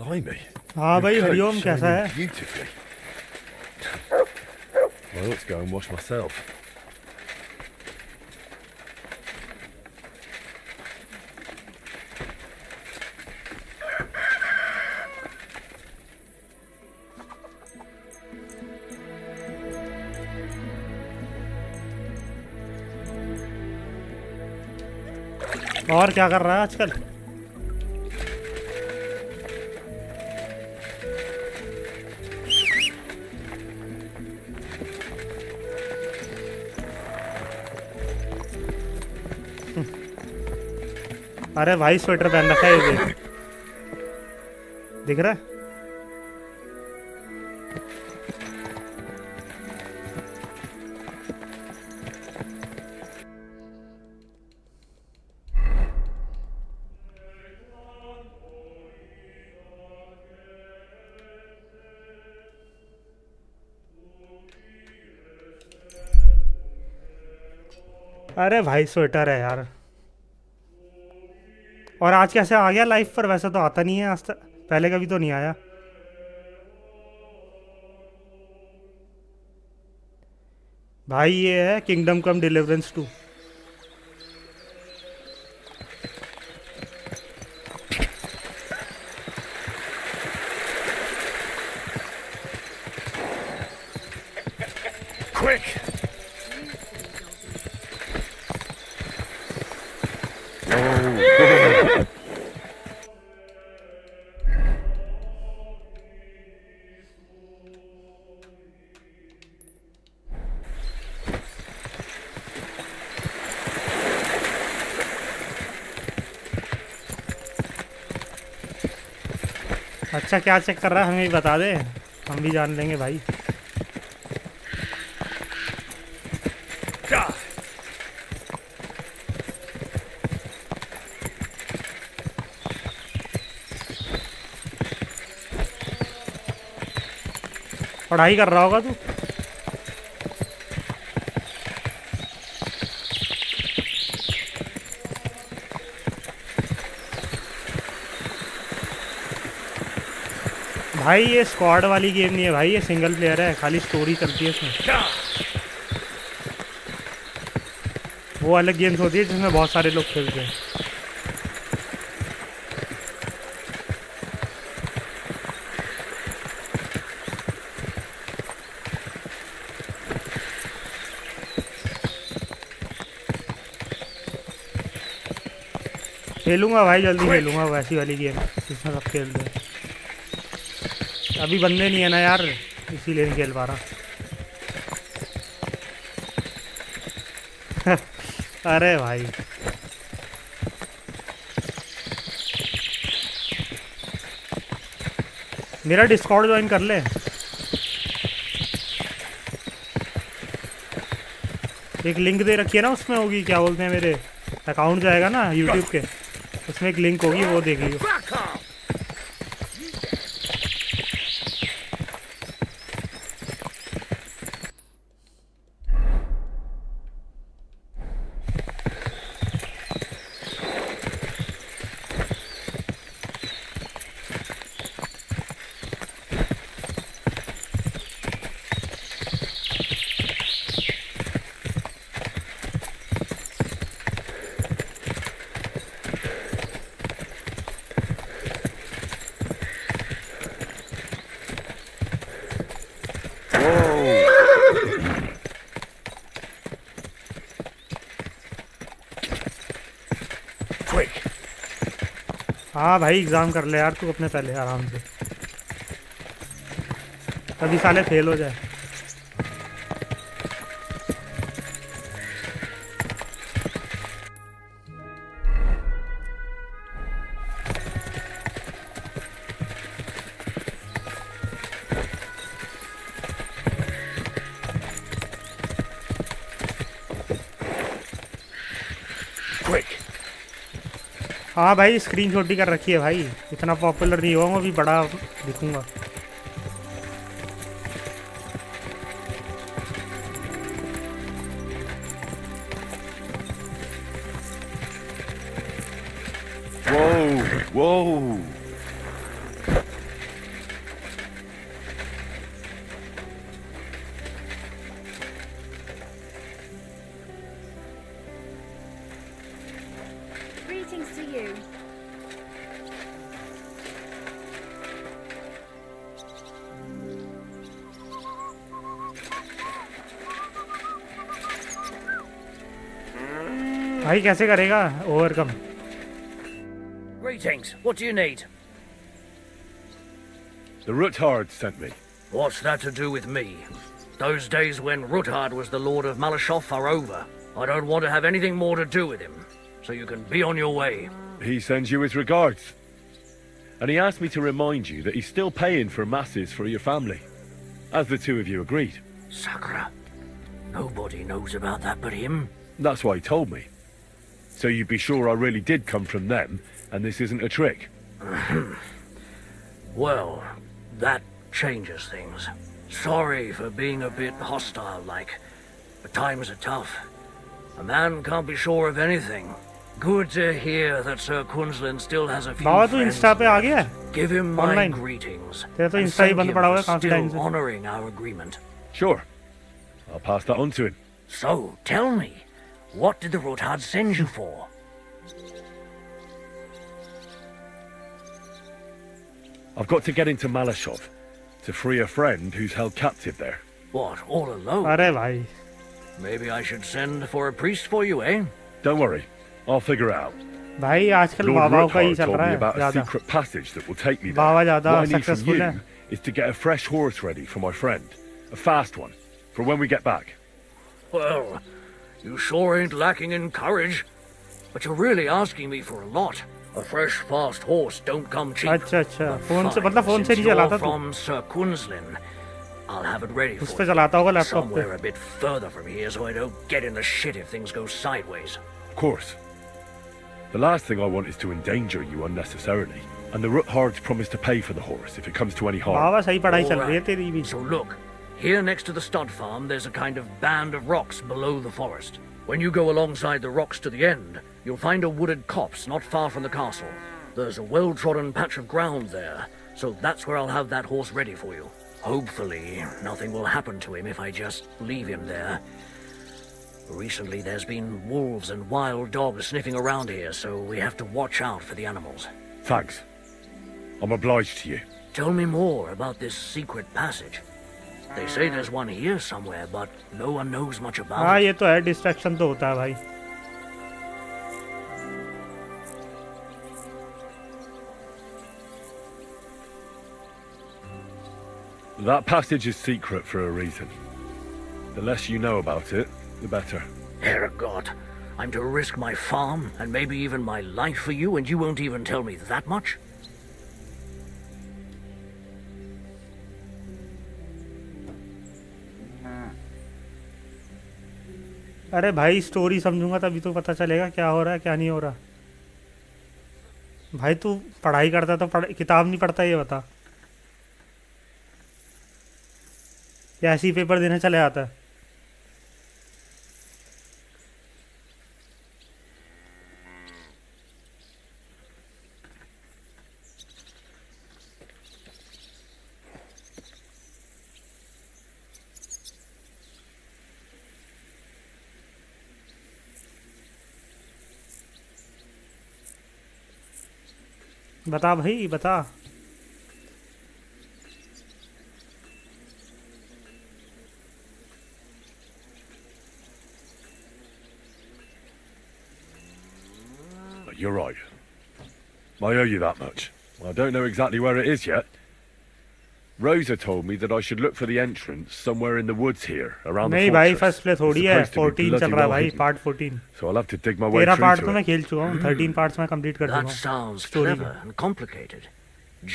Blimey. हाँ भाई हरिओम कैसा है? Beautifully. Well, let's go and wash myself. और क्या कर रहा है आजकल? अरे भाई स्वेटर पहन रखा है ये, दिख रहा है? अरे भाई स्वेटर है यार। और आज कैसे आ गया लाइव पर? वैसे तो आता नहीं है आज तक, पहले कभी तो नहीं आया। भाई ये है किंगडम कम डिलीवरेंस 2। Quick! अच्छा क्या चेक कर रहा है, हमें भी बता दे, हम भी जान लेंगे भाई। पढ़ाई कर रहा होगा तू? भाई ये स्क्वाड वाली गेम नहीं है भाई, ये सिंगल प्लेयर है, खाली स्टोरी चलती है इसमें। वो अलग गेम्स होती है जिसमें बहुत सारे लोग खेलते हैं। खेलूंगा भाई, जल्दी खेलूंगा वैसी वाली गेम जिसमें सब खेलते हैं। अभी बंदे नहीं है ना यार, इसीलिए नहीं खेल पा रहा। अरे भाई मेरा डिस्कॉर्ड ज्वाइन कर ले। एक लिंक दे रखी है ना, उसमें होगी क्या बोलते हैं, मेरे अकाउंट जाएगा ना यूट्यूब के, उसमें एक लिंक होगी, वो देख लियो। हाँ भाई एग्ज़ाम कर ले यार तू अपने पहले आराम से, कभी साले फेल हो जाए। हाँ भाई स्क्रीन छोटी कर रखी है भाई, इतना पॉपुलर नहीं हुआ, अभी बड़ा दिखूंगा। Whoa, whoa. Greetings to you. भाई कैसे करेगा overcome? Greetings. What do you need? The Ruthard sent me. What's that to do with me? Those days when Ruthard was the Lord of Malashov are over. I don't want to have anything more to do with him. So you can be on your way. He sends you his regards. And he asked me to remind you that he's still paying for masses for your family, as the two of you agreed. Sakura. Nobody knows about that but him. That's why he told me. So you'd be sure I really did come from them, and this isn't a trick. Well, that changes things. Sorry for being a bit hostile-like, but times are tough. A man can't be sure of anything. Good to hear that Sir Kunzlin still has a few बाबा तू friends Insta पे आ गया है? left. Give him my Online? greetings. तेरा तो and Insta he thank बंद him पड़ा हुआ है for काफी टाइम still से. honoring our agreement. Sure. I'll pass that on to him. So, tell me, what did the Ruthard send you for? I've got to get into Malashov to free a friend who's held captive there. What, all alone? अरे भाई Maybe I should send for a priest for you, eh? Don't worry, I'll figure it out. भाई आजकल Lord बाबाओं का ही Ruthard चल told रहा me है about a ज़्यादा. secret passage that will take me there. बाबा ज़्यादा What I need from successful है. you is to get a fresh horse ready for my friend. A fast one, for when we get back. Well, you sure ain't lacking in courage. But you're really asking me for a lot. A fresh, fast horse don't come cheap. अच्छा अच्छा But phone से fine, मतलब phone से since नहीं you're चलाता तू? from Sir Kunzlin, I'll have it ready उस for पे you. चलाता होगा लैपटॉप पे. Somewhere a bit further from here so I don't get in the shit if things go sideways. Of course. The last thing I want is to endanger you unnecessarily. And the Ruthards promised to pay for the horse if it comes to any harm. बाबा सही पढ़ाई चल All रही है right. तेरी भी. So look, here next to the stud farm there's a kind of band of rocks below the forest. When you go alongside the rocks to the end, you'll find a wooded copse not far from the castle. There's a well-trodden patch of ground there, so that's where I'll have that horse ready for you. Hopefully, nothing will happen to him if I just leave him there. Recently, there's been wolves and wild dogs sniffing around here, so we have to watch out for the animals. Thanks. I'm obliged to you. Tell me more about this secret passage. They say there's one here somewhere, but no one knows much about हाँ it. ये तो है, distraction तो होता है भाई. That passage is secret for a reason. The less you know about it, the better. Herregud, I'm to risk my farm and maybe even my life for you, and you won't even tell me that much? अरे भाई story समझूंगा तभी तो पता चलेगा क्या हो रहा है क्या नहीं हो रहा. भाई तू पढ़ाई करता तो किताब नहीं पढ़ता ये बता. या ऐसे ही पेपर देने चले आता है. बता भाई बता. You're right. I owe you that much. I don't know exactly where it is yet. Rosa told me that I should look for the entrance somewhere in the woods here, around the नहीं fortress. भाई first play थोड़ी है. It's supposed to be 14 चल bloody रहा है well भाई. hidden. Part 14. So I'll have to dig my way 13 part through तो to मैं it. खेल चुका हूँ. 13 पार्ट्स में कंप्लीट कर That चुका हूँ. sounds Story clever and complicated.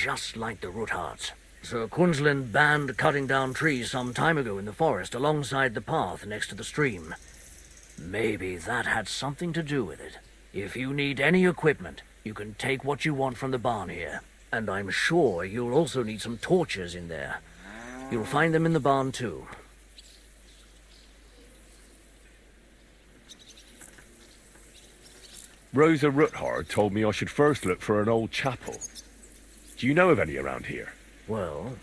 Just like the Ruthards. Sir Kunzlin banned cutting down trees some time ago in the forest alongside the path next to the stream. Maybe that had something to do with it. If you need any equipment, you can take what you want from the barn here. And I'm sure you'll also need some torches in there. You'll find them in the barn too. Rosa Ruthard told me I should first look for an old chapel. Do you know of any around here? Well,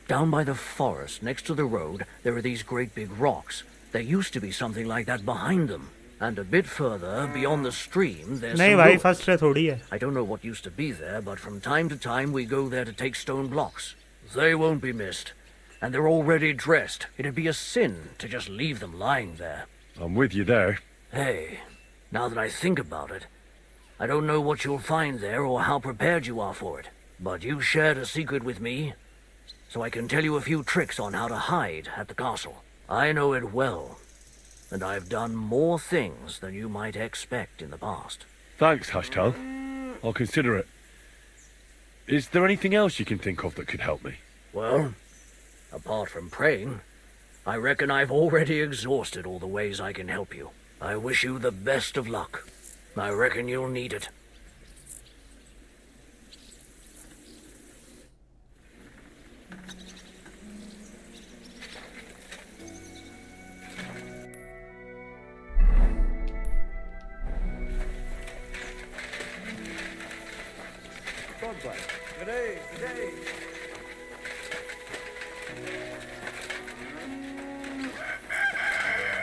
down by the forest next to the road, there are these great big rocks. There used to be something like that behind them. And a bit further, beyond the stream, there's नहीं some भाई ruins. First है थोड़ी है. I don't know what used to be there, but from time to time we go there to take stone blocks. They won't be missed. And they're already dressed. It'd be a sin to just leave them lying there. I'm with you there. Hey, now that I think about it, I don't know what you'll find there or how prepared you are for it. But you shared a secret with me, so I can tell you a few tricks on how to hide at the castle. I know it well, and I've done more things than you might expect in the past. Thanks, Hashtal. I'll consider it. Is there anything else you can think of that could help me? Well, apart from praying, I reckon I've already exhausted all the ways I can help you. I wish you the best of luck. I reckon you'll need it.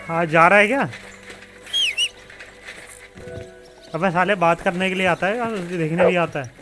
हाँ जा रहा है क्या? अबे साले बात करने के लिए आता है या देखने भी आता है?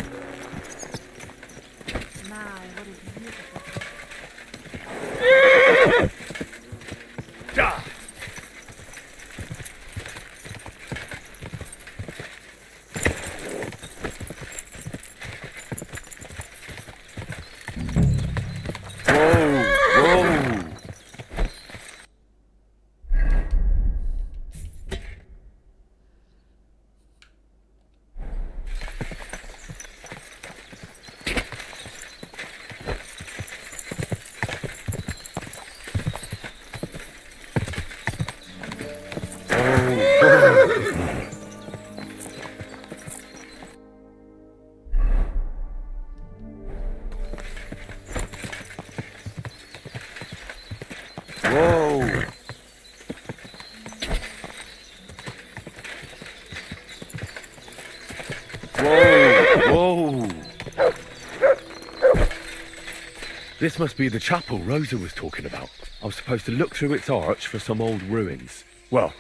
This must be the chapel Rosa was talking about. I'm supposed to look through its arch for some old ruins. Well,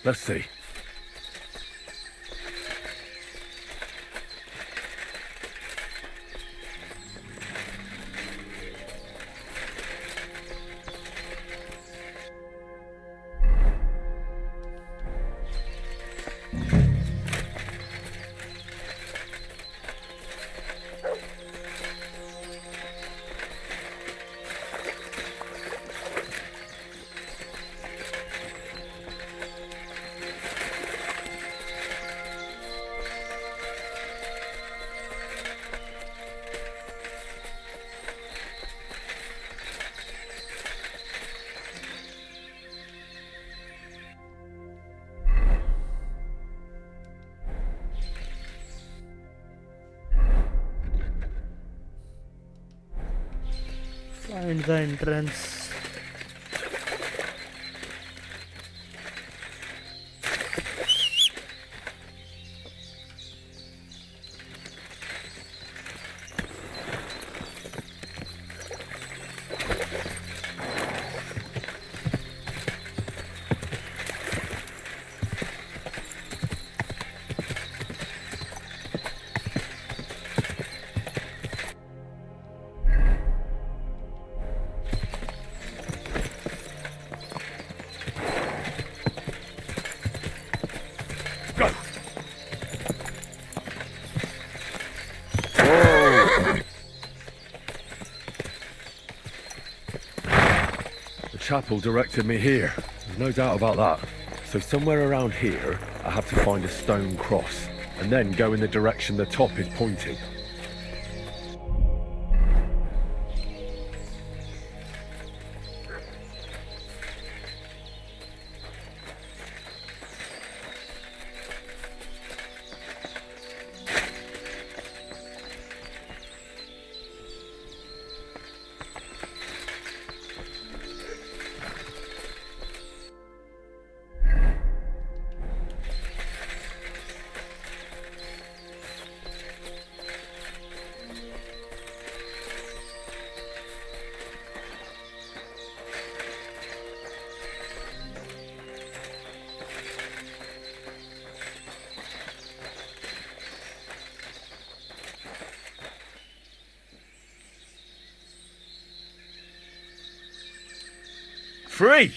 let's see. Find the entrance. Chapel directed me here. There's no doubt about that. So somewhere around here, I have to find a stone cross, and then go in the direction the top is pointing. free!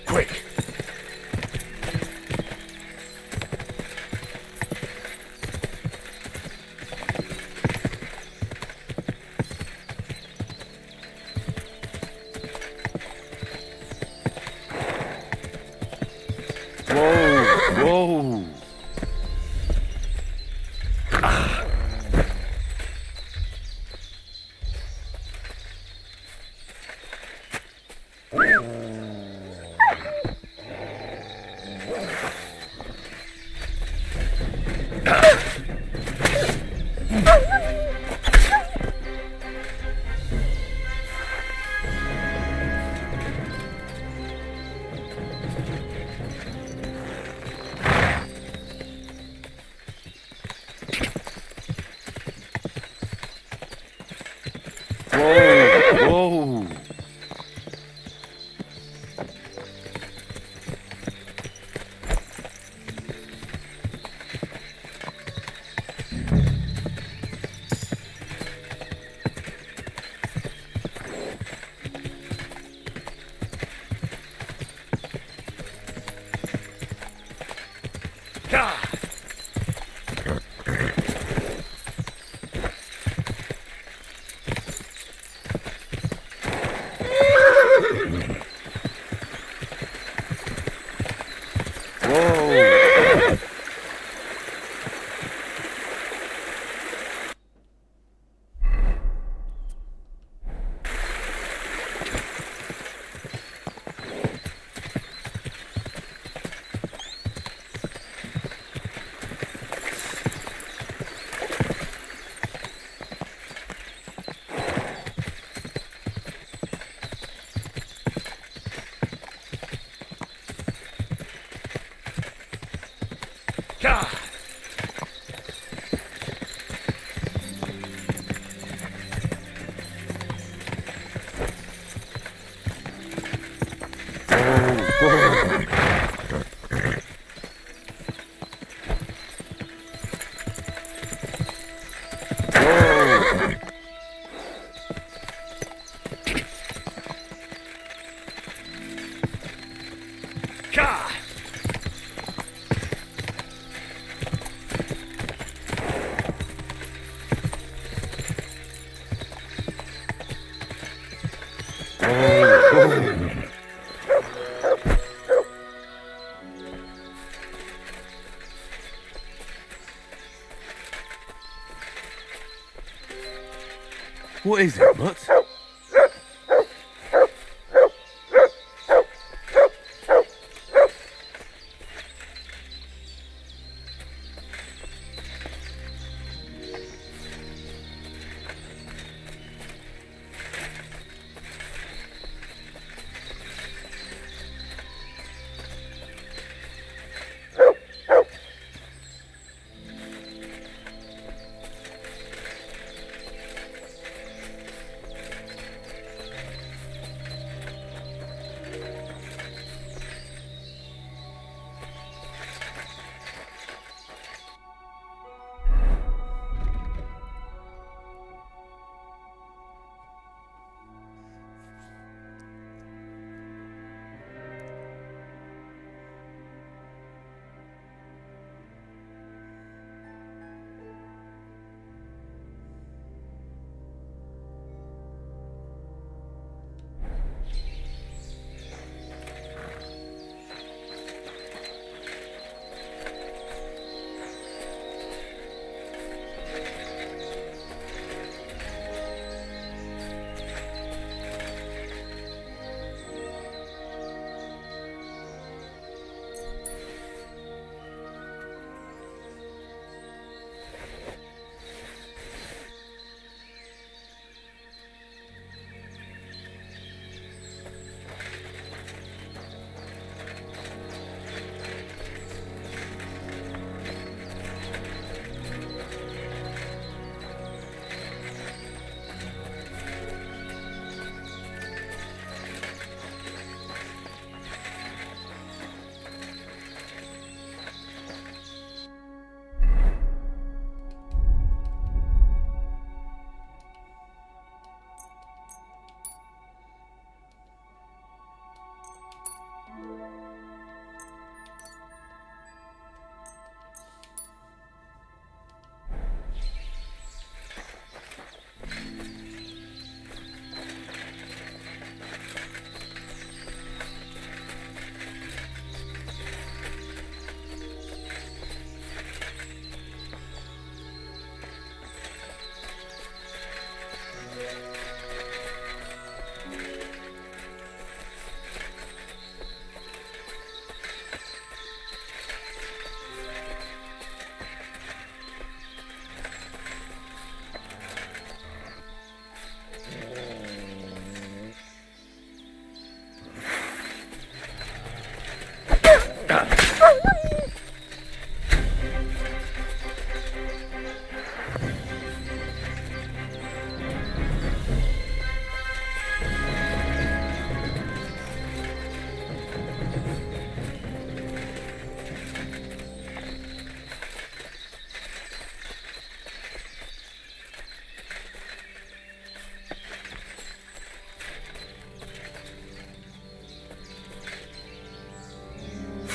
Quick! Whoa! Whoa! What is it, Mutt?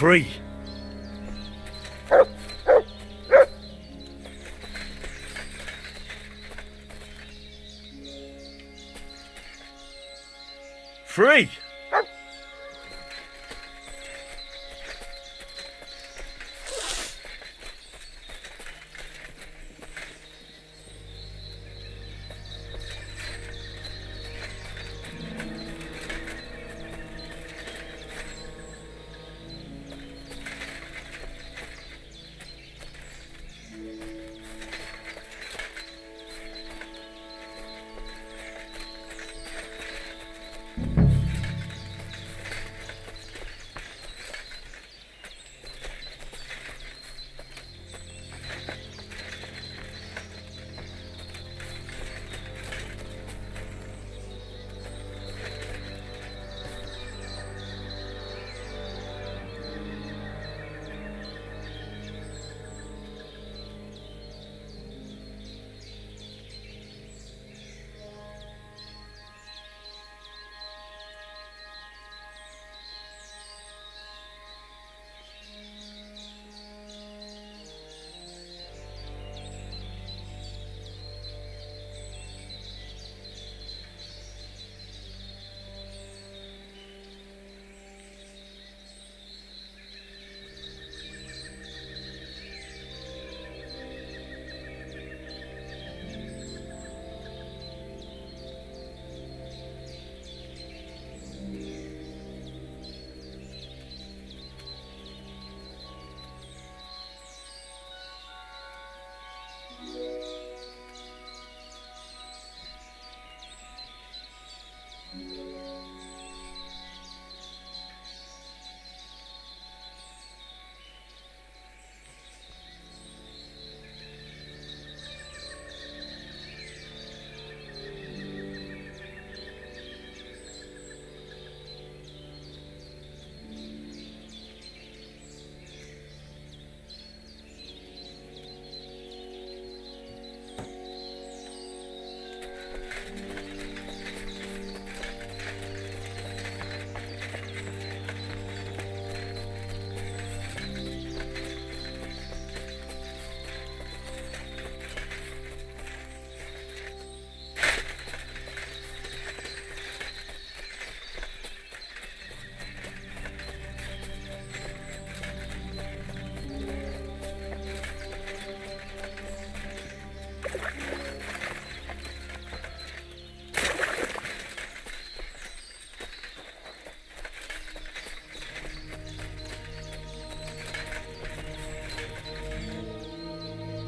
Free. Free.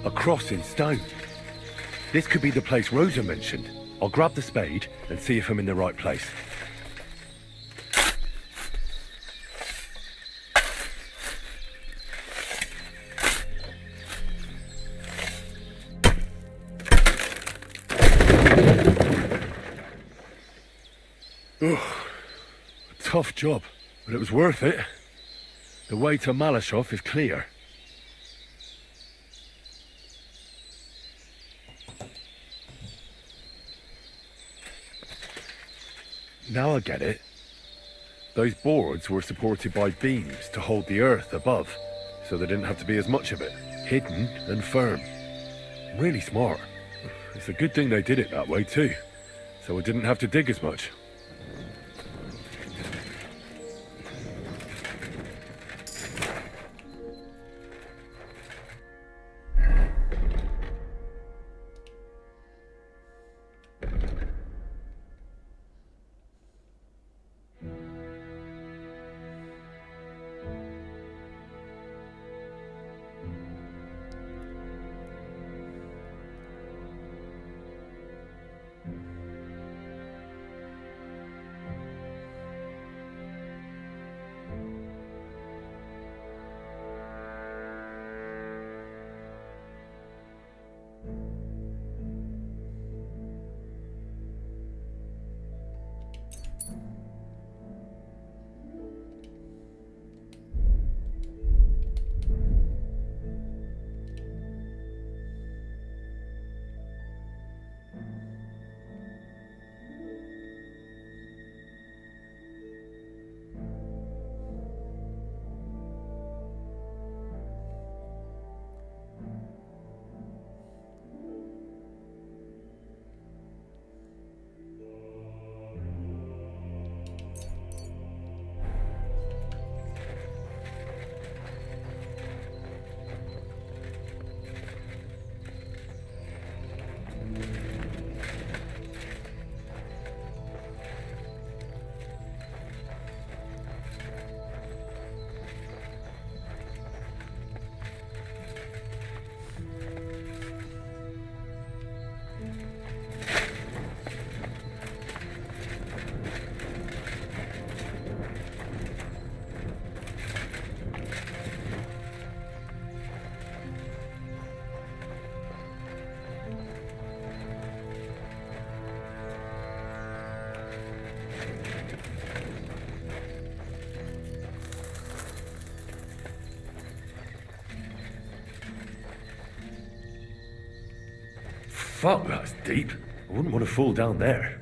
A cross in stone. This could be the place Rosa mentioned. I'll grab the spade and see if I'm in the right place. Ugh. A tough job, but it was worth it. The way to Malashov is clear. Now I get it. Those boards were supported by beams to hold the earth above, so there didn't have to be as much of it. Hidden and firm. Really smart. It's a good thing they did it that way too, so I didn't have to dig as much. Fuck, that's deep. I wouldn't want to fall down there.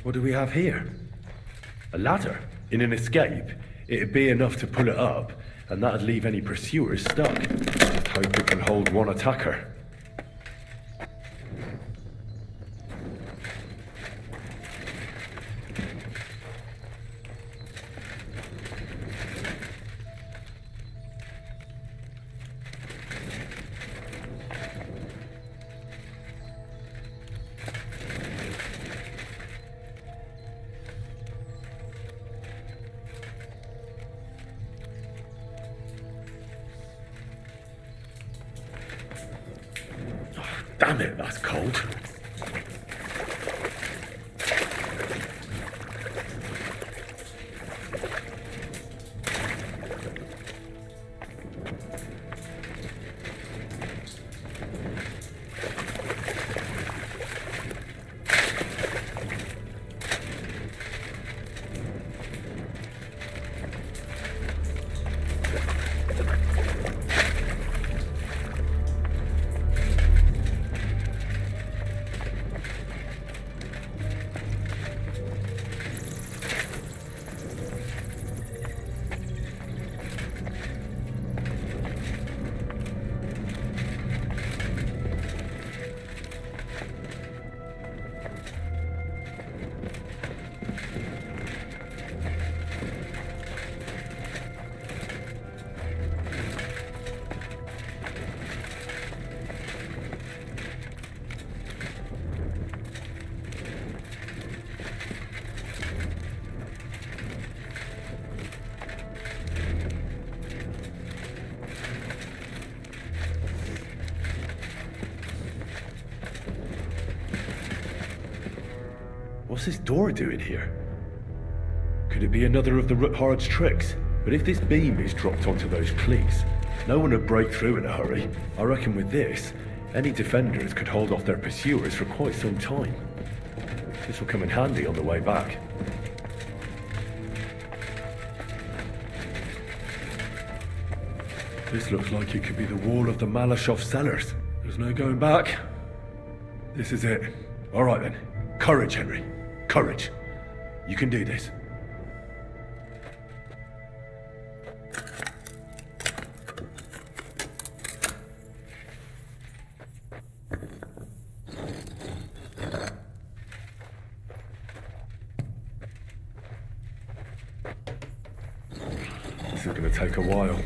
What do we have here? A ladder. In an escape, it'd be enough to pull it up, and that'd leave any pursuers stuck. Hope it can hold one attacker. Damn it, that's cold. What's this door doing here? Could it be another of the Ruthard's tricks? But if this beam is dropped onto those cleats, no one would break through in a hurry. I reckon with this, any defenders could hold off their pursuers for quite some time. This will come in handy on the way back. This looks like it could be the wall of the Malashov cellars. There's no going back. This is it. All right then. Courage, Henry. Courage. You can do this. This is going to take a while.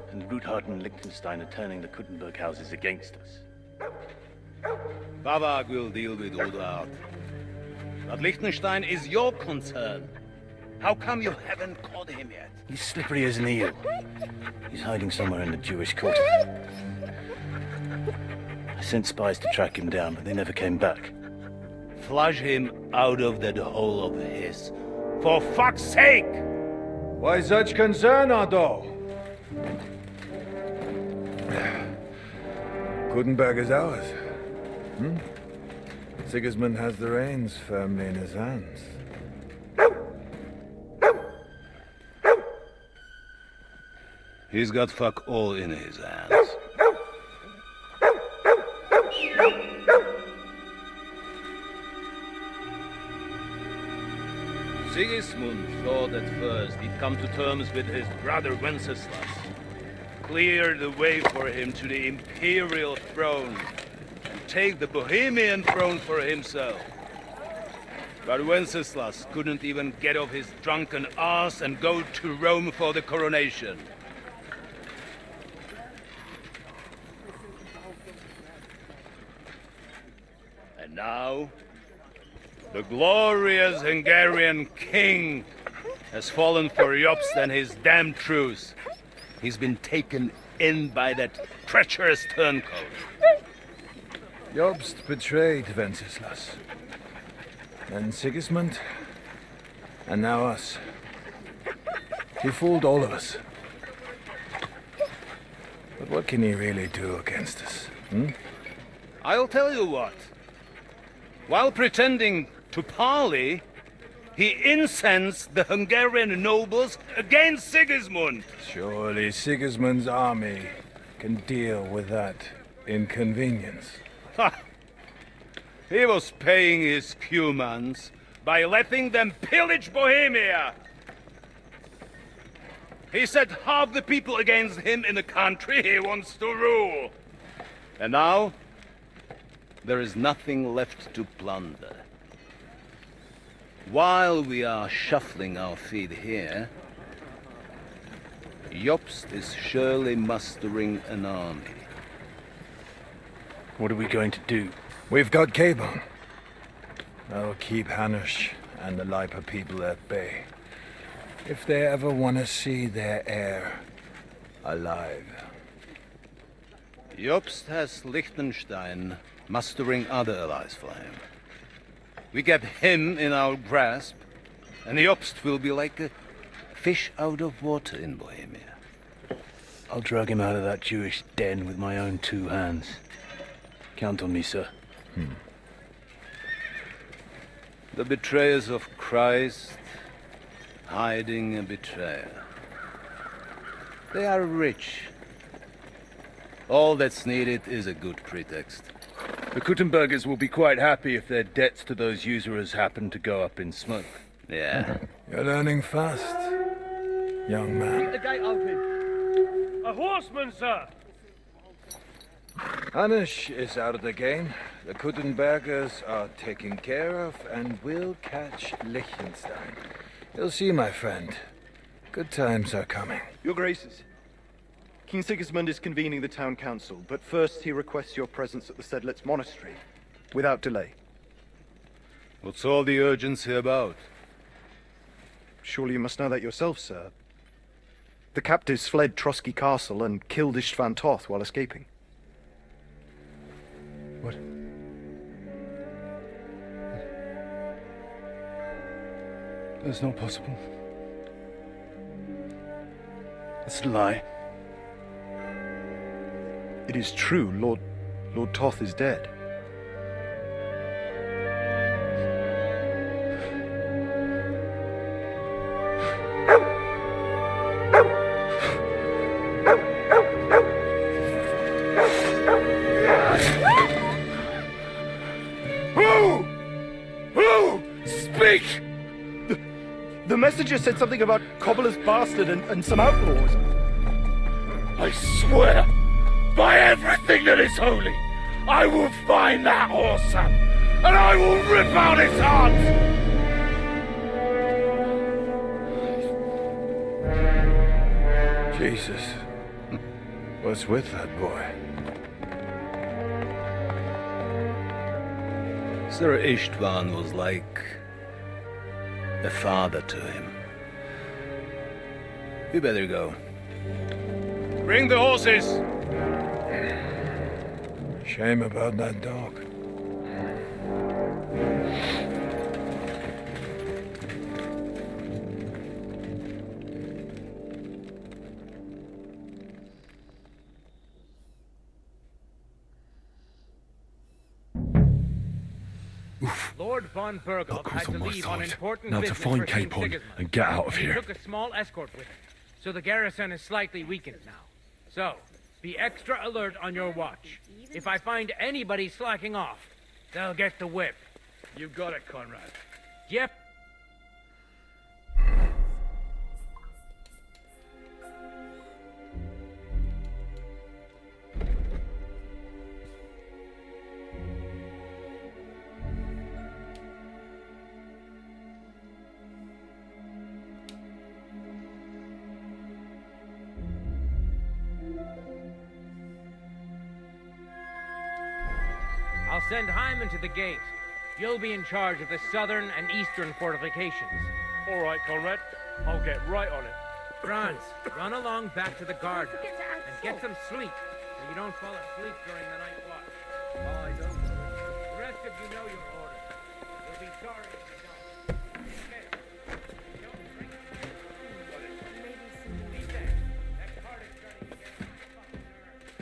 And Ruthard and Liechtenstein are turning the Kuttenberg houses against us. Prague will deal with Ruthard. But Liechtenstein is your concern. How come you haven't caught him yet? He's slippery as an eel. He's hiding somewhere in the Jewish quarter. I sent spies to track him down, but they never came back. Flush him out of that hole of his. For fuck's sake! Why such concern, Otto? Kuttenberg is ours. Sigismund has the reins firmly in his hands. He's got fuck all in his hands. Sigismund thought at first he'd come to terms with his brother Wenceslas, clear the way for him to the imperial throne, and take the Bohemian throne for himself. But Wenceslas couldn't even get off his drunken ass and go to Rome for the coronation. And now, the glorious Hungarian king has fallen for Jobst and his damned truce. He's been taken in by that treacherous turncoat. Jobst betrayed Wenceslas. Then Sigismund. And now us. He fooled all of us. But what can he really do against us? I'll tell you what. While pretending to parley, he incensed the Hungarian nobles against Sigismund. Surely Sigismund's army can deal with that inconvenience. Ha! He was paying his cumans by letting them pillage Bohemia. He set half the people against him in the country he wants to rule. And now, there is nothing left to plunder. While we are shuffling our feet here, Jobst is surely mustering an army. What are we going to do? We've got Cabon. That'll keep Hanush and the Lipa people at bay. If they ever want to see their heir alive. Jobst has Liechtenstein mustering other allies for him. We get him in our grasp, and Jobst will be like a fish out of water in Bohemia. I'll drag him out of that Jewish den with my own two hands. Count on me, sir. The betrayers of Christ hiding a betrayer. They are rich. All that's needed is a good pretext. The Kuttenbergers will be quite happy if their debts to those usurers happen to go up in smoke. Yeah. You're learning fast, young man. The gate open. A horseman, sir! Hanish is out of the game. The Kuttenbergers are taken care of, and we'll catch Liechtenstein. You'll see, my friend. Good times are coming. Your Graces, King Sigismund is convening the town council, but first he requests your presence at the Sedlitz monastery, without delay. What's all the urgency about? Surely you must know that yourself, sir. The captives fled Trotsky Castle and killed Istvan Toth while escaping. What? That's not possible. That's a lie. It is true, Lord Toth is dead. Who? Speak! The messenger said something about Cobbler's bastard and some outlaws. I swear, by everything that is holy, I will find that whoreson, and I will rip out his heart! Jesus. What's with that boy? Sir Istvan was like a father to him. We better go. Bring the horses! Shame about that dog. Lord von Berghoff Luck had was to on my leave on side. important Now to business find for King Capon Sigismund. and get out of He here. took a small escort with him, so the garrison is slightly weakened now. So, be extra alert on your watch. If I find anybody slacking off, they'll get the whip. You got it, Conrad. Yep. I'll send Hyman to the gate. You'll be in charge of the southern and eastern fortifications. All right, Conrad. I'll get right on it. Franz, run along back to the garden and get some sleep so you don't fall asleep during the night watch. Oh, I don't. The rest of you know your orders. You'll be sorry if you don't. Okay. Don't drink. Be safe. That cart is starting to get on my fucking nerves.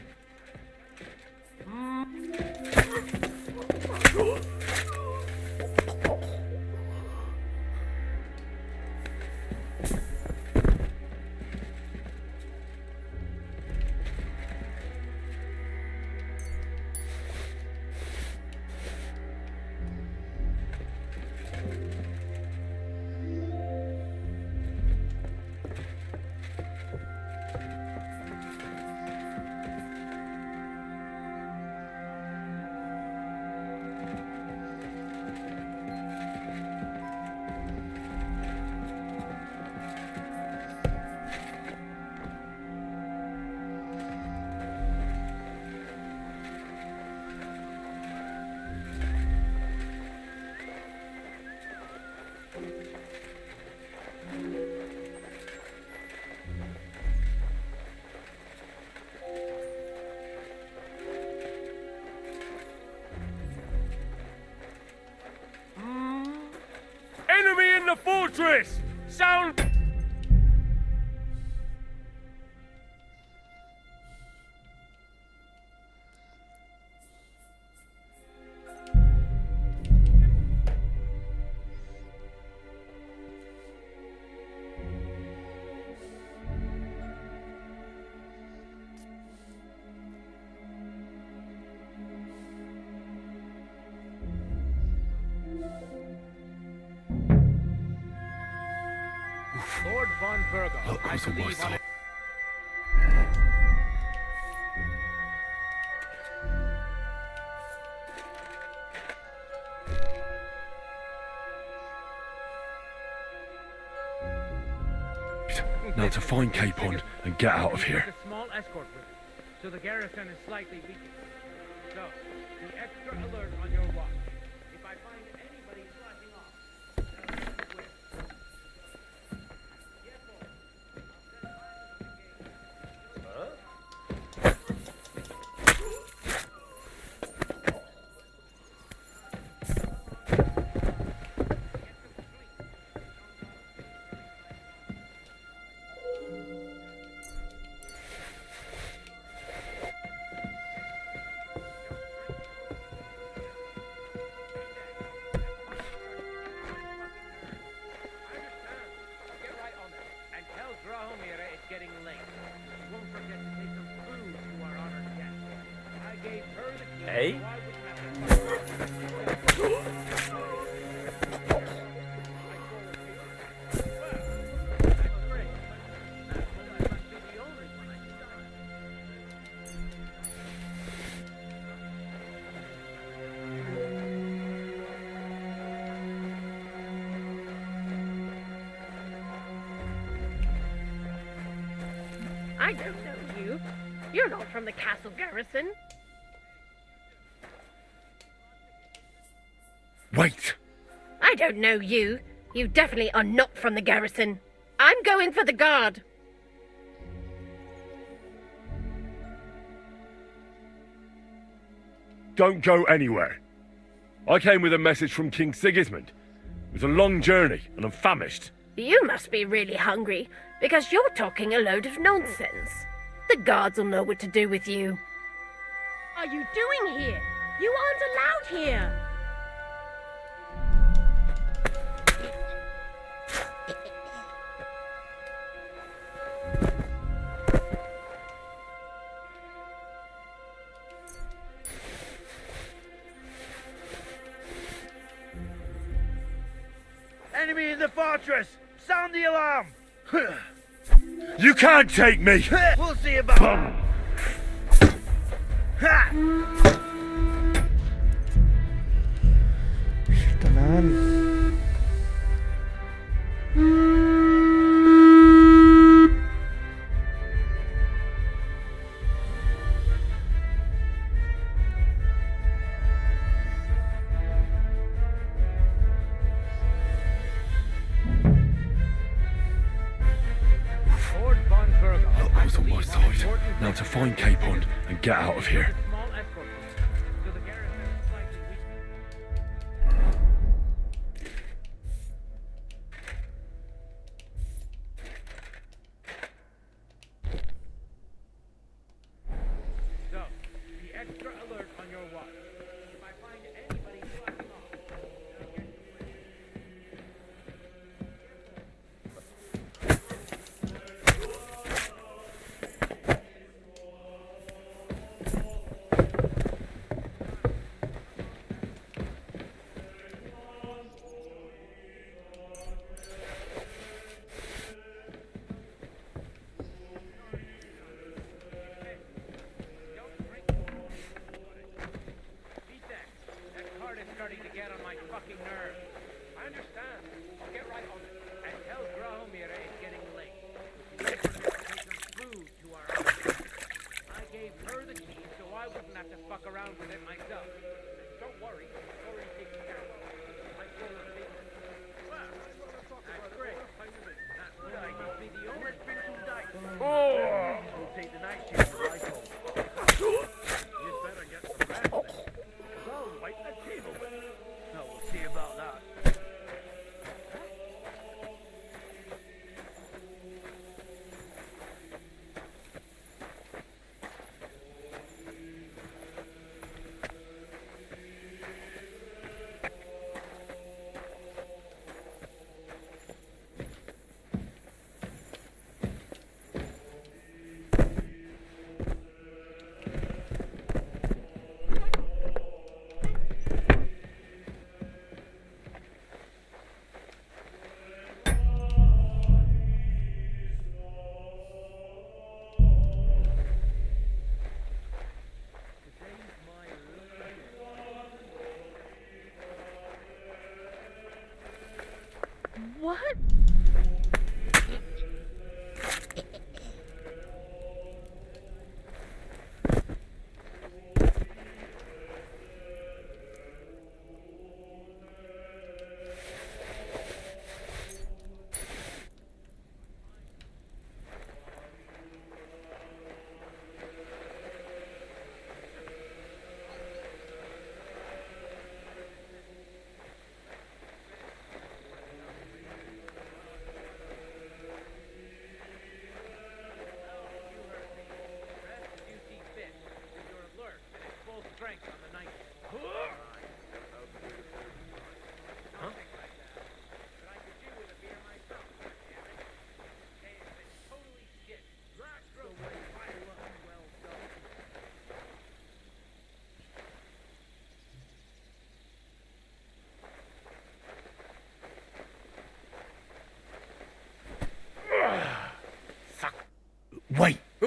Enemy in the fortress! Sound... Lord von Berghoff Luck had was to on my leave on side. important Now bit to find is Cape Horn and get out of here. a small escort with it, so the garrison is slightly weakened. So, be extra alert on your watch. If I find anybody slacking off, quit. Getting late. Won't forget to take some food to our honored guest. I gave her the key. Hey? So I wouldn't have to... Well, that's great. I must be the only one I can die. I don't know you. You're not from the castle garrison. Wait! I don't know you. You definitely are not from the garrison. I'm going for the guard. Don't go anywhere. I came with a message from King Sigismund. It was a long journey, and I'm famished. You must be really hungry, because you're talking a load of nonsense. The guards will know what to do with you. Are you doing here? You aren't allowed here. Enemy in the fortress! Sound the alarm! You can't take me! We'll see about Bum. Ha! Tenang. Lord von Virgo. I was on my side. Now to find Cape Horn and get out of here. Small escort with it, so the garrison is slightly weakened. So, be extra alert on your watch. If I find anybody slacking off, I'll get you in. Don't drink more. Beat that. That card is starting to get on my fucking nerves. I understand. I'll get right on it. And tell Grahomir it's getting late. Take some food to our house. I gave her the key so I wouldn't have to fuck around with it myself. Don't worry. It's already taken care of. I told her secret. Well, that's great. That's good. I must be the only spin some dice. Oh! We'll take the night shift for my home. You'd better get some rest. I'll wipe the table with it. No, we'll see about that.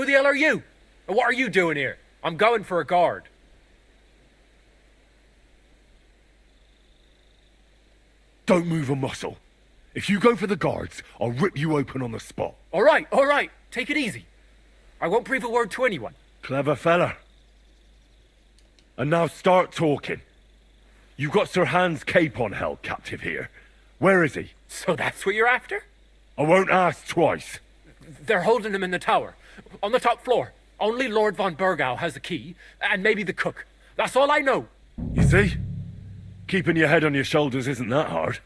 the hell are you? And what are you doing here? I'm going for a guard. Don't move a muscle. If you go for the guards, I'll rip you open on the spot. All right. Take it easy. I won't breathe a word to anyone. Clever fella. And now start talking. You got Sir Hans Capon held captive here. Where is he? So that's what you're after? I won't ask twice. They're holding him in the tower. On the top floor. Only Lord von Burgau has the key, and maybe the cook. That's all I know. You see? Keeping your head on your shoulders isn't that hard.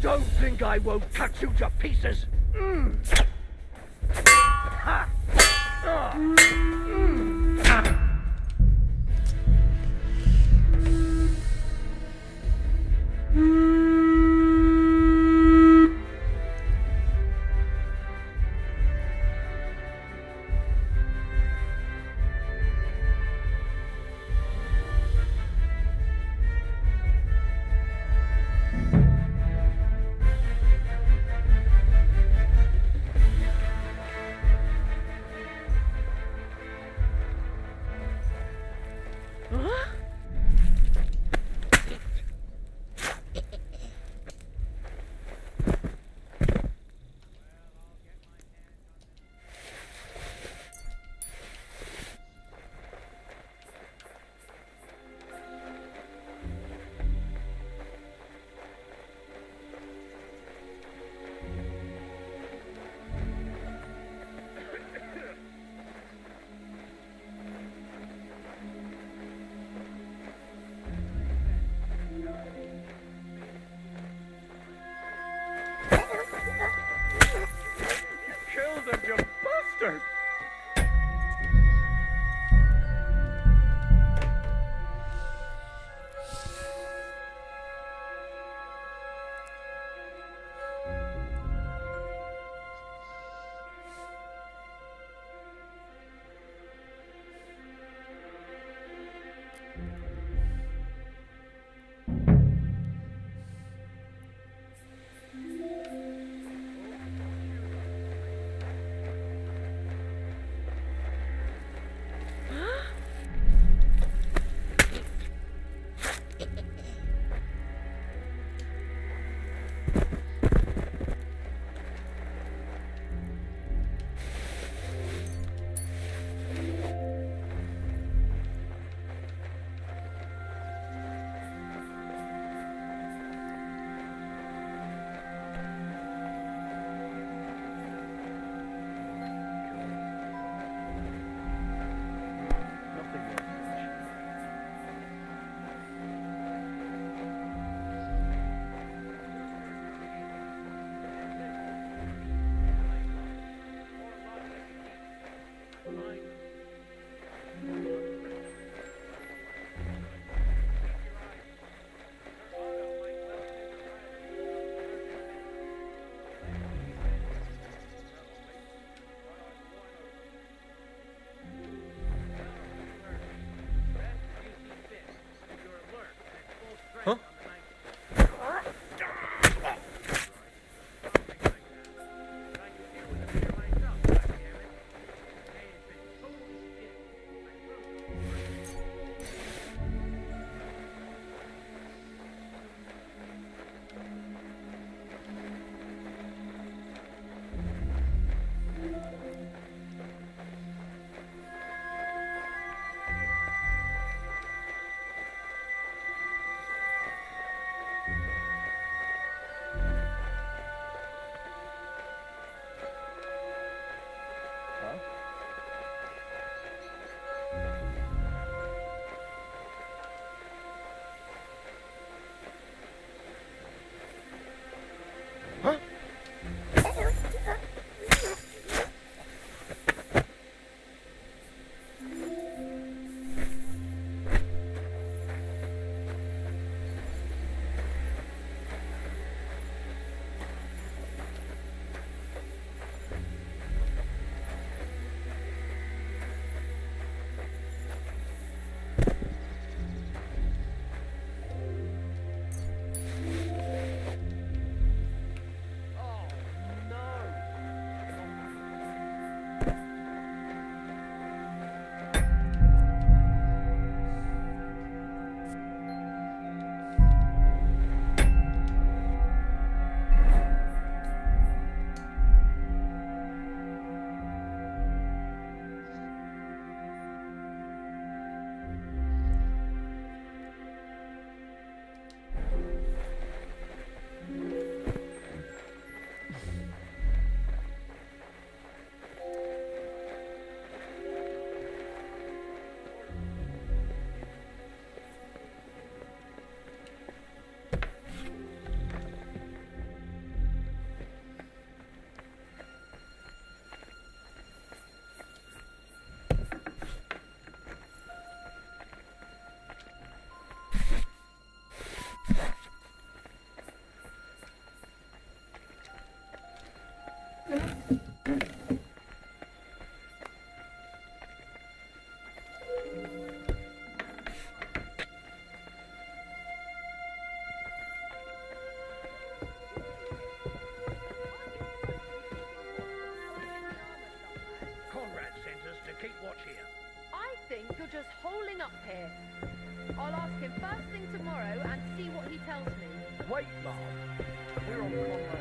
Don't think I won't cut you to pieces! Ha! ask him first thing tomorrow and see what he tells me. Wait, Mom. We're on Cromwell.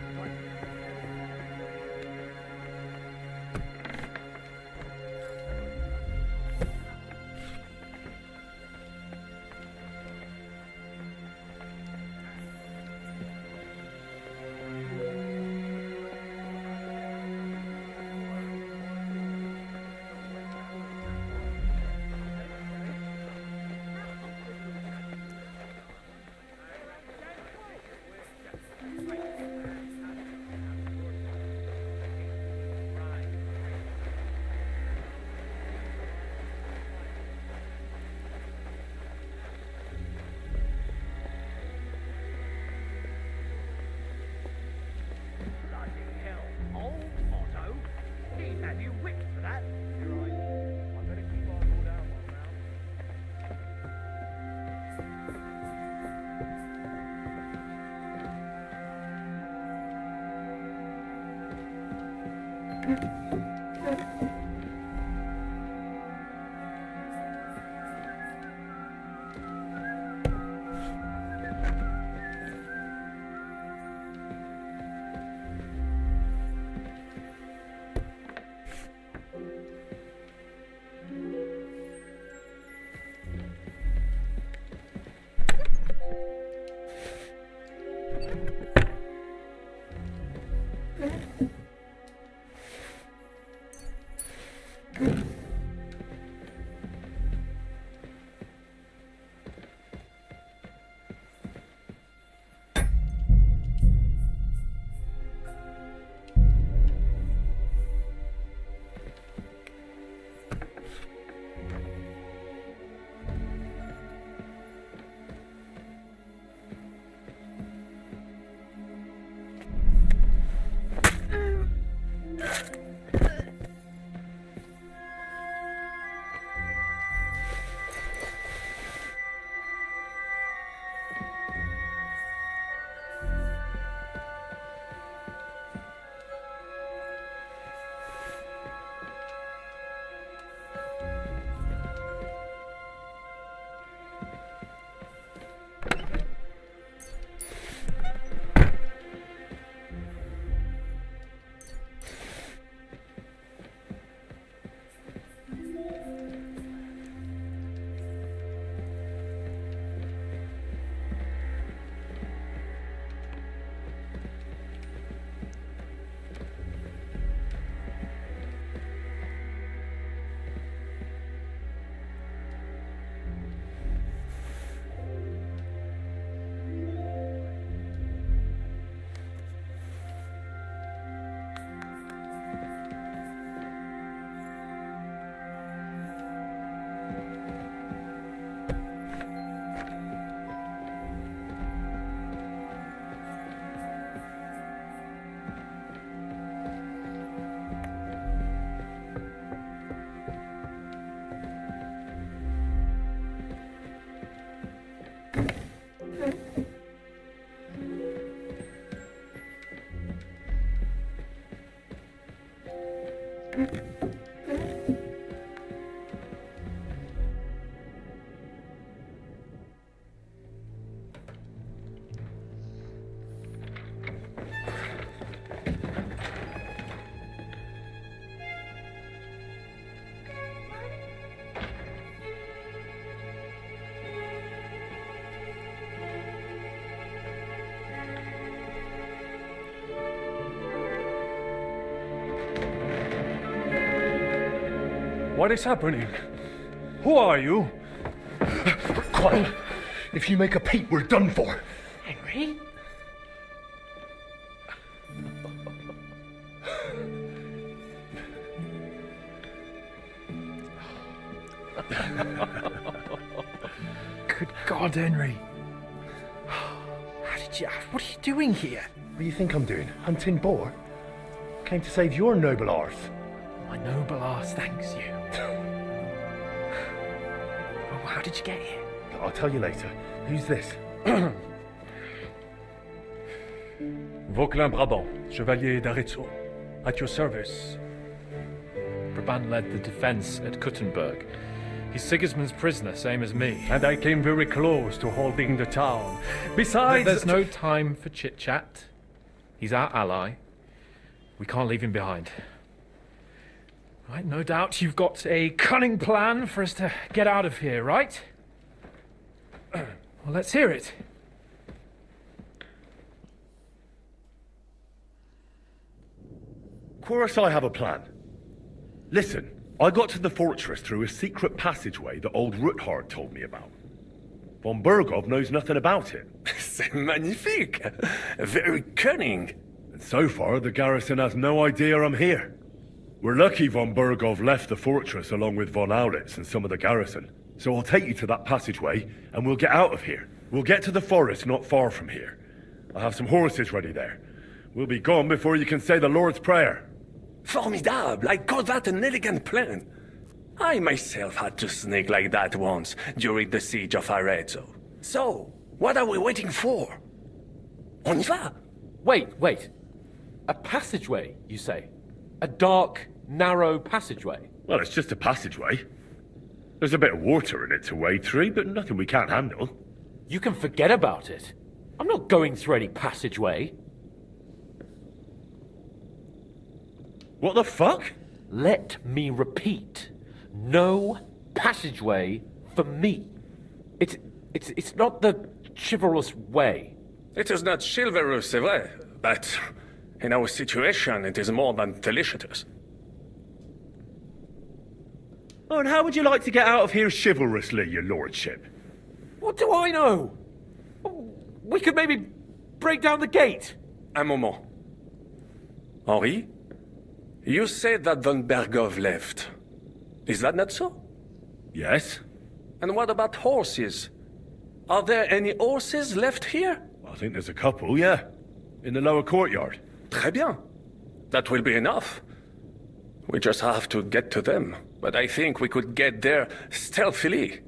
What is happening? Who are you? Quiet. If you make a peep, we're done for. Henry? Good God, Henry. How did you... What are you doing here? What do you think I'm doing? Hunting boar? Came to save your noble arse. My noble arse thanks you. Oh, how did you get here? I'll tell you later. Who's this? Vauquelin Brabant, Chevalier d'Arezzo. At your service. Brabant led the defense at Kuttenberg. He's Sigismund's prisoner, same as me. And I came very close to holding the town. Besides... There's no time for chit-chat. He's our ally. We can't leave him behind. Right, no doubt you've got a cunning plan for us to get out of here, right? Well, let's hear it. Of course I have a plan. Listen, I got to the fortress through a secret passageway that old Ruthard told me about. Von Bergov knows nothing about it. C'est magnifique! Very cunning. And so far, the garrison has no idea I'm here. We're lucky Von Bergov left the fortress along with Von Aulitz and some of the garrison. So I'll take you to that passageway, and we'll get out of here. We'll get to the forest not far from here. I have some horses ready there. We'll be gone before you can say the Lord's Prayer. Formidable! I call that an elegant plan. I myself had to sneak like that once during the siege of Arezzo. So, what are we waiting for? On y va! Wait. A passageway, you say? A dark, narrow passageway? Well, it's just a passageway. There's a bit of water in it to wade through, but nothing we can't handle. You can forget about it. I'm not going through any passageway. What the fuck? Let me repeat. No passageway for me. It's not the chivalrous way. It is not chivalrous, c'est vrai, but in our situation, it is more than delicious. Oh, and how would you like to get out of here chivalrously, your lordship? What do I know? We could maybe break down the gate. Un moment. Henri, you said that Von Bergov left. Is that not so? Yes. And what about horses? Are there any horses left here? I think there's a couple, yeah. In the lower courtyard. Très bien. That will be enough. We just have to get to them. But I think we could get there stealthily.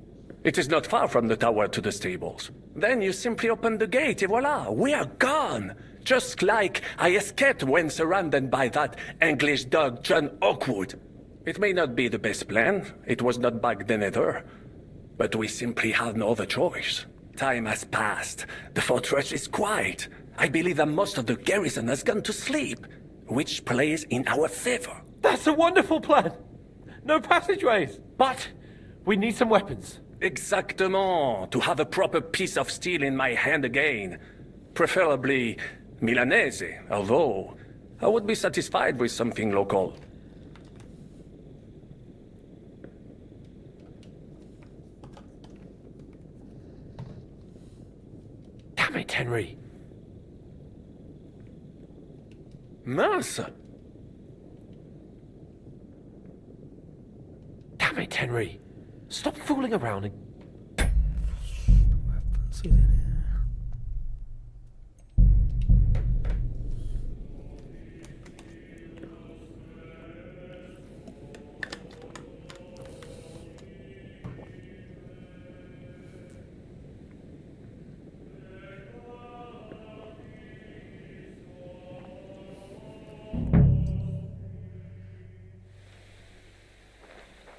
It is not far from the tower to the stables. Then you simply open the gate, et voila, we are gone. Just like I escaped when surrounded by that English dog John Oakwood. It may not be the best plan. It was not back then either. But we simply have no other choice. Time has passed. The fortress is quiet. I believe that most of the garrison has gone to sleep, which plays in our favor. That's a wonderful plan. No passageways. But we need some weapons. Exactement. To have a proper piece of steel in my hand again. Preferably Milanese, although I would be satisfied with something local. Damn it, Henry. Mince! Damn it, Henry. Stop fooling around and...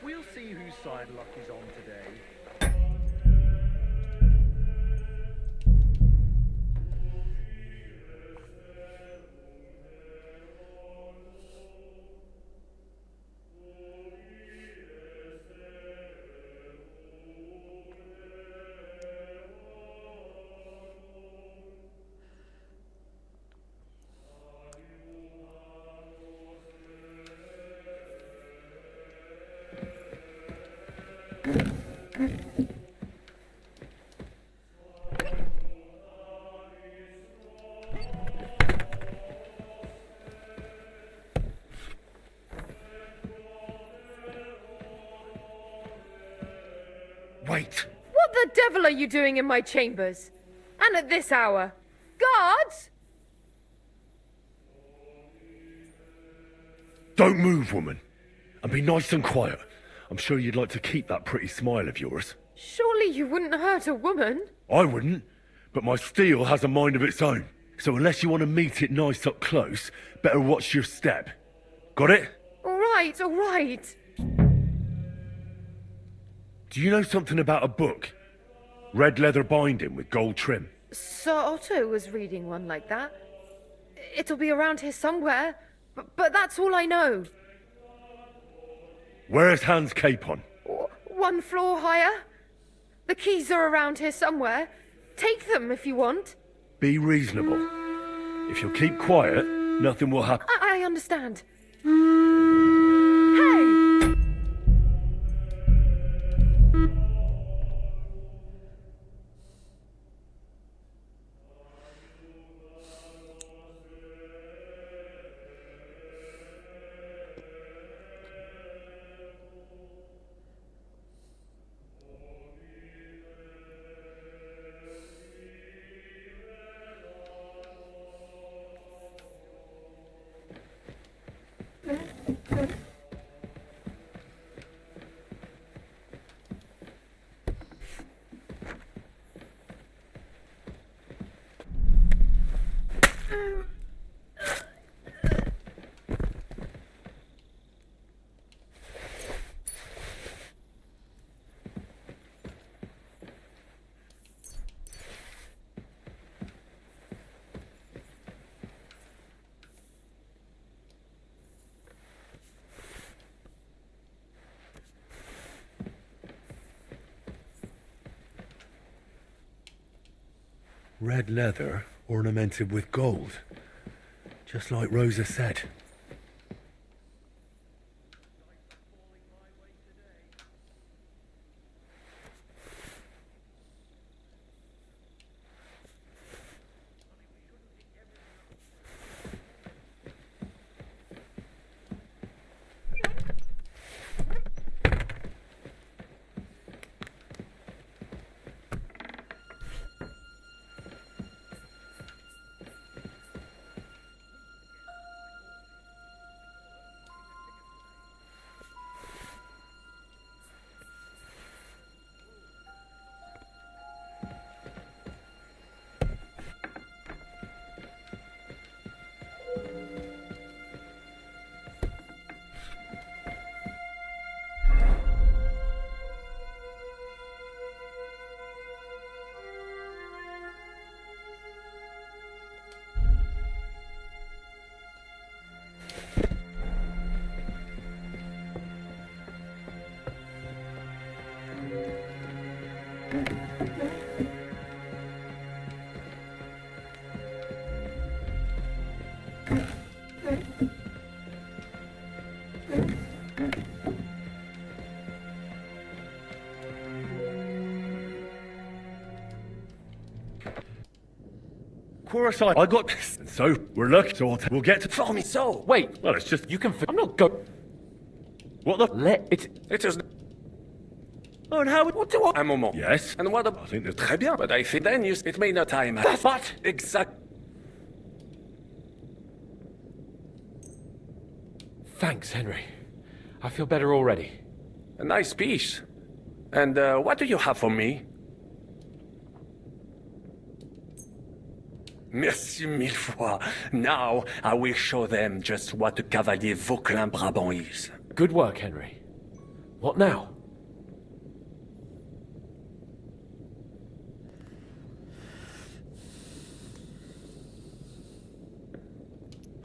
We'll see whose side luck is on today. Wait! What the devil are you doing in my chambers? And at this hour? Guards? Don't move, woman. And be nice and quiet. I'm sure you'd like to keep that pretty smile of yours. Surely you wouldn't hurt a woman? I wouldn't, but my steel has a mind of its own. So unless you want to meet it nice up close, better watch your step. Got it? All right, all right. Do you know something about a book? Red leather binding with gold trim. Sir Otto was reading one like that. It'll be around here somewhere, but that's all I know. Where's Hans Capon? One floor higher. The keys are around here somewhere. Take them if you want. Be reasonable. If you'll keep quiet, nothing will happen. I understand. Red leather ornamented with gold. Just like Rosa said. Chorus, I got this. So, we're lucky, so we'll get to... For me, so. Wait. Well, it's just... You can... I'm not go... What the... Let it... It is... Oh, and how... What do I... Un moment. Yes? And what... I think that... Très bien. But I think then you... It may not time... That's what? Exact... Thanks, Henry. I feel better already. A nice piece. And what do you have for me? Merci mille fois. Now I will show them just what a Cavalier Vauquelin-Brabant is. Good work, Henry. What now?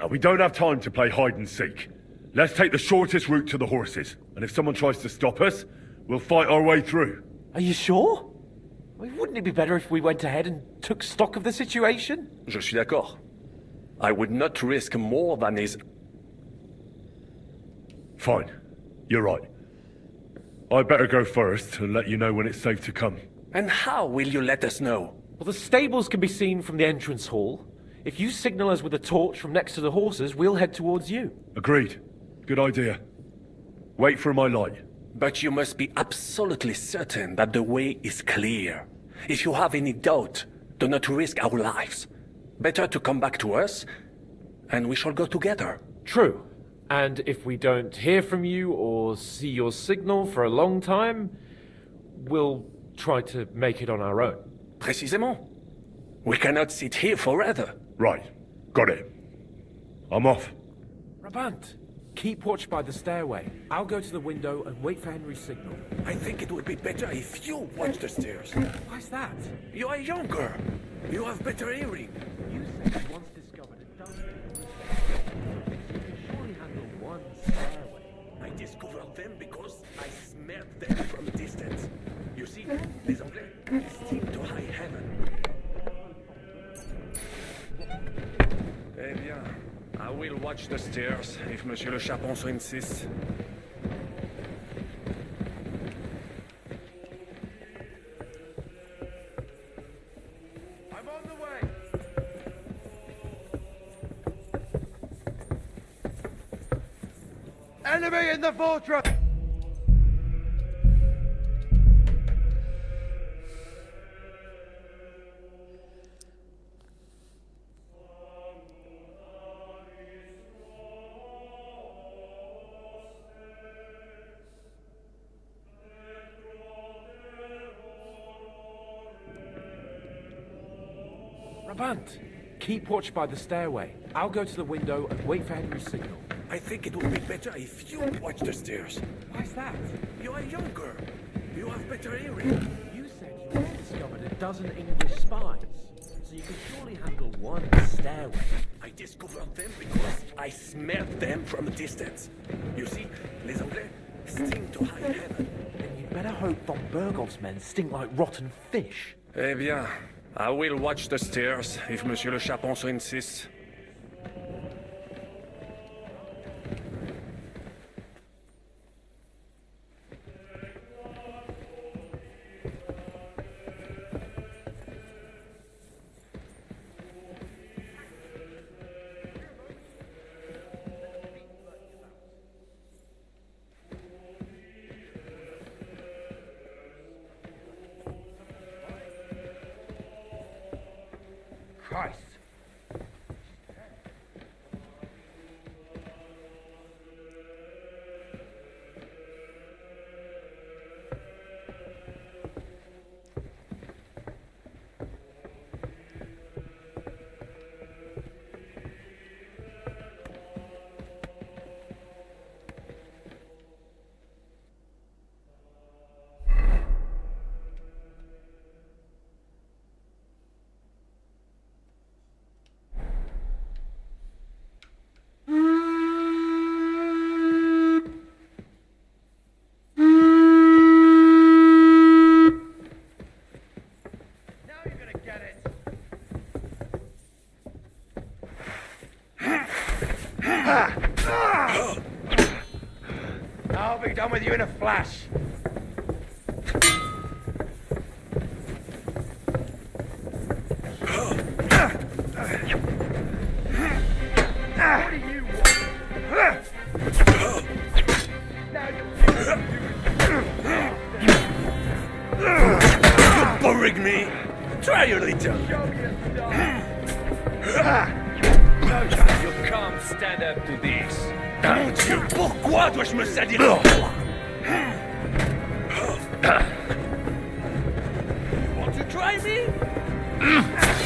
We don't have time to play hide and seek. Let's take the shortest route to the horses. And if someone tries to stop us, we'll fight our way through. Are you sure? I mean, wouldn't it be better if we went ahead and took stock of the situation? Je suis d'accord. I would not risk more than is... Fine. You're right. I'd better go first and let you know when it's safe to come. And how will you let us know? Well, the stables can be seen from the entrance hall. If you signal us with a torch from next to the horses, we'll head towards you. Agreed. Good idea. Wait for my light. But you must be absolutely certain that the way is clear. If you have any doubt, do not risk our lives. Better to come back to us, and we shall go together. True. And if we don't hear from you or see your signal for a long time, we'll try to make it on our own. Précisément. We cannot sit here forever. Right. Got it. I'm off. Brabant, keep watch by the stairway. I'll go to the window and wait for Henry's signal. I think it would be better if you watch the stairs. Why's that? You are younger. You have better hearing. You said you once discovered it doesn't. You can surely handle one stairway. I discovered them because I smelled them from a distance. You see, les Anglais seem to high heaven. Eh bien, I will watch the stairs if Monsieur le Chapon so insists. I'm on the way. Enemy in the fortress! Brabant, keep watch by the stairway. I'll go to the window and wait for Henry's signal. I think it would be better if you watch the stairs. Why's that? You are younger. You have better hearing. You said you once discovered a dozen English spies, so you can surely handle one stairway. I discovered them because I smelled them from a distance. You see, les Anglais seem to high heaven. Then you'd better hope von Bergov's men stink like rotten fish. Eh bien, I will watch the stairs if Monsieur le Chapon so insists. Christ. I'll be done with you in a flash. What do you want? Burying me! Try your little! You can't stand up to this. Mon Dieu, pourquoi dois-je me salir en toi? You want to try me?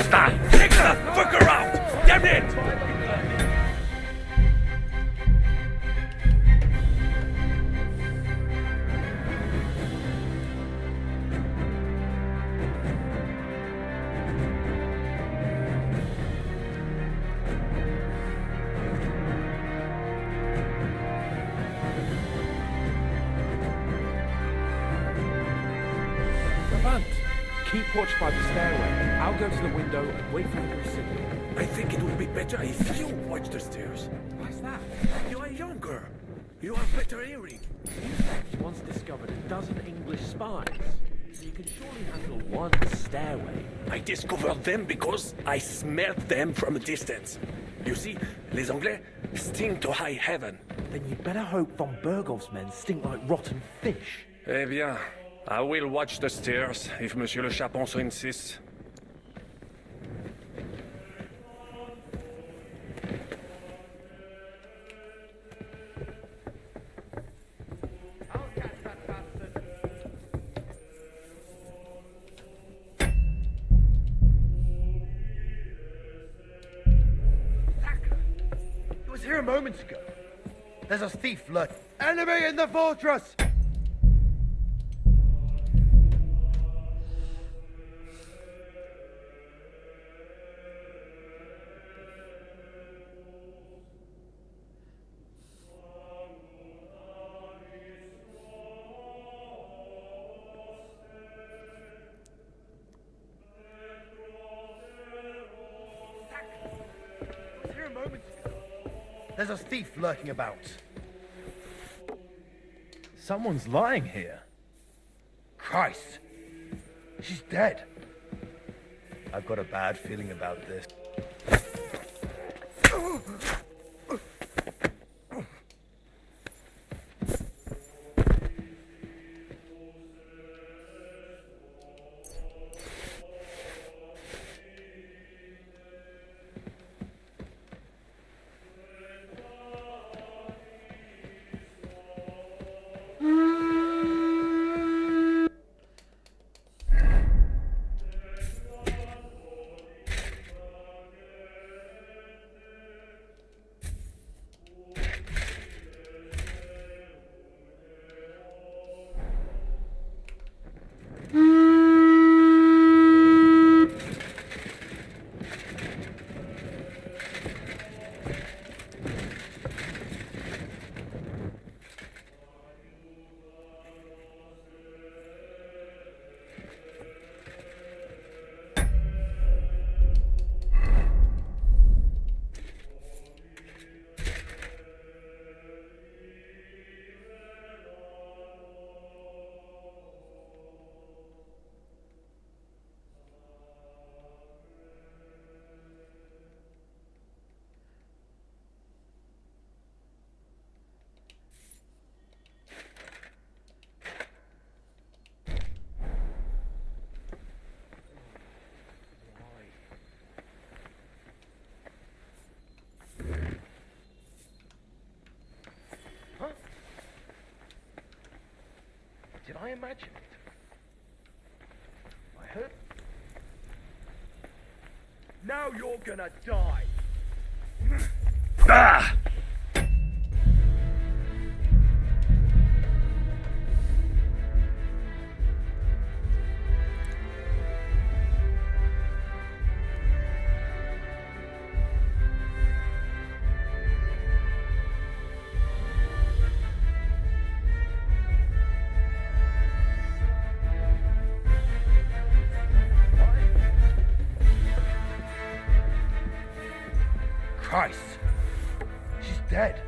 Stop! Take the fucker out! Damn it! Keep watch by the stairway. I'll go to the window and wait for Henry's signal. I think it would be better if you watch the stairs. Why's that? You are younger. You have better hearing. You said you once discovered a dozen English spies, so you can surely handle one stairway. I discovered them because I smelled them from a distance. You see, les Anglais stink to high heaven. Then you'd better hope von Bergov's men stink like rotten fish. Eh bien, I will watch the stairs if Monsieur le Chapon so insists. He was here a moment ago. There's a thief lurking. Enemy in the fortress! There's a thief lurking about. Someone's lying here. Christ! She's dead. I've got a bad feeling about this. Did I imagine it? I heard... Now you're gonna die! Ah! Christ! She's dead!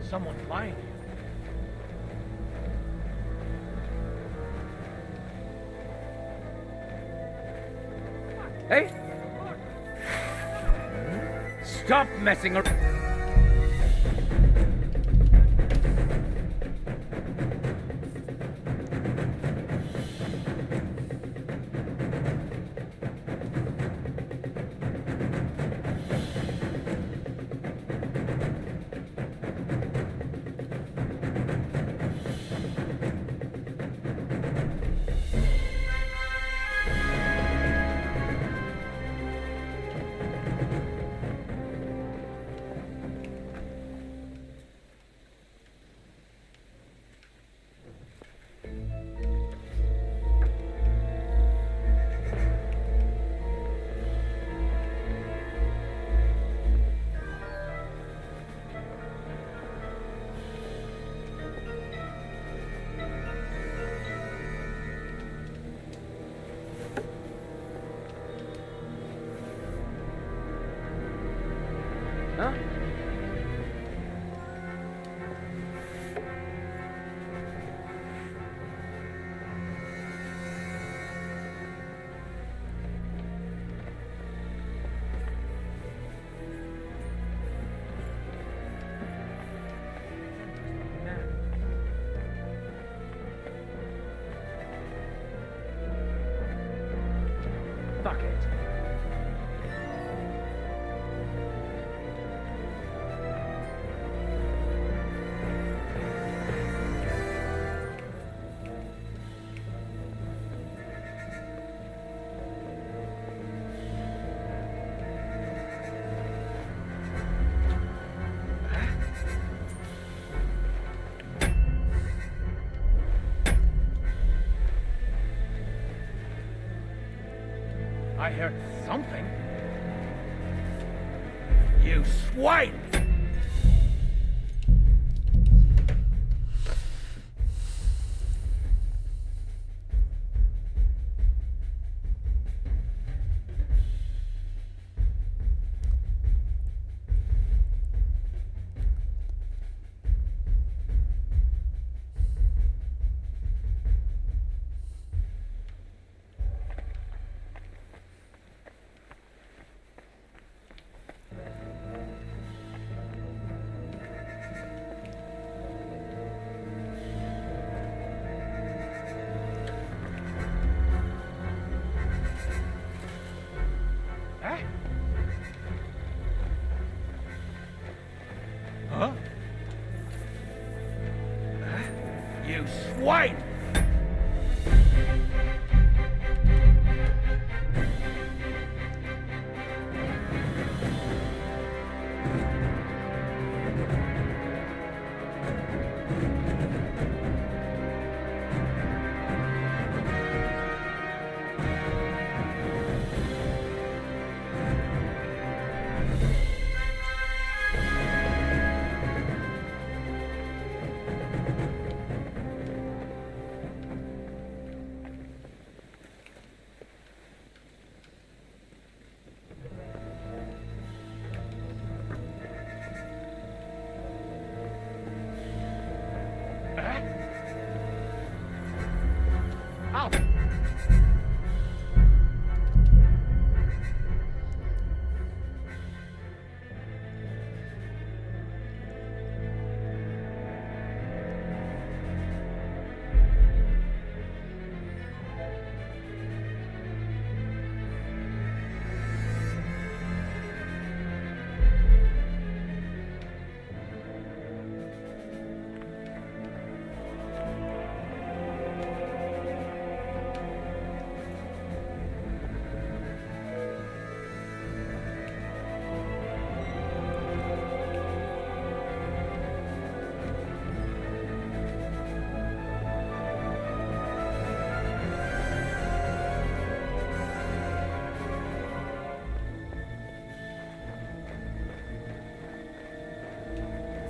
Someone's lying here. Hey! Stop messing around! Huh? Fuck it. I heard something. You swine! Huh? You swine! Ow!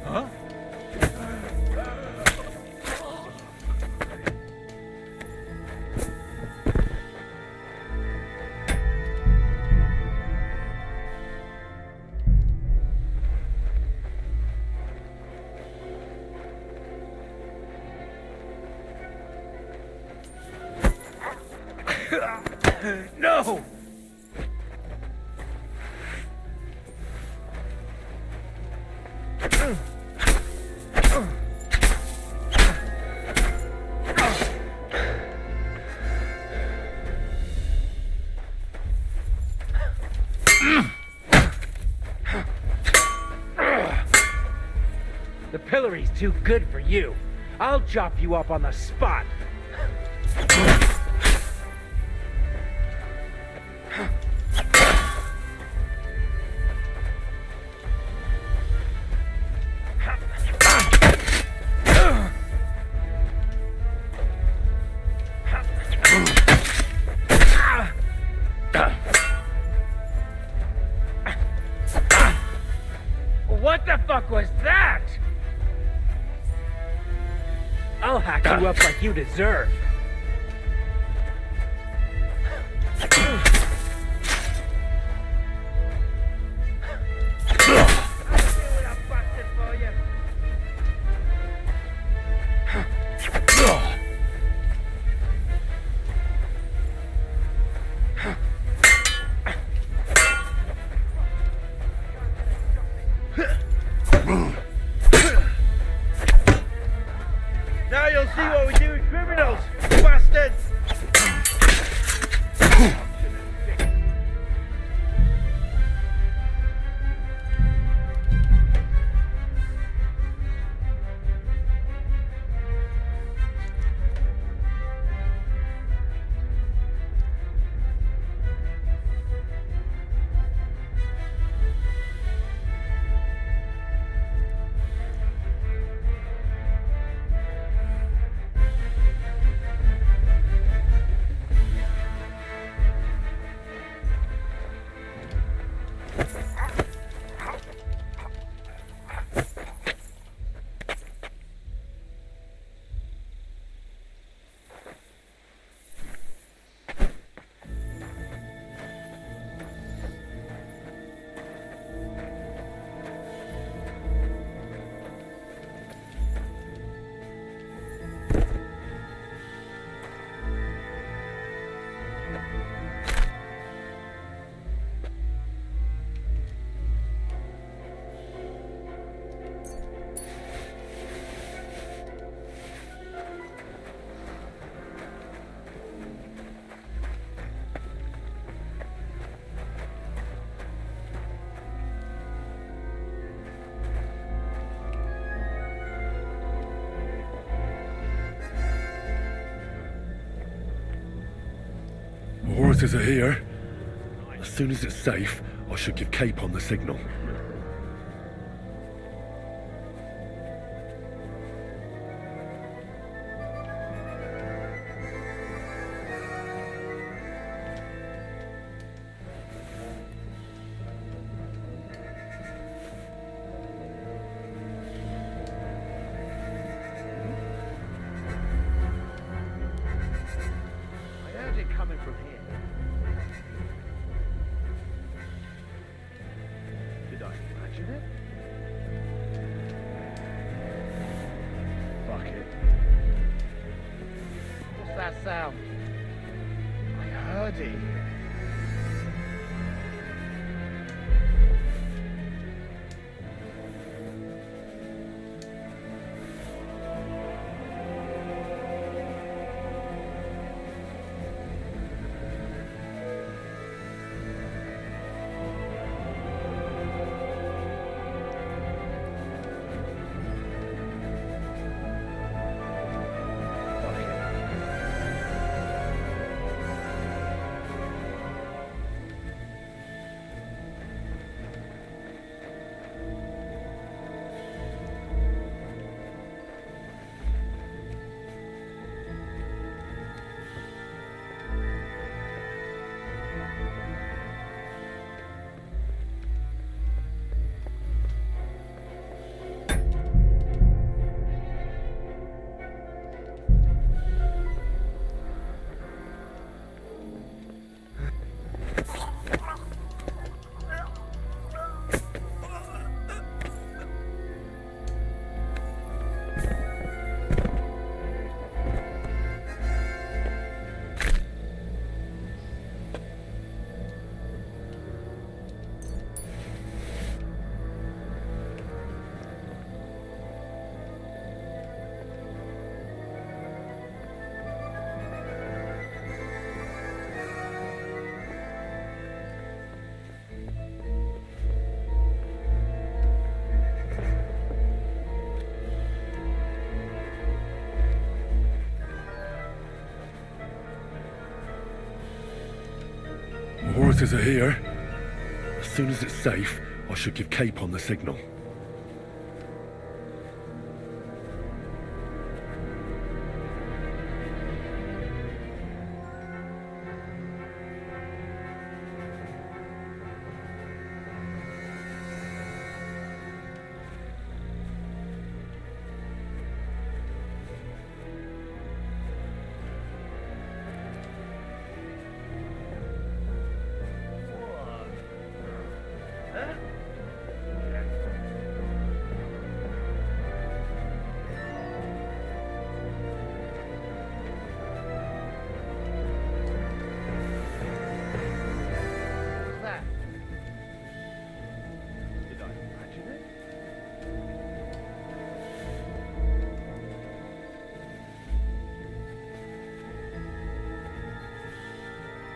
Huh? No! The pillory's too good for you. I'll chop you up on the spot. What the fuck was that? I'll hack you up like you deserve. horses are here. As soon as it's safe, I should give Cape on the signal. I heard it coming from here. Did I imagine it? Fuck it. What's that sound? I heard it. Horses are here. As soon as it's safe, I should give Cape on the signal.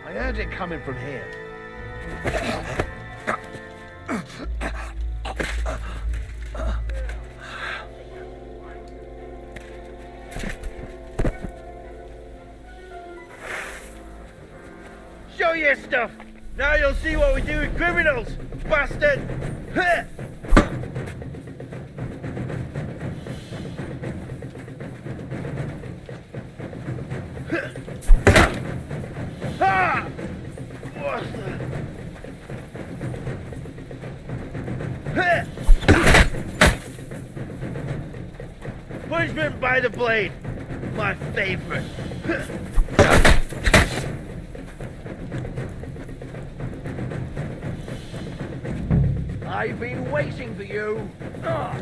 I heard it coming from here. Show your stuff! Now you'll see what we do with criminals, bastard! Huh. Ah! What's that? Huh. Punishment by the blade, my favorite. I've been waiting for you. Ah,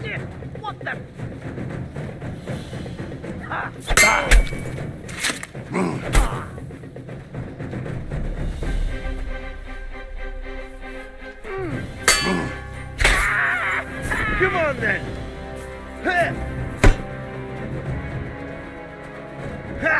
shit! What the? Ah. Come on then. Ha! Ha!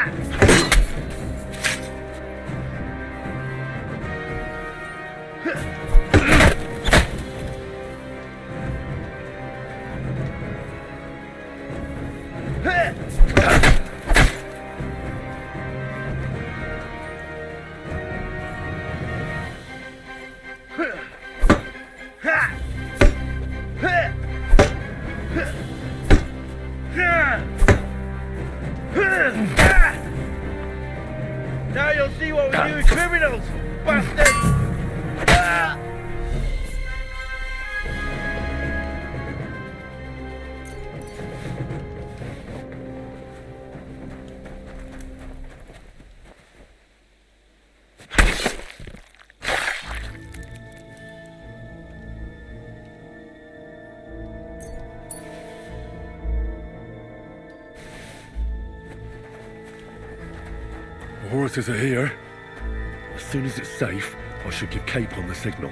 Now you'll see what we do with criminals, bastard! The horses are here. As soon as it's safe, I should give Cape on the signal.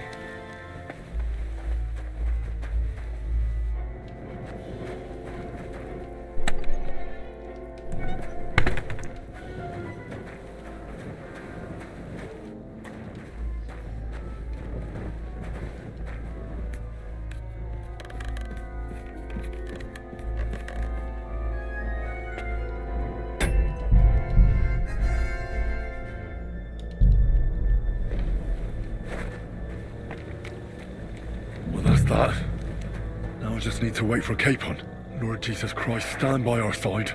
That. Now I just need to wait for Capon. Lord Jesus Christ, stand by our side.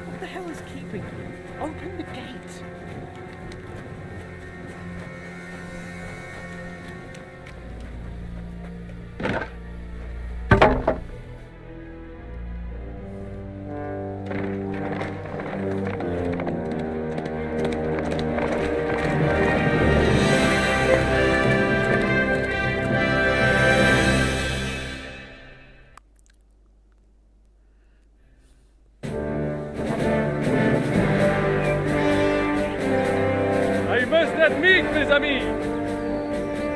What the hell is keeping you? Open the gate. Admit, mes amis,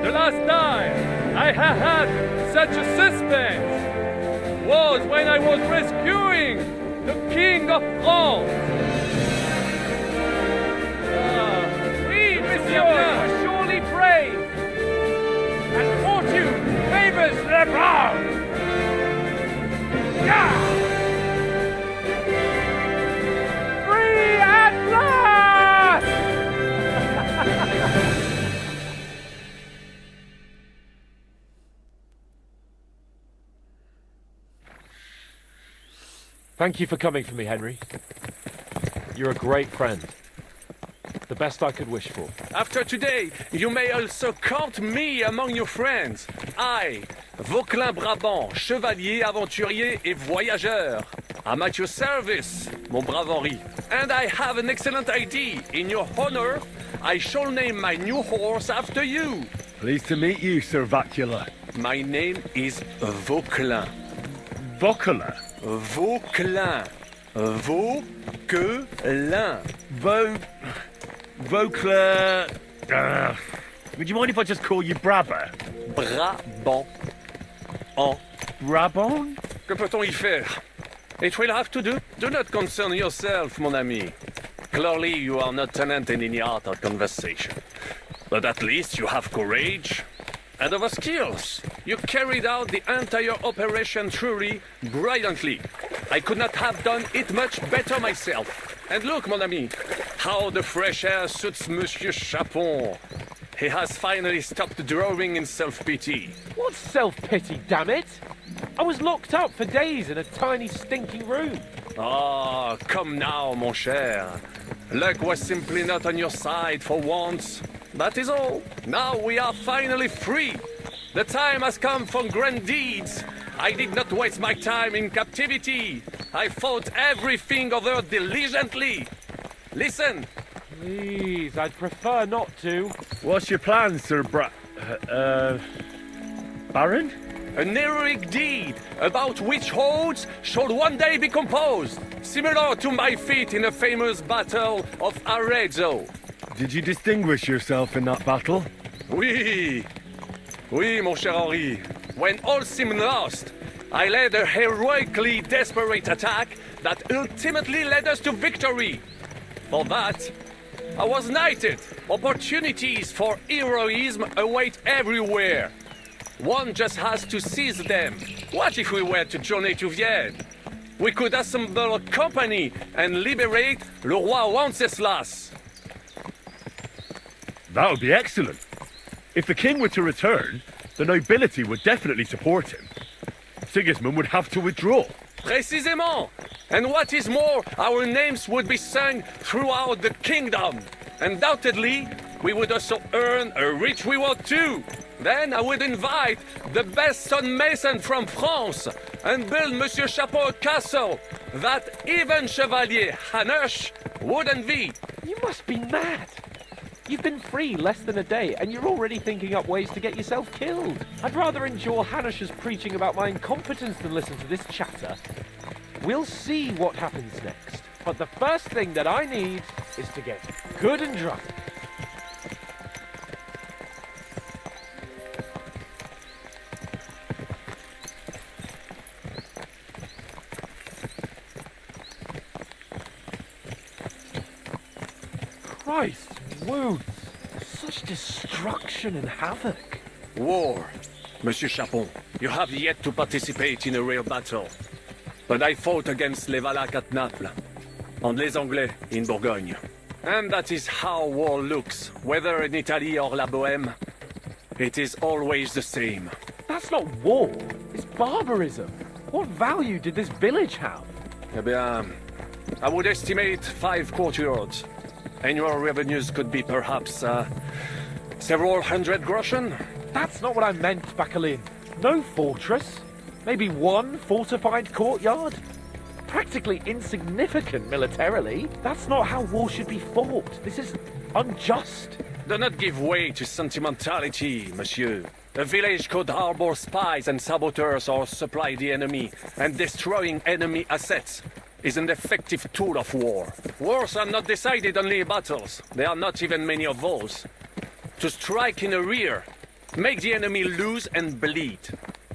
the last time I have had such a suspense was when I was rescuing the King of France. Oui, monsieur, you are surely brave, and fortune favors the brave. Yeah! Free at last! Thank you for coming for me, Henry. You're a great friend. The best I could wish for. After today, you may also count me among your friends. I, Vauquelin Brabant, chevalier, aventurier et voyageur. I'm at your service, mon brave Henri. And I have an excellent idea. In your honor, I shall name my new horse after you. Pleased to meet you, Sir Vacula. My name is Vauquelin. Vauquelin? Vauquelin. Vauquelin. Vauquelin. Would you mind if I just call you Brabber? Brabant. En. Brabant? Que peut-on y faire? It will have to do. Do not concern yourself, mon ami. Clearly, you are not talent in any art or conversation. But at least you have courage and other skills. You carried out the entire operation truly brilliantly. I could not have done it much better myself. And look, mon ami, how the fresh air suits Monsieur Chapon. He has finally stopped drawing in self-pity. What self-pity, damn it? I was locked up for days in a tiny stinking room. Ah, come now, mon cher. Luck was simply not on your side for once. That is all. Now we are finally free. The time has come for grand deeds. I did not waste my time in captivity. I fought everything over diligently. Listen. Please, I'd prefer not to. What's your plan, Sir Baron? An heroic deed about which oaths shall one day be composed, similar to my feat in the famous Battle of Arezzo. Did you distinguish yourself in that battle? Oui, mon cher Henri. When all seemed lost, I led a heroically desperate attack that ultimately led us to victory. For that, I was knighted. Opportunities for heroism await everywhere. One just has to seize them. What if we were to journey to Vienne? We could assemble a company and liberate Le Roi Wenceslas. That would be excellent. If the king were to return, the nobility would definitely support him. Sigismund would have to withdraw. Précisément! And what is more, our names would be sung throughout the kingdom. Undoubtedly, we would also earn a rich reward too. Then I would invite the best stonemason from France and build Monsieur Chapeau a castle that even Chevalier Hanush would envy. You must be mad. You've been free less than a day, and you're already thinking up ways to get yourself killed. I'd rather endure Hanush's preaching about my incompetence than listen to this chatter. We'll see what happens next. But the first thing that I need is to get good and drunk. Christ, wounds! Such destruction and havoc. War. Monsieur Chapon, you have yet to participate in a real battle. But I fought against les Valaques at Naples, and les Anglais in Bourgogne. And that is how war looks, whether in Italy or La Bohème. It is always the same. That's not war, it's barbarism. What value did this village have? Eh bien, I would estimate 5 courtyards. Annual revenues could be perhaps, several hundred groschen. That's not what I meant, Bacalin. No fortress. Maybe one fortified courtyard? Practically insignificant militarily. That's not how war should be fought. This is unjust. Do not give way to sentimentality, monsieur. A village could harbor spies and saboteurs or supply the enemy, and destroying enemy assets is an effective tool of war. Wars are not decided only in battles. There are not even many of those. To strike in the rear, make the enemy lose and bleed.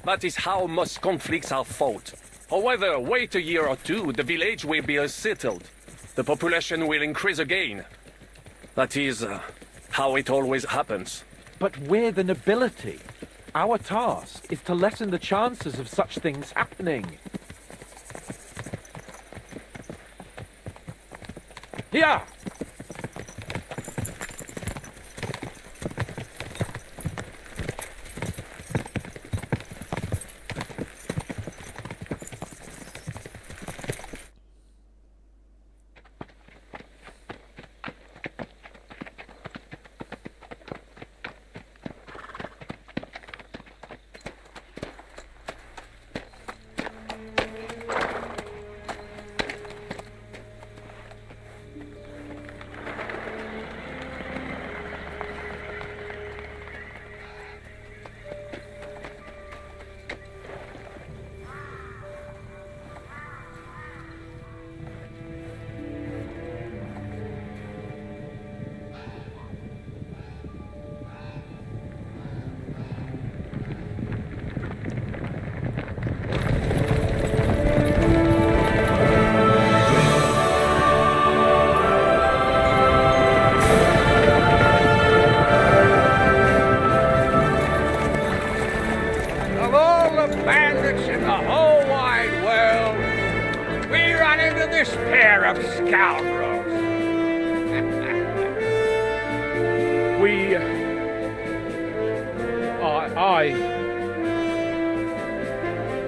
That is how most conflicts are fought. However, wait a year or two, the village will be settled. The population will increase again. That is how it always happens. But we're the nobility. Our task is to lessen the chances of such things happening. Yeah!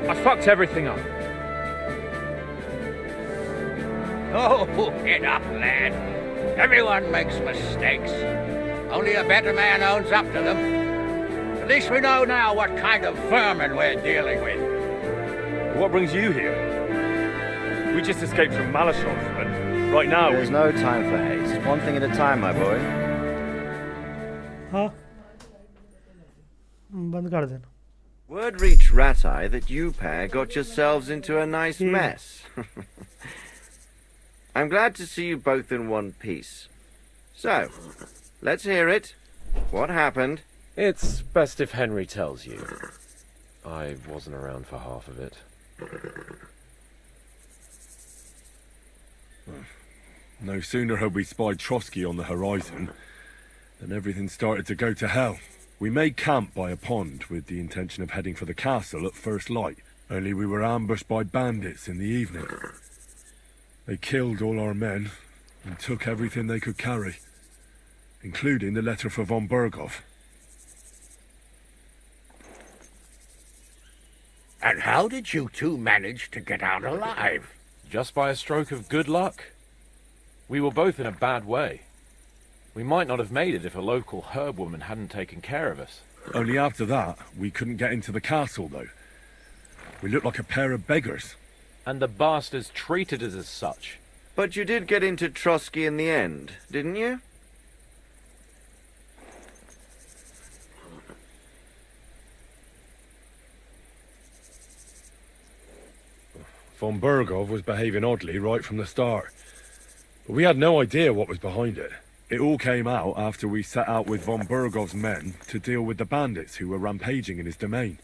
I fucked everything up. Oh, get up, lad. Everyone makes mistakes. Only a better man owns up to them. At least we know now what kind of vermin we're dealing with. What brings you here? We just escaped from Malashov, and right now There's no time for haste. One thing at a time, my boy. हाँ बंद कर देना Word reached Ratai that you pair got yourselves into a nice mess. I'm glad to see you both in one piece. So, let's hear it. What happened? It's best if Henry tells you. I wasn't around for half of it. No sooner had we spied Trotsky on the horizon than everything started to go to hell. We made camp by a pond with the intention of heading for the castle at first light, only we were ambushed by bandits in the evening. They killed all our men and took everything they could carry, including the letter for von Berghoff. And how did you two manage to get out alive? Just by a stroke of good luck. We were both in a bad way. We might not have made it if a local herb woman hadn't taken care of us. Only after that, we couldn't get into the castle, though. We looked like a pair of beggars. And the bastards treated us as such. But you did get into Trotsky in the end, didn't you? Von Berghoff was behaving oddly right from the start. But we had no idea what was behind it. It all came out after we set out with von Berghoff's men to deal with the bandits who were rampaging in his domain.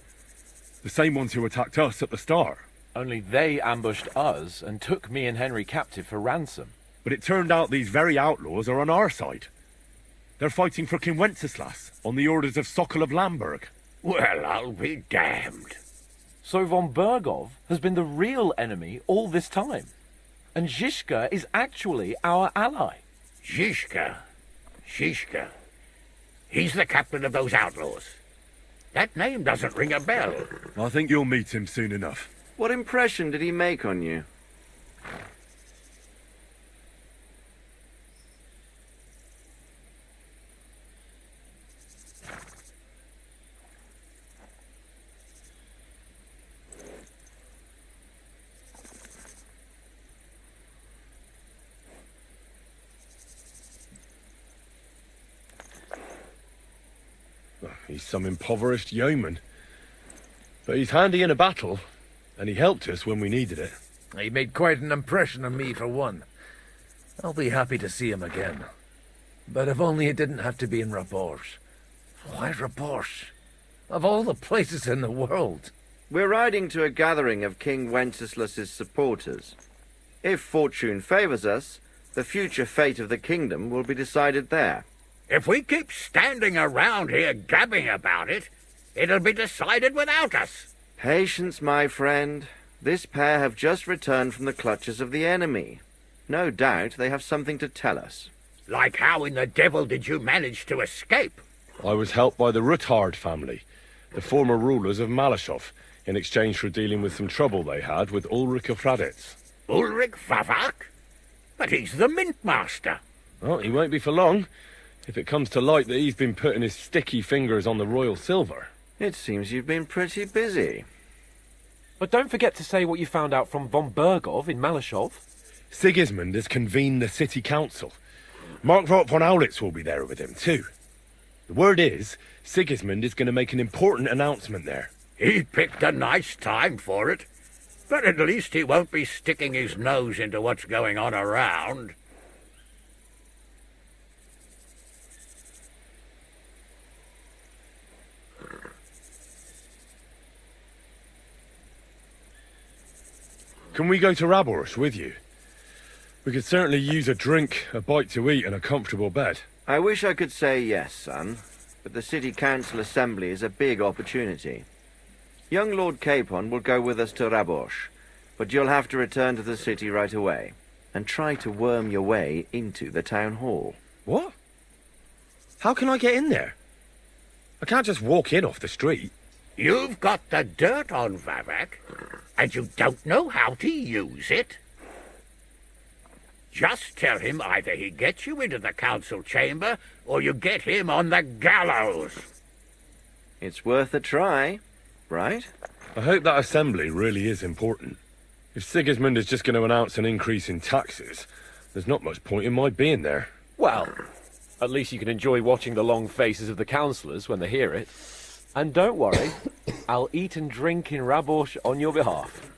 The same ones who attacked us at the start. Only they ambushed us and took me and Henry captive for ransom. But it turned out these very outlaws are on our side. They're fighting for King Wenceslas on the orders of Sokol of Lamberg. Well, I'll be damned. So von Berghoff has been the real enemy all this time. And Zizka is actually our ally. Zizka. He's the captain of those outlaws. That name doesn't ring a bell. I think you'll meet him soon enough. What impression did he make on you? He's some impoverished yeoman. But he's handy in a battle, and he helped us when we needed it. He made quite an impression on me, for one. I'll be happy to see him again. But if only it didn't have to be in Raborge. Why Raborge? Of all the places in the world. We're riding to a gathering of King Wenceslas's supporters. If fortune favors us, the future fate of the kingdom will be decided there. If we keep standing around here gabbing about it, it'll be decided without us. Patience, my friend. This pair have just returned from the clutches of the enemy. No doubt they have something to tell us. Like how in the devil did you manage to escape? I was helped by the Ruthard family, the former rulers of Malashov, in exchange for dealing with some trouble they had with Ulrich of Raditz. Ulrich Favak? But he's the mint master. Well, he won't be for long, if it comes to light that he's been putting his sticky fingers on the royal silver. It seems you've been pretty busy. But don't forget to say what you found out from von Berghoff in Malashov. Sigismund has convened the city council. Markvart von Aulitz will be there with him, too. The word is, Sigismund is going to make an important announcement there. He picked a nice time for it. But at least he won't be sticking his nose into what's going on around. Can we go to Raborsh with you? We could certainly use a drink, a bite to eat, and a comfortable bed. I wish I could say yes, son, but the city council assembly is a big opportunity. Young Lord Capon will go with us to Raborsh, but you'll have to return to the city right away and try to worm your way into the town hall. What? How can I get in there? I can't just walk in off the street. You've got the dirt on Vavak, and you don't know how to use it. Just tell him either he gets you into the council chamber, or you get him on the gallows. It's worth a try, right? I hope that assembly really is important. If Sigismund is just going to announce an increase in taxes, there's not much point in my being there. Well, at least you can enjoy watching the long faces of the councillors when they hear it. And don't worry, I'll eat and drink in Rabosh on your behalf.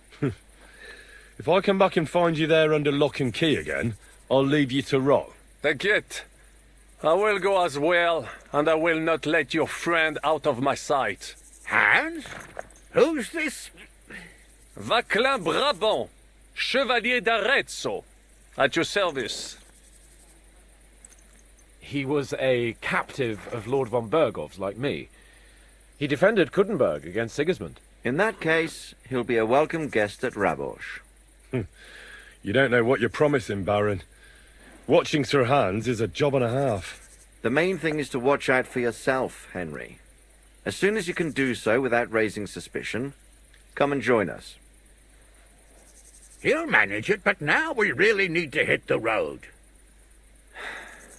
If I come back and find you there under lock and key again, I'll leave you to rot. Take it. I will go as well, and I will not let your friend out of my sight. Hans? Who's this? Vaclin Brabant, Chevalier d'Arezzo, at your service. He was a captive of Lord von Bergov's, like me. He defended Kuttenberg against Sigismund. In that case, he'll be a welcome guest at Rabosh. You don't know what you're promising, Baron. Watching Sir Hans is a job and a half. The main thing is to watch out for yourself, Henry. As soon as you can do so without raising suspicion, come and join us. He'll manage it, but now we really need to hit the road.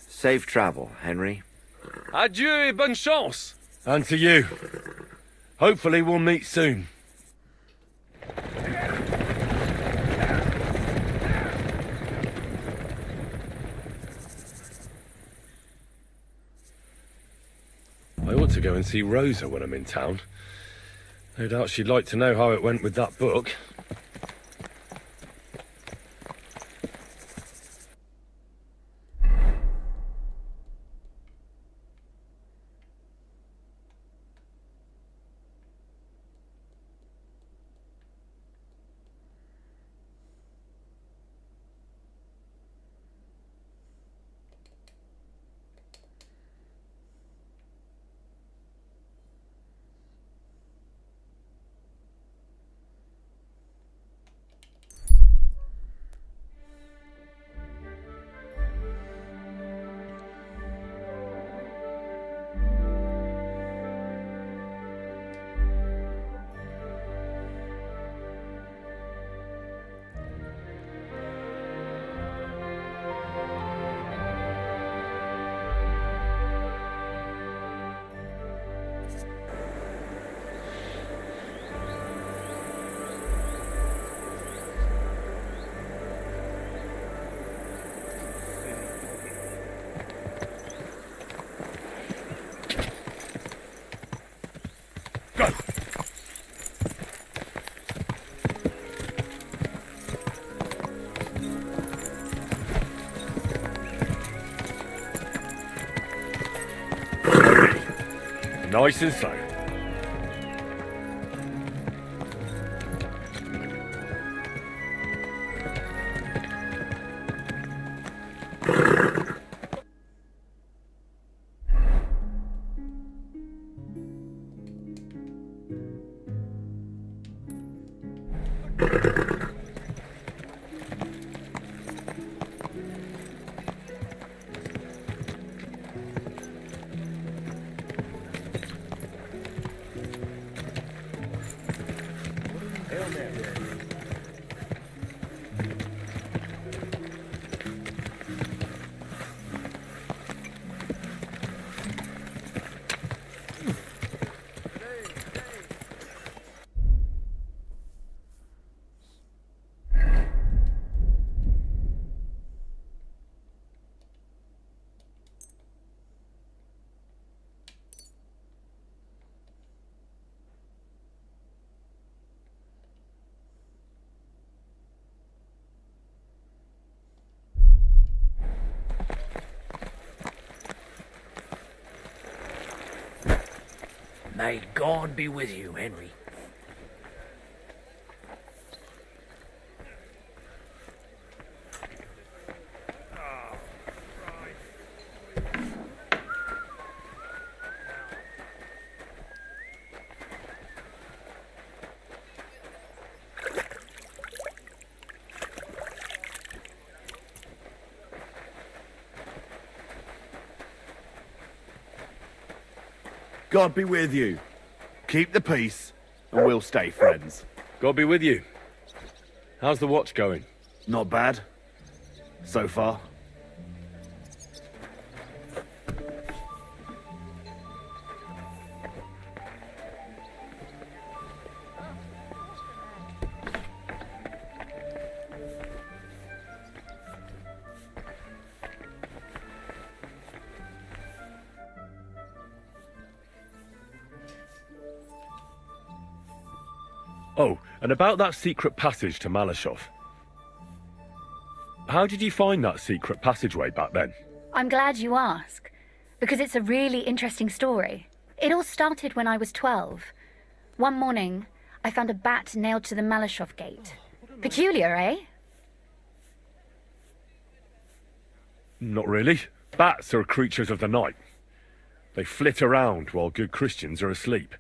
Safe travel, Henry. Adieu et bonne chance. And to you. Hopefully we'll meet soon. I ought to go and see Rosa when I'm in town. No doubt she'd like to know how it went with that book. Nice and slow. May God be with you, Henry. God be with you. Keep the peace, and we'll stay friends. God be with you. How's the watch going? Not bad. So far. Oh, and about that secret passage to Malashov. How did you find that secret passageway back then? I'm glad you ask, because it's a really interesting story. It all started when I was 12. One morning, I found a bat nailed to the Malashov gate. Peculiar, eh? Not really. Bats are creatures of the night. They flit around while good Christians are asleep,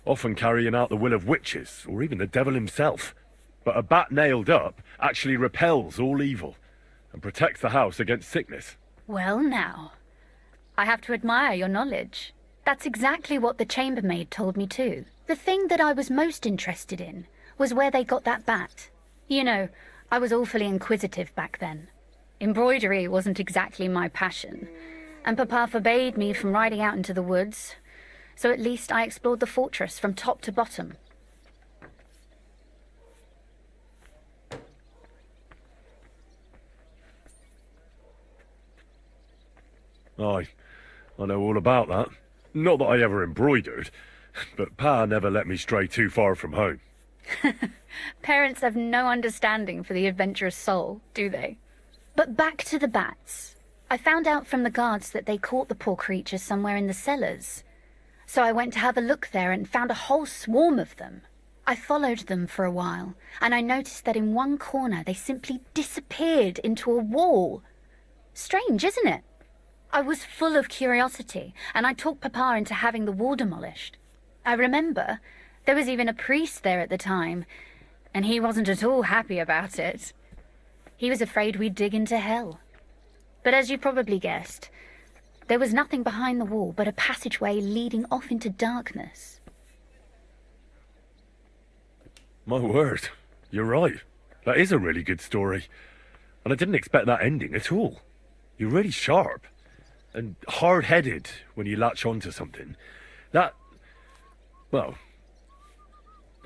often carrying out the will of witches, or even the devil himself. But a bat nailed up actually repels all evil, and protects the house against sickness. Well now, I have to admire your knowledge. That's exactly what the chambermaid told me too. The thing that I was most interested in was where they got that bat. You know, I was awfully inquisitive back then. Embroidery wasn't exactly my passion, and Papa forbade me from riding out into the woods, so at least I explored the fortress from top to bottom. Aye, I know all about that. Not that I ever embroidered, but Pa never let me stray too far from home. Parents have no understanding for the adventurous soul, do they? But back to the bats. I found out from the guards that they caught the poor creatures somewhere in the cellars. So I went to have a look there and found a whole swarm of them. I followed them for a while, and I noticed that in one corner they simply disappeared into a wall. Strange, isn't it? I was full of curiosity, and I talked Papa into having the wall demolished. I remember there was even a priest there at the time, and he wasn't at all happy about it. He was afraid we'd dig into hell. But as you probably guessed, there was nothing behind the wall but a passageway leading off into darkness. My word, you're right. That is a really good story. And I didn't expect that ending at all. You're really sharp. And hard-headed when you latch onto something. That's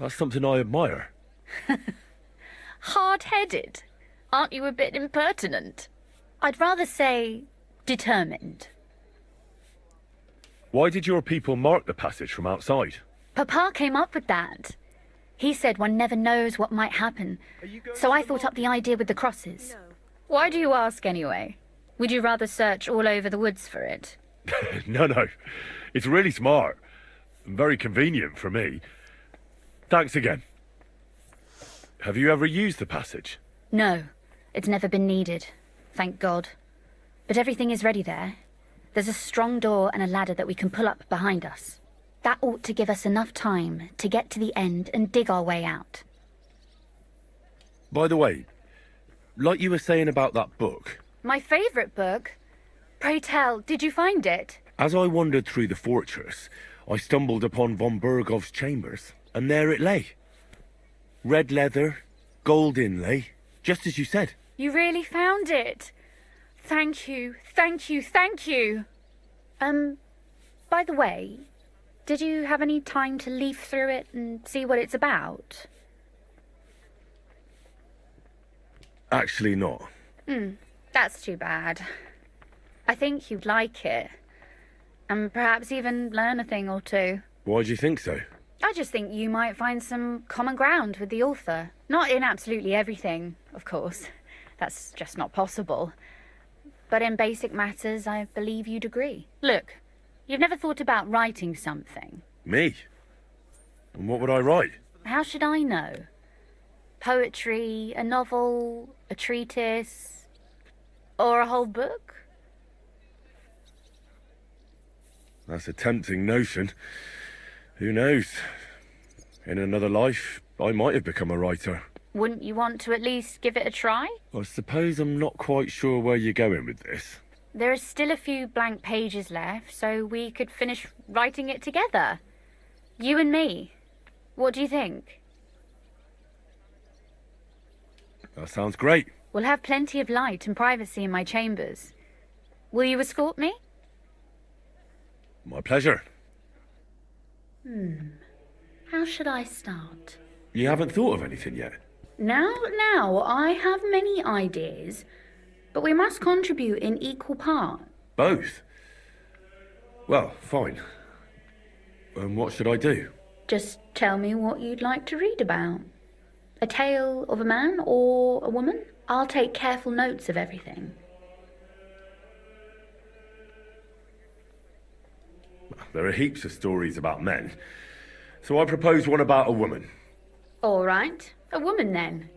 something I admire. Hard-headed? Aren't you a bit impertinent? I'd rather say determined. Why did your people mark the passage from outside? Papa came up with that. He said one never knows what might happen, so I thought up the idea with the crosses. No. Why do you ask anyway? Would you rather search all over the woods for it? No. It's really smart. And very convenient for me. Thanks again. Have you ever used the passage? No, it's never been needed. Thank God. But everything is ready there. There's a strong door and a ladder that we can pull up behind us. That ought to give us enough time to get to the end and dig our way out. By the way, like you were saying about that book... My favourite book? Pray tell, did you find it? As I wandered through the fortress, I stumbled upon von Bergov's chambers, and there it lay. Red leather, gold inlay, just as you said. You really found it? Thank you. By the way, did you have any time to leaf through it and see what it's about? Actually not. That's too bad. I think you'd like it. And perhaps even learn a thing or two. Why do you think so? I just think you might find some common ground with the author. Not in absolutely everything, of course. That's just not possible. But in basic matters, I believe you'd agree. Look, you've never thought about writing something. Me? And what would I write? How should I know? Poetry, a novel, a treatise... or a whole book? That's a tempting notion. Who knows? In another life, I might have become a writer. Wouldn't you want to at least give it a try? I suppose I'm not quite sure where you're going with this. There are still a few blank pages left, so we could finish writing it together. You and me. What do you think? That sounds great. We'll have plenty of light and privacy in my chambers. Will you escort me? My pleasure. How should I start? You haven't thought of anything yet? Now, I have many ideas, but we must contribute in equal part. Both? Well, fine. And what should I do? Just tell me what you'd like to read about. A tale of a man or a woman? I'll take careful notes of everything. There are heaps of stories about men, so I propose one about a woman. All right, a woman then.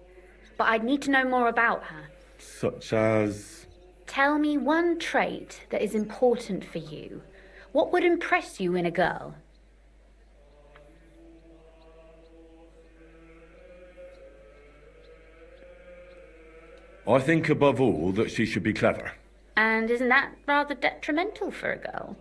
But I'd need to know more about her. Such as... Tell me one trait that is important for you. What would impress you in a girl? I think above all that she should be clever. And isn't that rather detrimental for a girl?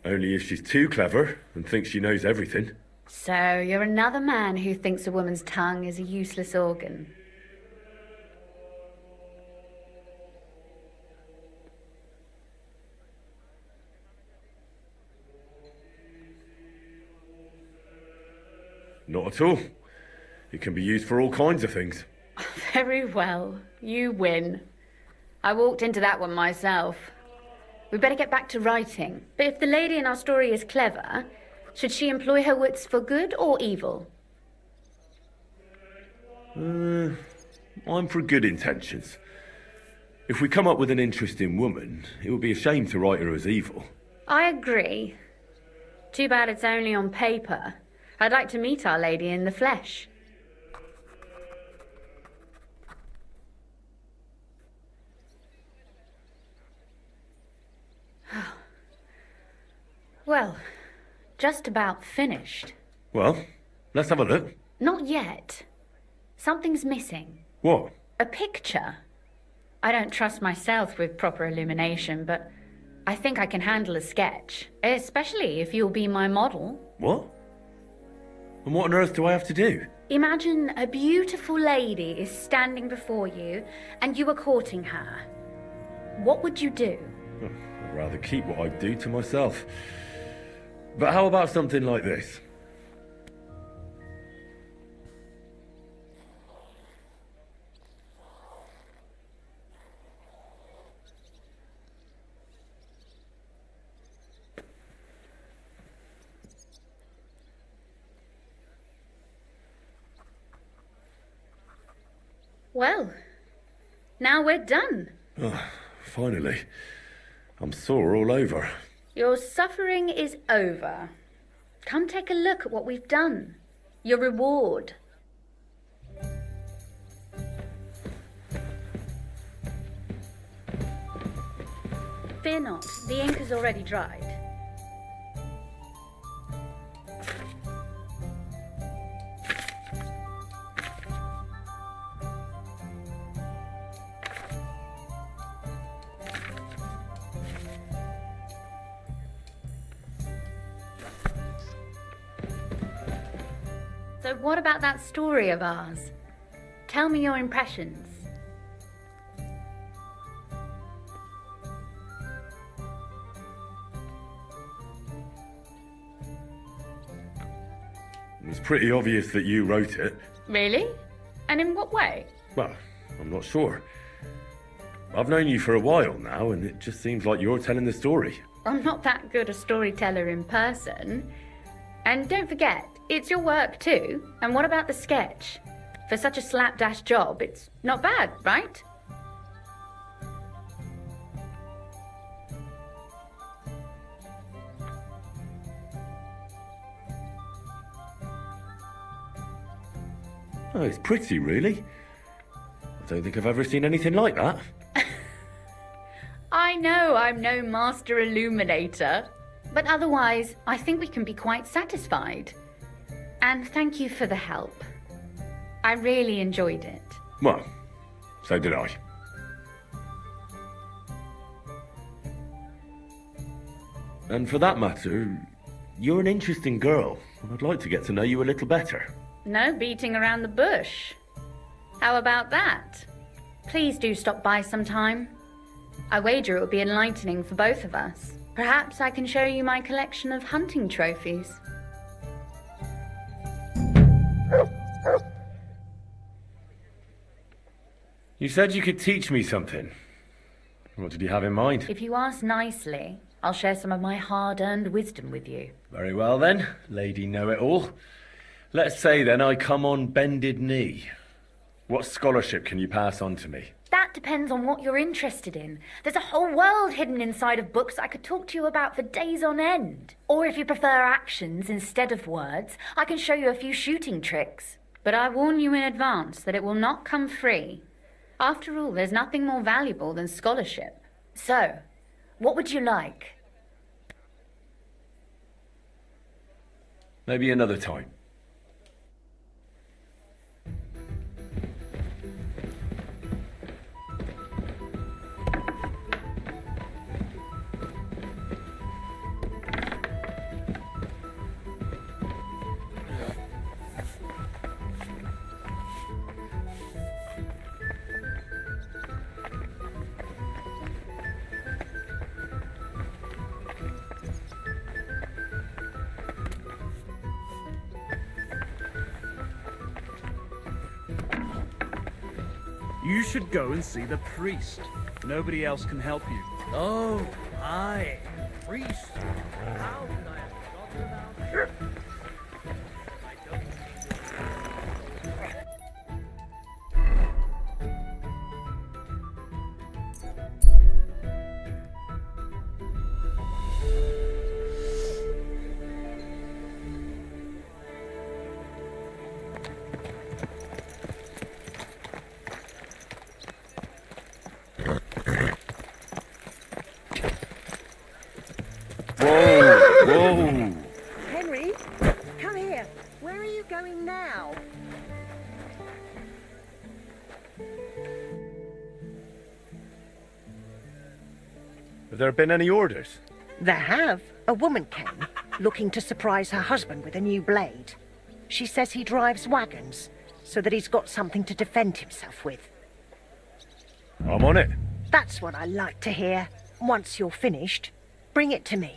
Only if she's too clever and thinks she knows everything. So you're another man who thinks a woman's tongue is a useless organ. Not at all. It can be used for all kinds of things. Very well, you win. I walked into that one myself. We better get back to writing. But if the lady in our story is clever, should she employ her wits for good or evil? I'm for good intentions. If we come up with an interesting woman, it would be a shame to write her as evil. I agree. Too bad it's only on paper. I'd like to meet our lady in the flesh. Well, just about finished. Well, let's have a look. Not yet. Something's missing. What? A picture. I don't trust myself with proper illumination, but I think I can handle a sketch, especially if you'll be my model. What? And what on earth do I have to do? Imagine a beautiful lady is standing before you and you are courting her. What would you do? I'd rather keep what I do to myself. But how about something like this? Well, now we're done. Oh, finally. I'm sore all over. Your suffering is over. Come take a look at what we've done. Your reward. Fear not, the ink is already dried. So what about that story of ours? Tell me your impressions. It's pretty obvious that you wrote it. Really? And in what way? Well, I'm not sure. I've known you for a while now, and it just seems like you're telling the story. I'm not that good a storyteller in person. And don't forget, it's your work too. And what about the sketch? For such a slapdash job, it's not bad, right? Oh, it's pretty, really. I don't think I've ever seen anything like that. I know I'm no master illuminator, but otherwise, I think we can be quite satisfied. And thank you for the help. I really enjoyed it. Well, so did I. And for that matter, you're an interesting girl, and I'd like to get to know you a little better. No beating around the bush. How about that? Please do stop by sometime. I wager it will be enlightening for both of us. Perhaps I can show you my collection of hunting trophies. You said you could teach me something. What did you have in mind? If you ask nicely, I'll share some of my hard-earned wisdom with you. Very well then, Lady Know-It-All. Let's say then I come on bended knee. What scholarship can you pass on to me? That depends on what you're interested in. There's a whole world hidden inside of books I could talk to you about for days on end. Or if you prefer actions instead of words, I can show you a few shooting tricks. But I warn you in advance that it will not come free. After all, there's nothing more valuable than scholarship. So, what would you like? Maybe another time. You should go and see the priest. Nobody else can help you. Oh, aye. Priest. How could I have forgotten about him? Whoa! Henry, come here. Where are you going now? Have there been any orders? There have. A woman came, looking to surprise her husband with a new blade. She says he drives wagons, so that he's got something to defend himself with. I'm on it. That's what I like to hear. Once you're finished, bring it to me.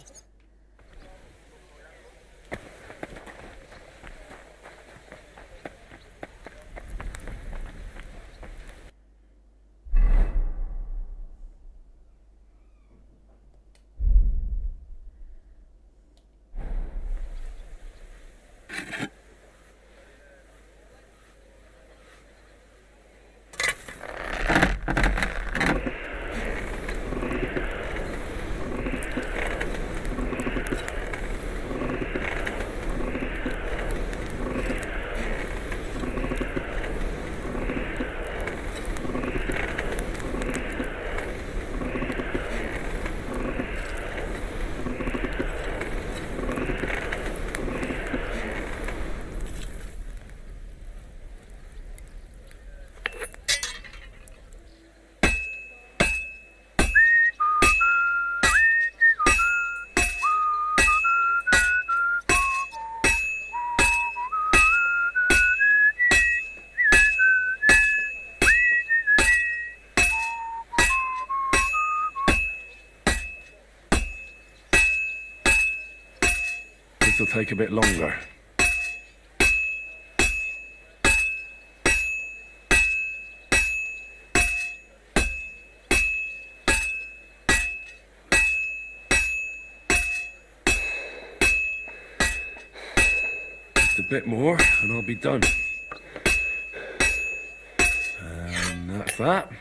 This'll take a bit longer. Just a bit more and I'll be done. And that's that.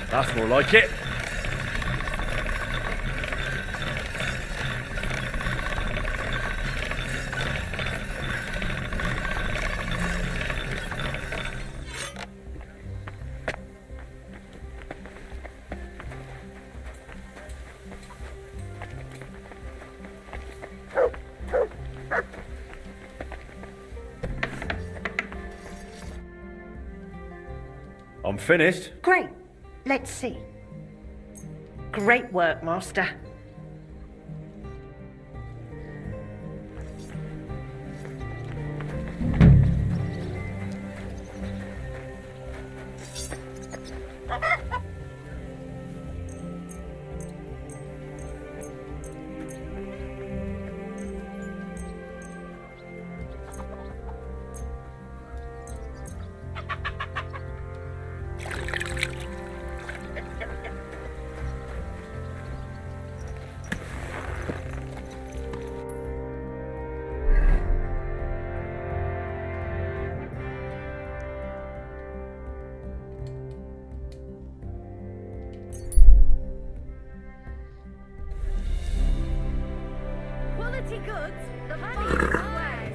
That's more like it. I'm finished. Great. Let's see. Great work, Master. Quality goods, the money is always.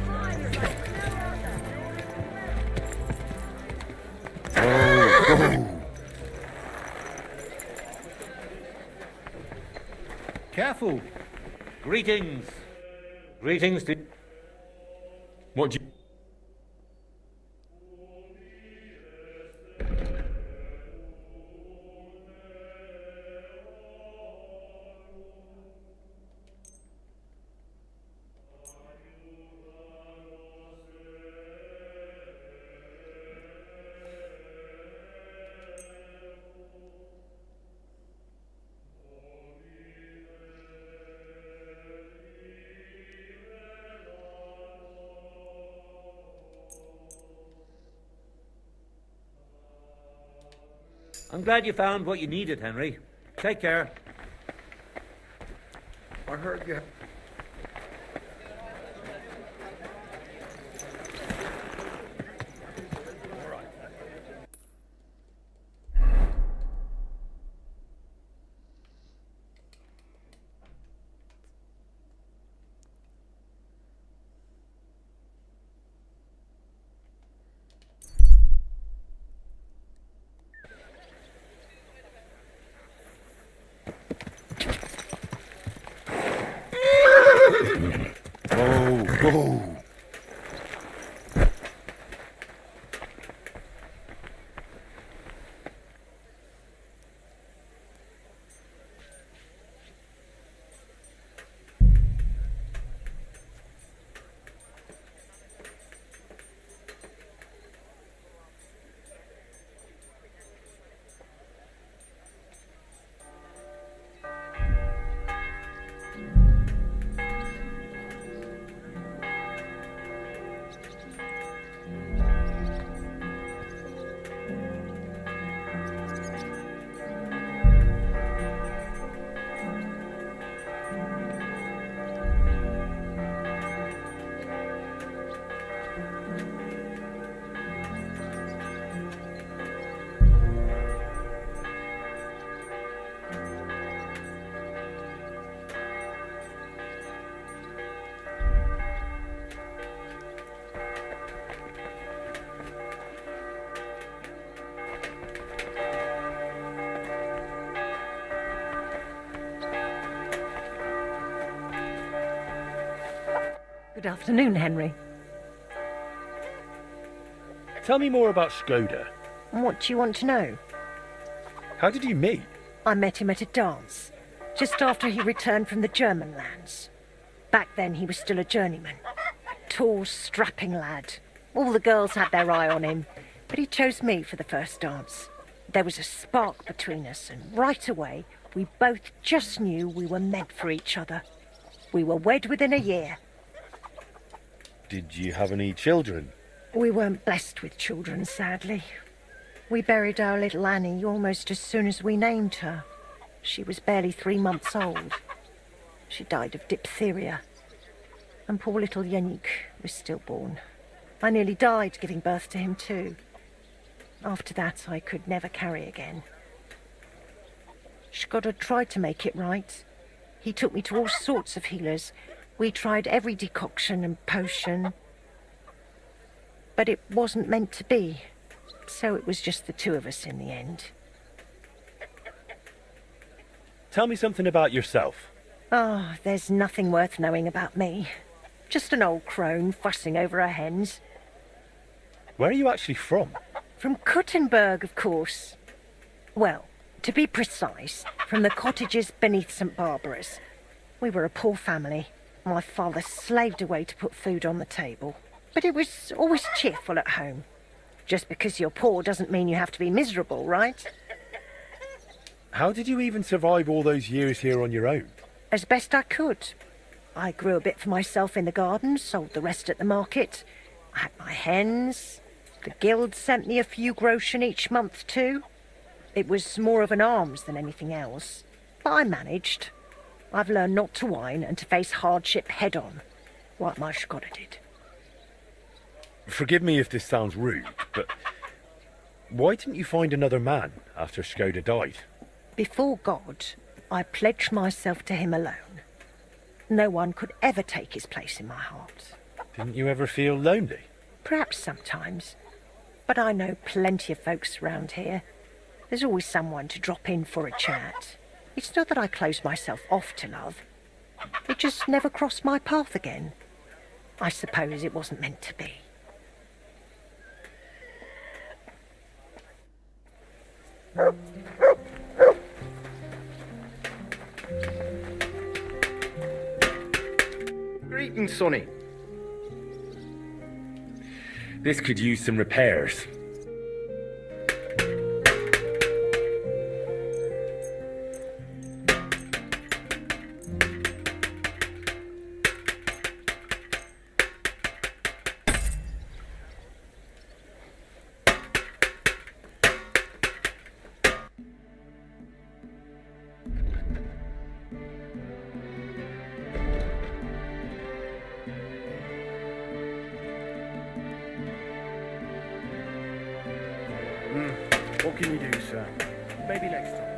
Times like no other. Careful. Greetings. Greetings to... What do you... I'm glad you found what you needed, Henry. Take care. I heard you. Whoa. Good afternoon, Henry. Tell me more about Skoda. What do you want to know? How did you meet? I met him at a dance, just after he returned from the German lands. Back then he was still a journeyman. A tall, strapping lad. All the girls had their eye on him, but he chose me for the first dance. There was a spark between us, and right away we both just knew we were meant for each other. We were wed within a year. Did you have any children? We weren't blessed with children, sadly. We buried our little Annie almost as soon as we named her. She was barely 3 months old. She died of diphtheria. And poor little Yannick was stillborn. I nearly died giving birth to him too. After that, I could never carry again. Skoda tried to make it right. He took me to all sorts of healers. We tried every decoction and potion. But it wasn't meant to be. So it was just the two of us in the end. Tell me something about yourself. Oh, there's nothing worth knowing about me. Just an old crone fussing over her hens. Where are you actually from? From Kuttenberg, of course. Well, to be precise, from the cottages beneath St. Barbara's. We were a poor family. My father slaved away to put food on the table. But it was always cheerful at home. Just because you're poor doesn't mean you have to be miserable, right? How did you even survive all those years here on your own? As best I could. I grew a bit for myself in the garden, sold the rest at the market. I had my hens. The guild sent me a few groschen each month too. It was more of an alms than anything else. But I managed. I've learned not to whine and to face hardship head-on, like my Skoda did. Forgive me if this sounds rude, but why didn't you find another man after Skoda died? Before God, I pledged myself to him alone. No one could ever take his place in my heart. Didn't you ever feel lonely? Perhaps sometimes. But I know plenty of folks around here. There's always someone to drop in for a chat. It's not that I close myself off to love. It just never crossed my path again. I suppose it wasn't meant to be. Greetings, Sonny. This could use some repairs. What can you do, sir? Maybe next time.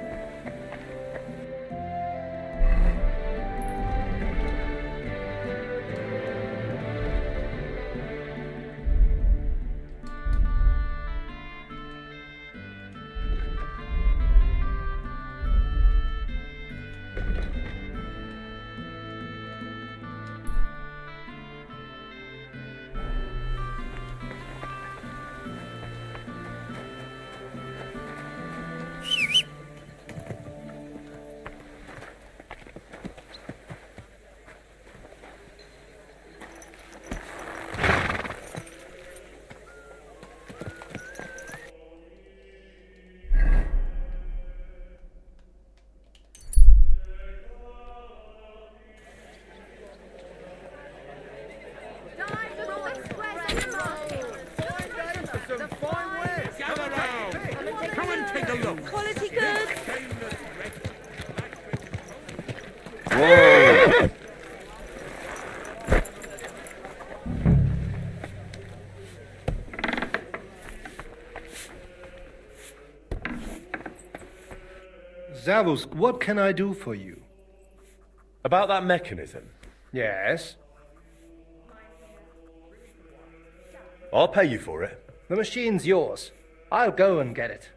Quality goods. Whoa! Zavusk, what can I do for you? About that mechanism. Yes? I'll pay you for it. The machine's yours. I'll go and get it.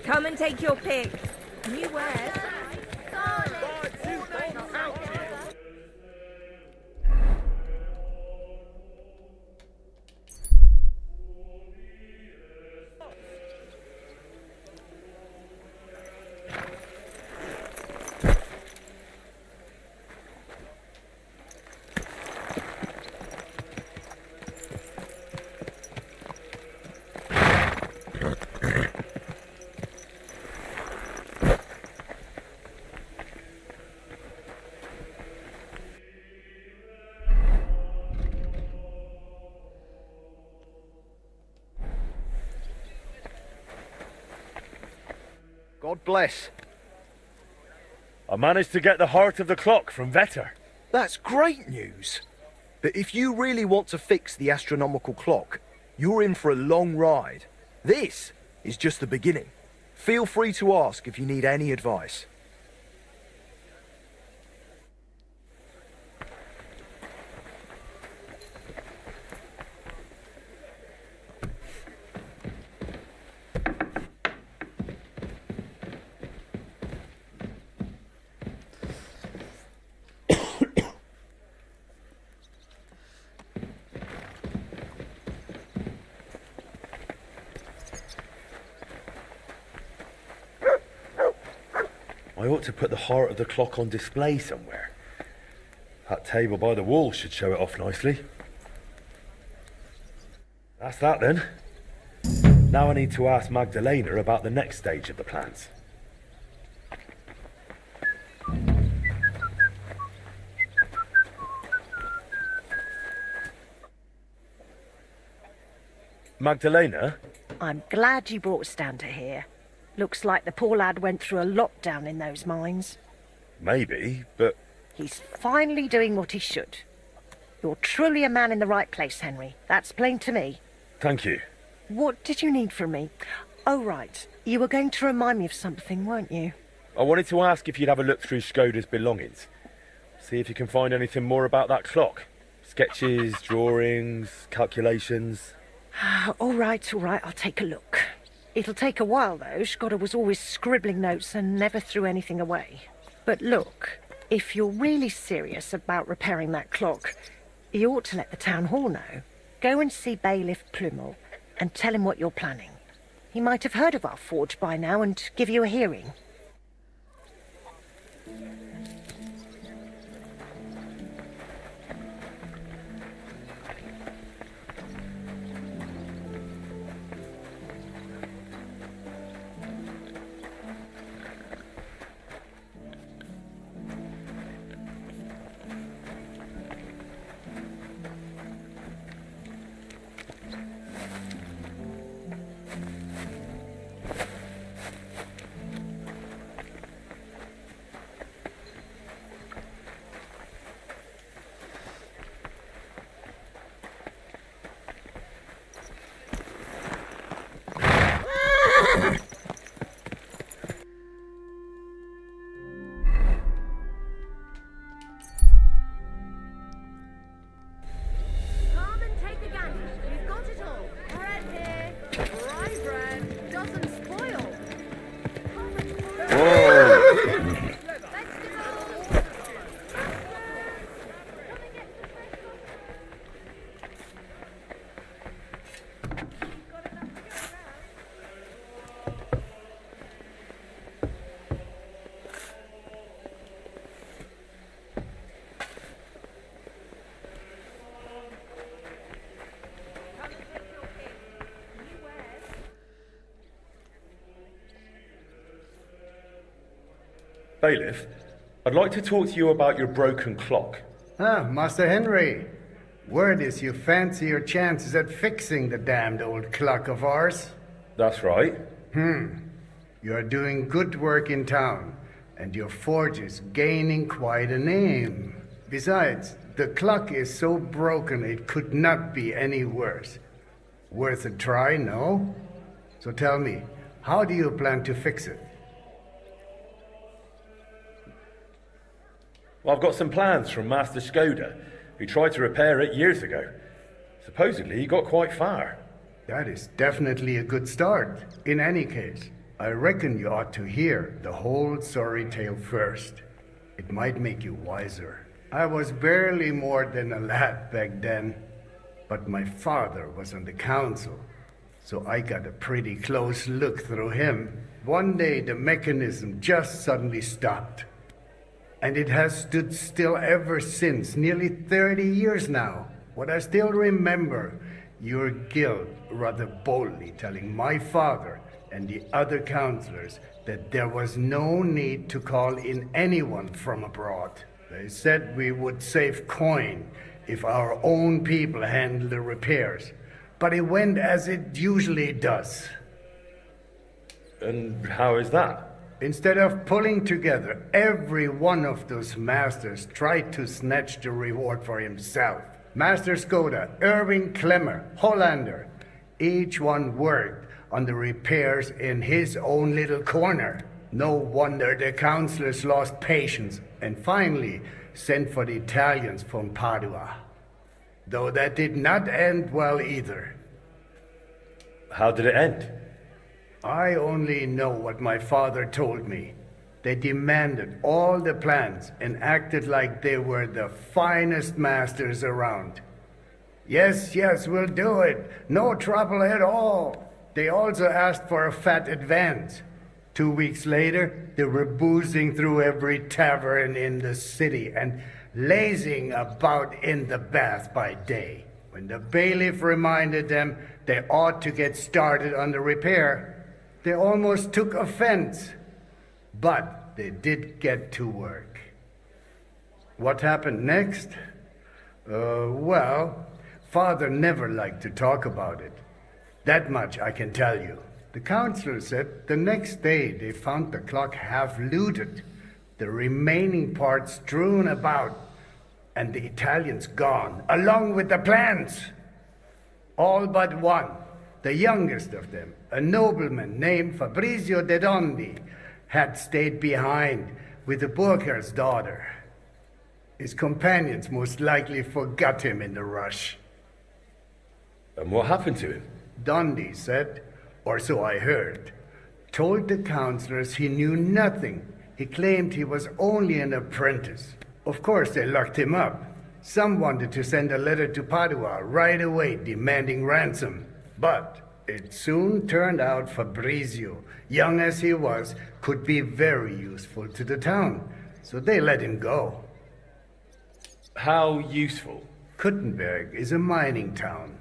Come and take your pick. New wares. God bless. I managed to get the heart of the clock from Vetter. That's great news. But if you really want to fix the astronomical clock, you're in for a long ride. This is just the beginning. Feel free to ask if you need any advice. I ought to put the heart of the clock on display somewhere. That table by the wall should show it off nicely. That's that then. Now I need to ask Magdalena about the next stage of the plans. Magdalena? I'm glad you brought Stan to here. Looks like the poor lad went through a lot down in those mines. Maybe, but... He's finally doing what he should. You're truly a man in the right place, Henry. That's plain to me. Thank you. What did you need from me? Oh, right. You were going to remind me of something, weren't you? I wanted to ask if you'd have a look through Skoda's belongings. See if you can find anything more about that clock. Sketches, drawings, calculations... All right, I'll take a look. It'll take a while, though. Skoda was always scribbling notes and never threw anything away. But look, if you're really serious about repairing that clock, you ought to let the town hall know. Go and see Bailiff Plumel and tell him what you're planning. He might have heard of our forge by now and give you a hearing. Bailiff, I'd like to talk to you about your broken clock. Ah, Master Henry. Word is you fancy your chances at fixing the damned old clock of ours. That's right. You're doing good work in town, and your forge is gaining quite a name. Besides, the clock is so broken it could not be any worse. Worth a try, no? So tell me, how do you plan to fix it? Well, I've got some plans from Master Skoda, who tried to repair it years ago. Supposedly, he got quite far. That is definitely a good start. In any case, I reckon you ought to hear the whole sorry tale first. It might make you wiser. I was barely more than a lad back then, but my father was on the council, so I got a pretty close look through him. One day, the mechanism just suddenly stopped. And it has stood still ever since, nearly 30 years now. What I still remember, your guild rather boldly telling my father and the other councillors that there was no need to call in anyone from abroad. They said we would save coin if our own people handled the repairs. But it went as it usually does. And how is that? Instead of pulling together, every one of those masters tried to snatch the reward for himself. Master Skoda, Erwin Klemmer, Hollander, each one worked on the repairs in his own little corner. No wonder the councillors lost patience and finally sent for the Italians from Padua. Though that did not end well either. How did it end? I only know what my father told me. They demanded all the plans and acted like they were the finest masters around. Yes, we'll do it. No trouble at all. They also asked for a fat advance. 2 weeks later, they were boozing through every tavern in the city and lazing about in the bath by day. When the bailiff reminded them they ought to get started on the repair, they almost took offense. But they did get to work. What happened next? Well, Father never liked to talk about it. That much I can tell you. The councillor said the next day they found the clock half looted, the remaining parts strewn about, and the Italians gone, along with the plans. All but one, the youngest of them, a nobleman named Fabrizio de Dondi, had stayed behind with the Burgherr's daughter. His companions most likely forgot him in the rush. And what happened to him? Dondi said, or so I heard, told the councillors he knew nothing. He claimed he was only an apprentice. Of course, they locked him up. Some wanted to send a letter to Padua right away demanding ransom. But it soon turned out Fabrizio, young as he was, could be very useful to the town. So they let him go. How useful? Kuttenberg is a mining town.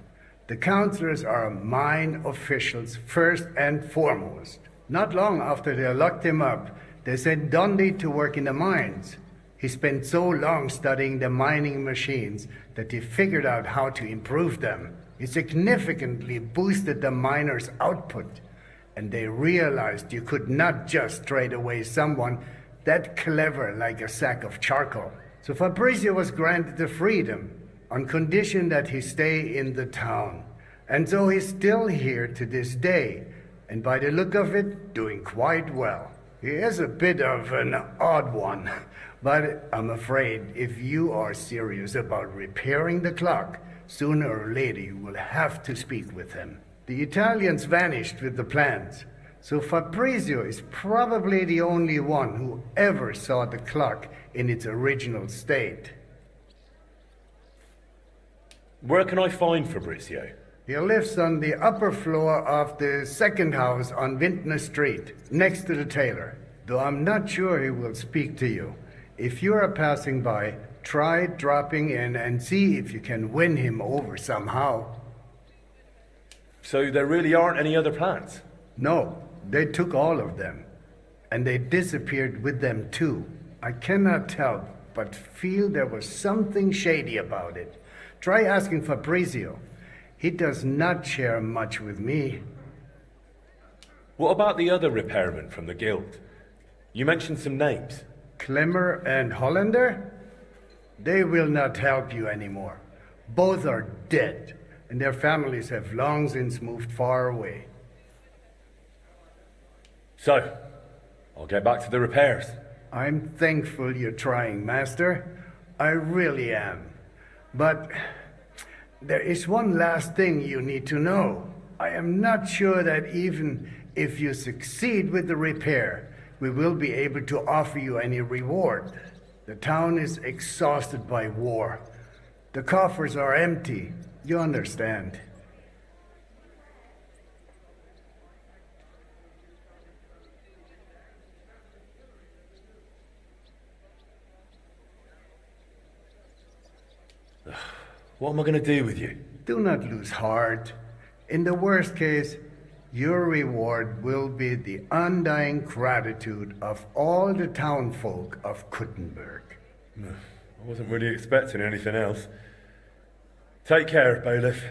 The councillors are mine officials first and foremost. Not long after they locked him up, they sent Dondi to work in the mines. He spent so long studying the mining machines that he figured out how to improve them. He significantly boosted the miners' output, and they realized you could not just trade away someone that clever like a sack of charcoal. So Fabrizio was granted the freedom on condition that he stay in the town. And so he's still here to this day, and by the look of it, doing quite well. He is a bit of an odd one, but I'm afraid if you are serious about repairing the clock, sooner or later you will have to speak with him. The Italians vanished with the plans, so Fabrizio is probably the only one who ever saw the clock in its original state. Where can I find Fabrizio? He lives on the upper floor of the second house on Vintner Street, next to the tailor, though I'm not sure he will speak to you. If you are passing by, try dropping in and see if you can win him over somehow. So there really aren't any other plans? No, they took all of them. And they disappeared with them too. I cannot tell, but feel there was something shady about it. Try asking Fabrizio. He does not share much with me. What about the other repairmen from the guild? You mentioned some names. Klemmer and Hollander? They will not help you anymore. Both are dead, and their families have long since moved far away. So, I'll get back to the repairs. I'm thankful you're trying, Master. I really am. But there is one last thing you need to know. I am not sure that even if you succeed with the repair, we will be able to offer you any reward. The town is exhausted by war. The coffers are empty. You understand. What am I going to do with you? Do not lose heart. In the worst case, your reward will be the undying gratitude of all the townfolk of Kuttenberg. I wasn't really expecting anything else. Take care, bailiff.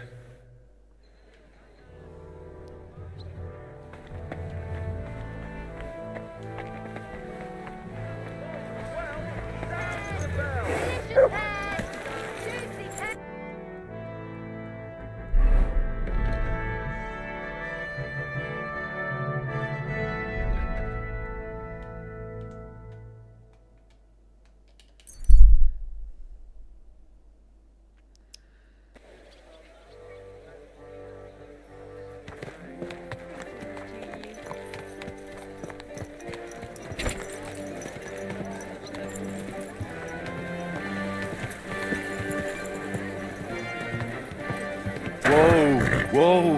Whoa!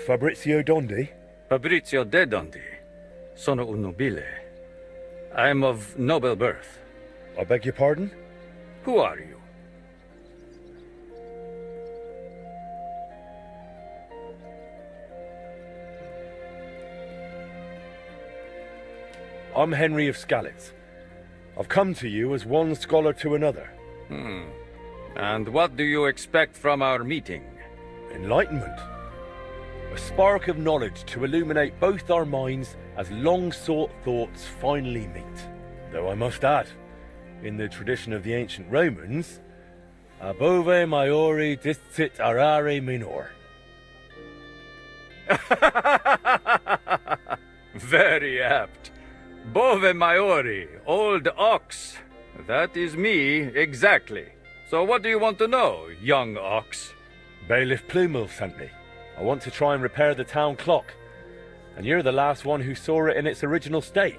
Fabrizio Dondi? Fabrizio de Dondi. Sono un nobile. I am of noble birth. I beg your pardon? Who are you? I'm Henry of Skalitz. I've come to you as one scholar to another. And what do you expect from our meeting? Enlightenment. A spark of knowledge to illuminate both our minds as long-sought thoughts finally meet. Though I must add, in the tradition of the ancient Romans, above maiore distit arare minor. Very apt. Bove maiori, old ox. That is me, exactly. So what do you want to know, young ox? Bailiff Plumel sent me. I want to try and repair the town clock. And you're the last one who saw it in its original state.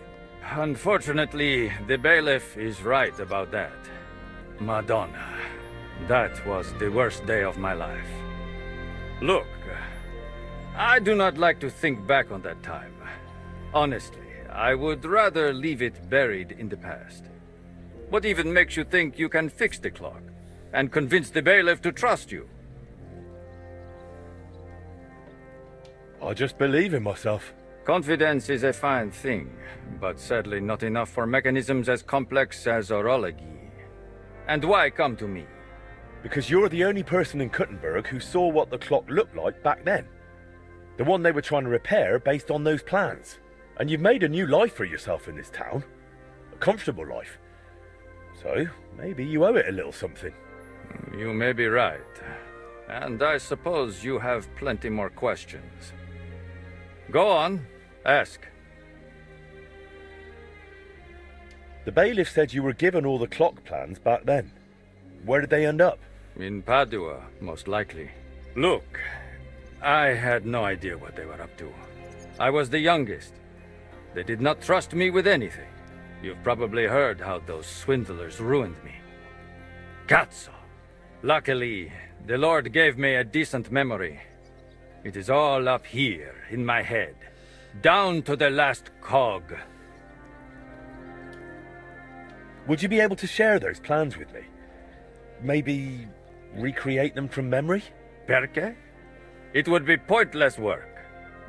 Unfortunately, the bailiff is right about that. Madonna, that was the worst day of my life. Look, I do not like to think back on that time. Honestly, I would rather leave it buried in the past. What even makes you think you can fix the clock and convince the bailiff to trust you? I just believe in myself. Confidence is a fine thing, but sadly not enough for mechanisms as complex as orology. And why come to me? Because you're the only person in Kuttenberg who saw what the clock looked like back then. The one they were trying to repair based on those plans. And you've made a new life for yourself in this town. A comfortable life. So, maybe you owe it a little something. You may be right. And I suppose you have plenty more questions. Go on, ask. The bailiff said you were given all the clock plans back then. Where did they end up? In Padua, most likely. Look, I had no idea what they were up to. I was the youngest. They did not trust me with anything. You've probably heard how those swindlers ruined me. Cazzo! Luckily, the Lord gave me a decent memory. It is all up here, in my head. Down to the last cog. Would you be able to share those plans with me? Maybe recreate them from memory? Perché? It would be pointless work.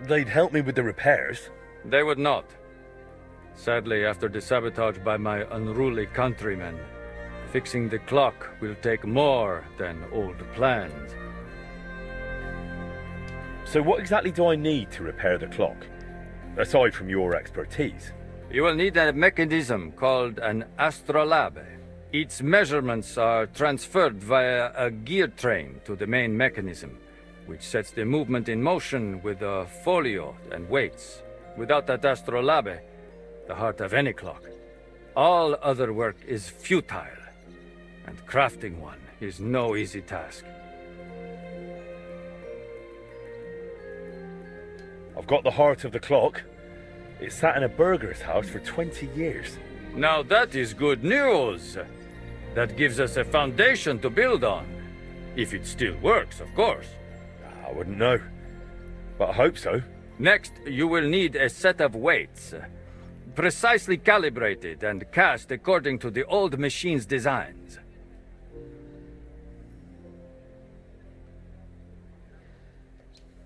They'd help me with the repairs. They would not. Sadly, after the sabotage by my unruly countrymen, fixing the clock will take more than old plans. So what exactly do I need to repair the clock? Aside from your expertise. You will need a mechanism called an astrolabe. Its measurements are transferred via a gear train to the main mechanism, which sets the movement in motion with a folio and weights. Without that astrolabe, the heart of any clock, all other work is futile, and crafting one is no easy task. I've got the heart of the clock. It sat in a burgher's house for 20 years. Now that is good news. That gives us a foundation to build on. If it still works, of course. I wouldn't know, but I hope so. Next, you will need a set of weights, precisely calibrated and cast according to the old machine's designs.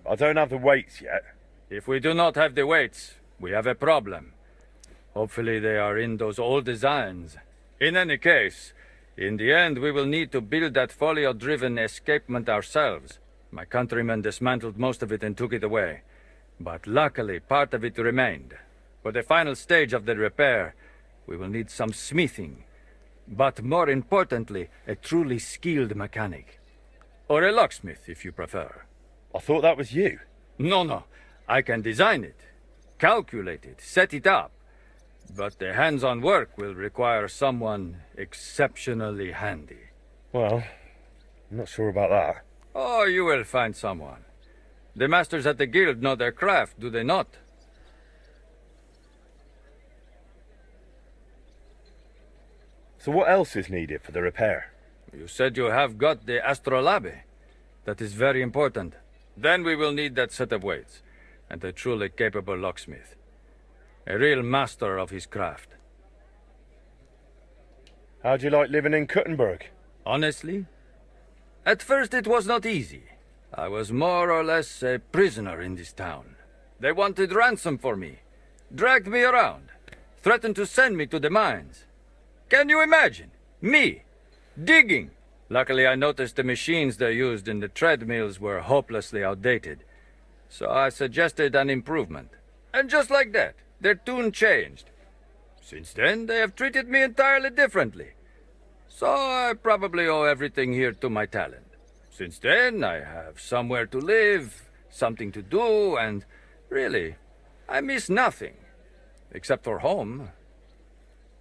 I don't have the weights yet. If we do not have the weights, we have a problem. Hopefully they are in those old designs. In any case, in the end we will need to build that folio-driven escapement ourselves. My countrymen dismantled most of it and took it away. But luckily, part of it remained. For the final stage of the repair, we will need some smithing. But more importantly, a truly skilled mechanic. Or a locksmith, if you prefer. I thought that was you. No. I can design it, calculate it, set it up. But the hands-on work will require someone exceptionally handy. Well, I'm not sure about that. Oh, you will find someone. The masters at the guild know their craft, do they not? So what else is needed for the repair? You said you have got the astrolabe. That is very important. Then we will need that set of weights, and a truly capable locksmith. A real master of his craft. How'd you like living in Kuttenberg? Honestly? At first it was not easy. I was more or less a prisoner in this town. They wanted ransom for me, dragged me around, threatened to send me to the mines. Can you imagine? Me, digging. Luckily I noticed the machines they used in the treadmills were hopelessly outdated. So I suggested an improvement. And just like that, their tune changed. Since then, they have treated me entirely differently. So I probably owe everything here to my talent. Since then, I have somewhere to live, something to do, and really, I miss nothing. Except for home.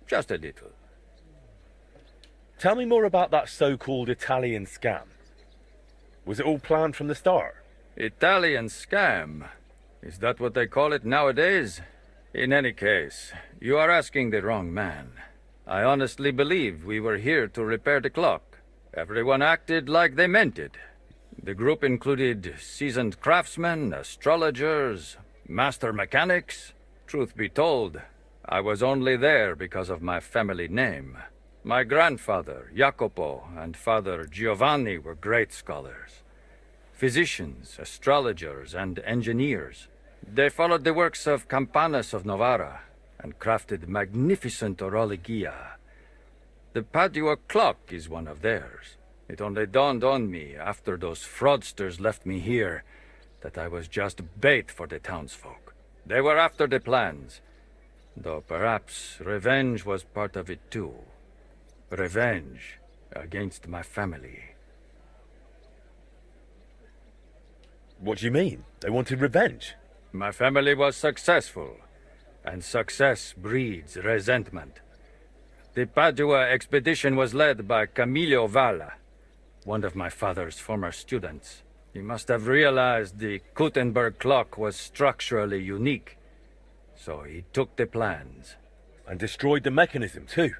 Just a little. Tell me more about that so-called Italian scam. Was it all planned from the start? Italian scam? Is that what they call it nowadays? In any case, you are asking the wrong man. I honestly believe we were here to repair the clock. Everyone acted like they meant it. The group included seasoned craftsmen, astrologers, master mechanics. Truth be told, I was only there because of my family name. My grandfather, Jacopo, and father Giovanni were great scholars. Physicians, astrologers, and engineers. They followed the works of Campanus of Novara and crafted magnificent orologia. The Padua clock is one of theirs. It only dawned on me after those fraudsters left me here that I was just bait for the townsfolk. They were after the plans, though perhaps revenge was part of it too. Revenge against my family. What do you mean? They wanted revenge? My family was successful, and success breeds resentment. The Padua expedition was led by Camillo Valla, one of my father's former students. He must have realized the Kuttenberg clock was structurally unique, so he took the plans. And destroyed the mechanism too,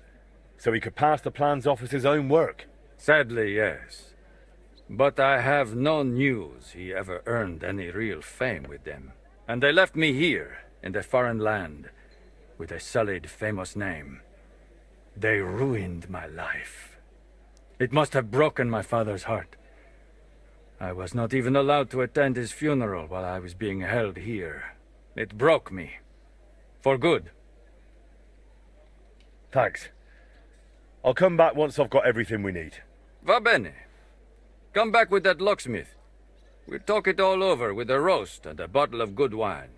so he could pass the plans off as his own work? Sadly, yes. But I have no news he ever earned any real fame with them. And they left me here, in a foreign land, with a sullied, famous name. They ruined my life. It must have broken my father's heart. I was not even allowed to attend his funeral while I was being held here. It broke me. For good. Thanks. I'll come back once I've got everything we need. Va bene. Come back with that locksmith. We'll talk it all over with a roast and a bottle of good wine.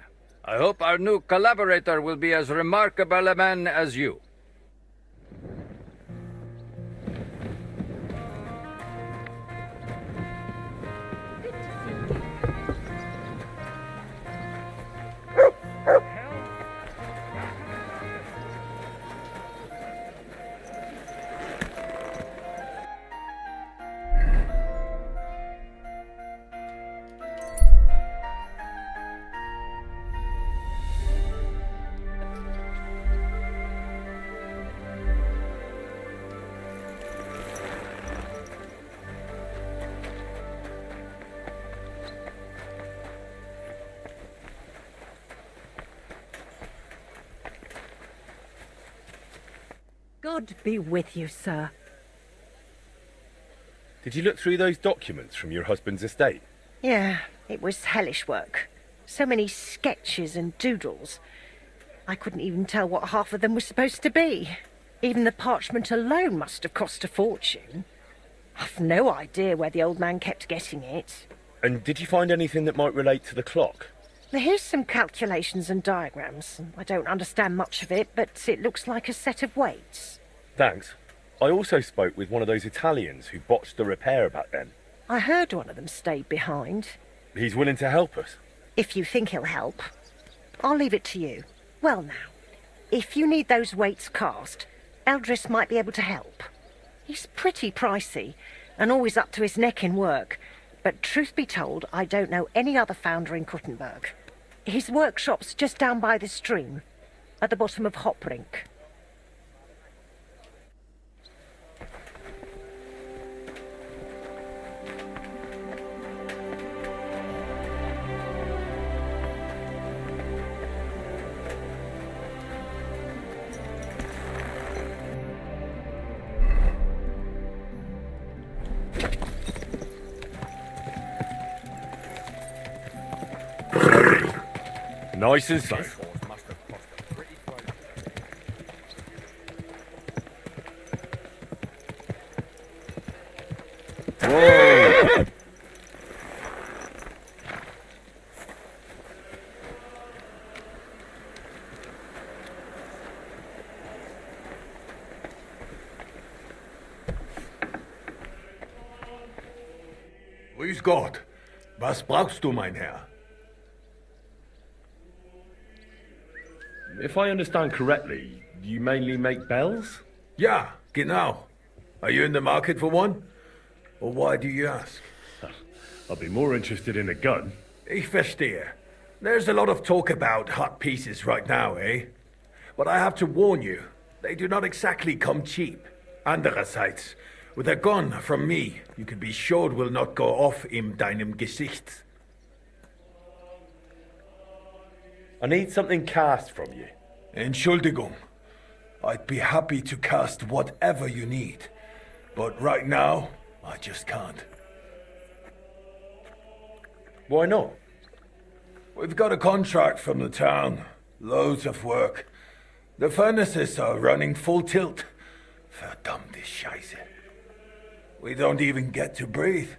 I hope our new collaborator will be as remarkable a man as you. God be with you, sir. Did you look through those documents from your husband's estate? Yeah, it was hellish work. So many sketches and doodles. I couldn't even tell what half of them were supposed to be. Even the parchment alone must have cost a fortune. I've no idea where the old man kept getting it. And did you find anything that might relate to the clock? Here's some calculations and diagrams. I don't understand much of it, but it looks like a set of weights. Thanks. I also spoke with one of those Italians who botched the repair back then. I heard one of them stayed behind. He's willing to help us. If you think he'll help. I'll leave it to you. Well now, if you need those weights cast, Eldris might be able to help. He's pretty pricey, and always up to his neck in work. But truth be told, I don't know any other founder in Kuttenberg. His workshop's just down by the stream, at the bottom of Hoprink. Nice and slow. Whoa! Grüß Gott. Was brauchst du, mein Herr? If I understand correctly, you mainly make bells? Ja, genau. Are you in the market for one? Or why do you ask? I'd be more interested in a gun. Ich verstehe. There's a lot of talk about hot pieces right now, eh? But I have to warn you, they do not exactly come cheap. Andererseits, with a gun from me, you can be sure it will not go off in deinem Gesicht. I need something cast from you. Entschuldigung. I'd be happy to cast whatever you need. But right now, I just can't. Why not? We've got a contract from the town. Loads of work. The furnaces are running full tilt. Verdammte Scheiße. We don't even get to breathe.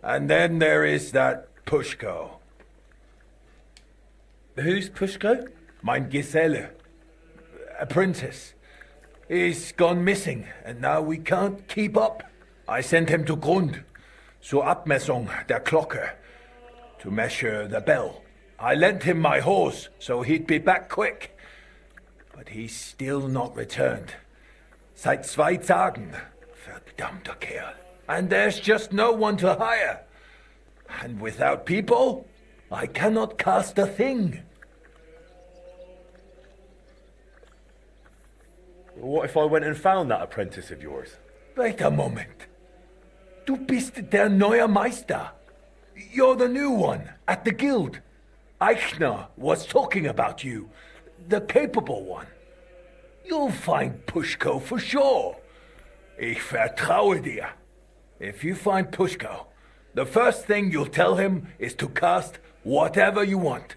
And then there is that Pushko. Who's Pushko? Mein Geselle. Apprentice. He's gone missing, and now we can't keep up. I sent him to Grund, zur Abmessung der Glocke, to measure the bell. I lent him my horse, so he'd be back quick. But he's still not returned. Seit 2 Tagen. Verdammter Kerl. And there's just no one to hire. And without people, I cannot cast a thing. What if I went and found that apprentice of yours? Wait a moment. Du bist der neue Meister. You're the new one at the guild. Eichner was talking about you. The capable one. You'll find Pushko for sure. Ich vertraue dir. If you find Pushko, the first thing you'll tell him is to cast whatever you want.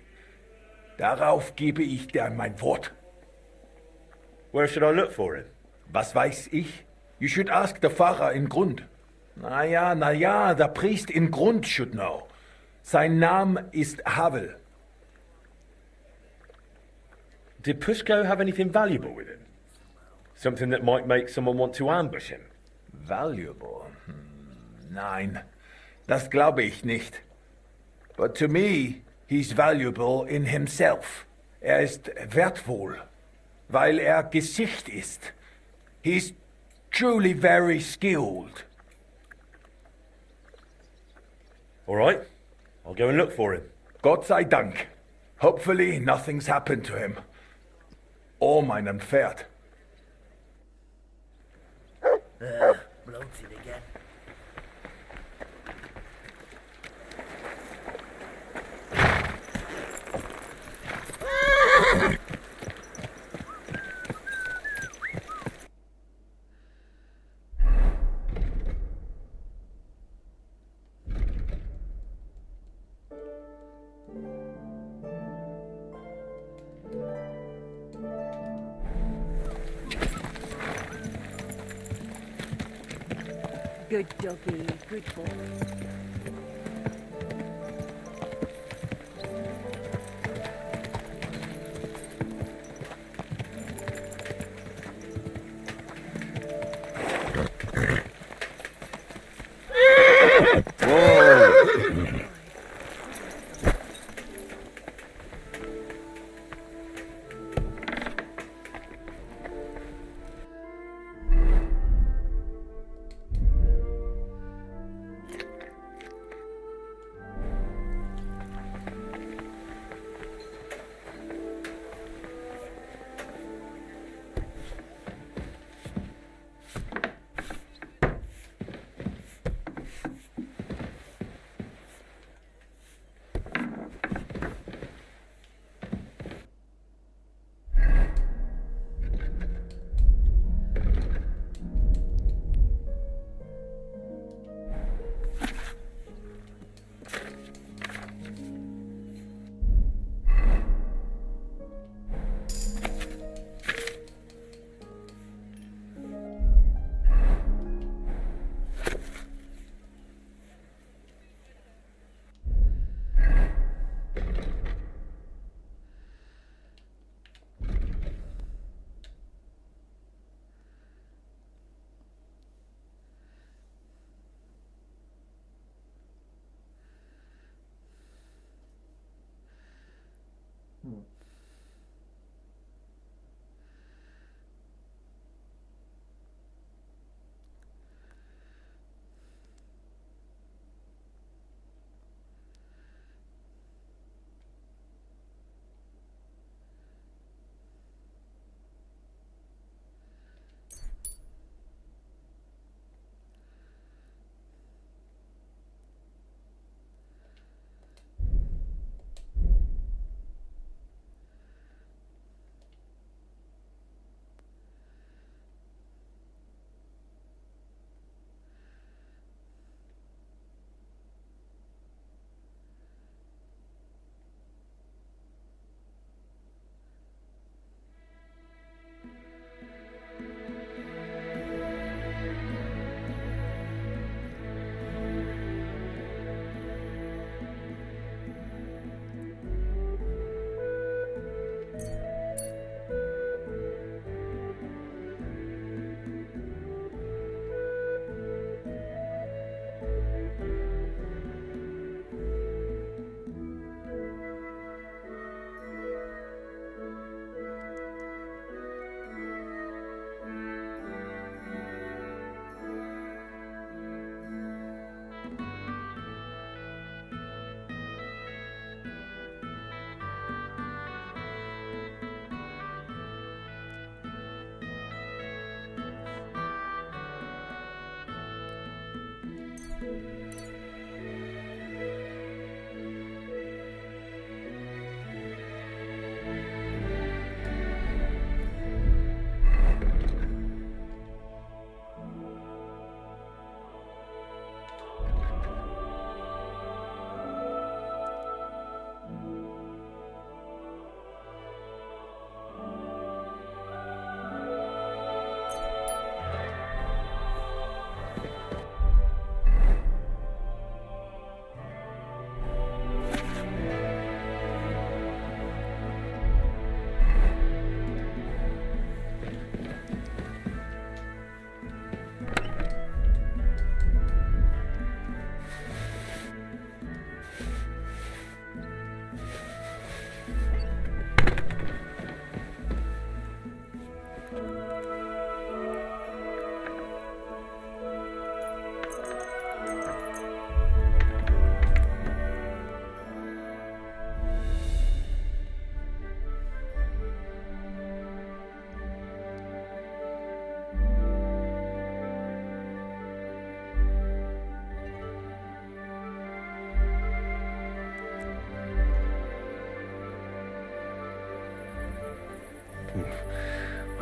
Darauf gebe ich dir mein Wort. Where should I look for him? Was weiß ich? You should ask the Pfarrer in Grund. Na ja, der Priest in Grund should know. Sein Name ist Havel. Did Pushko have anything valuable with him? Something that might make someone want to ambush him? Valuable? Nein, das glaube ich nicht. But to me, he's valuable in himself. Ist wertvoll, weil Gesicht ist. He's truly very skilled. All right, I'll go and look for him. Gott sei Dank. Hopefully nothing's happened to him. Or meinem Pferd. Bloated again. Good doggy, good boy.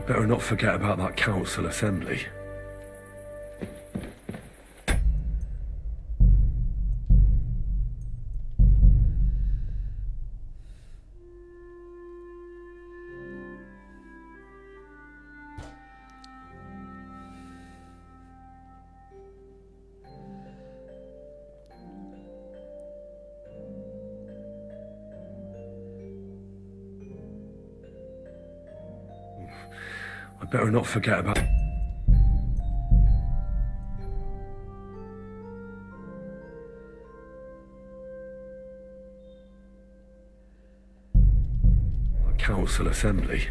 I better not forget about that council assembly. I better not forget about... the council assembly.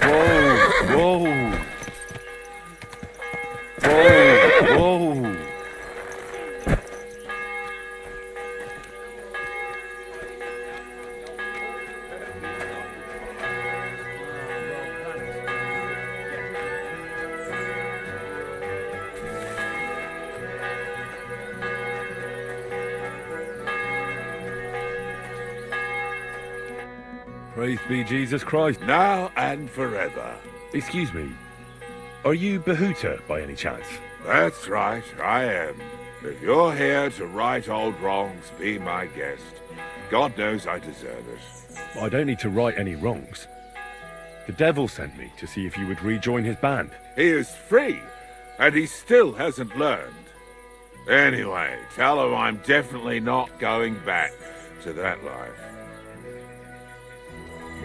Whoa! Whoa! Whoa! Whoa! Praise be Jesus Christ. Now and forever. Excuse me. Are you Bahuta by any chance? That's right, I am. If you're here to right old wrongs, be my guest. God knows I deserve it. I don't need to right any wrongs. The devil sent me to see if you would rejoin his band. He is free, and he still hasn't learned. Anyway, tell him I'm definitely not going back to that life.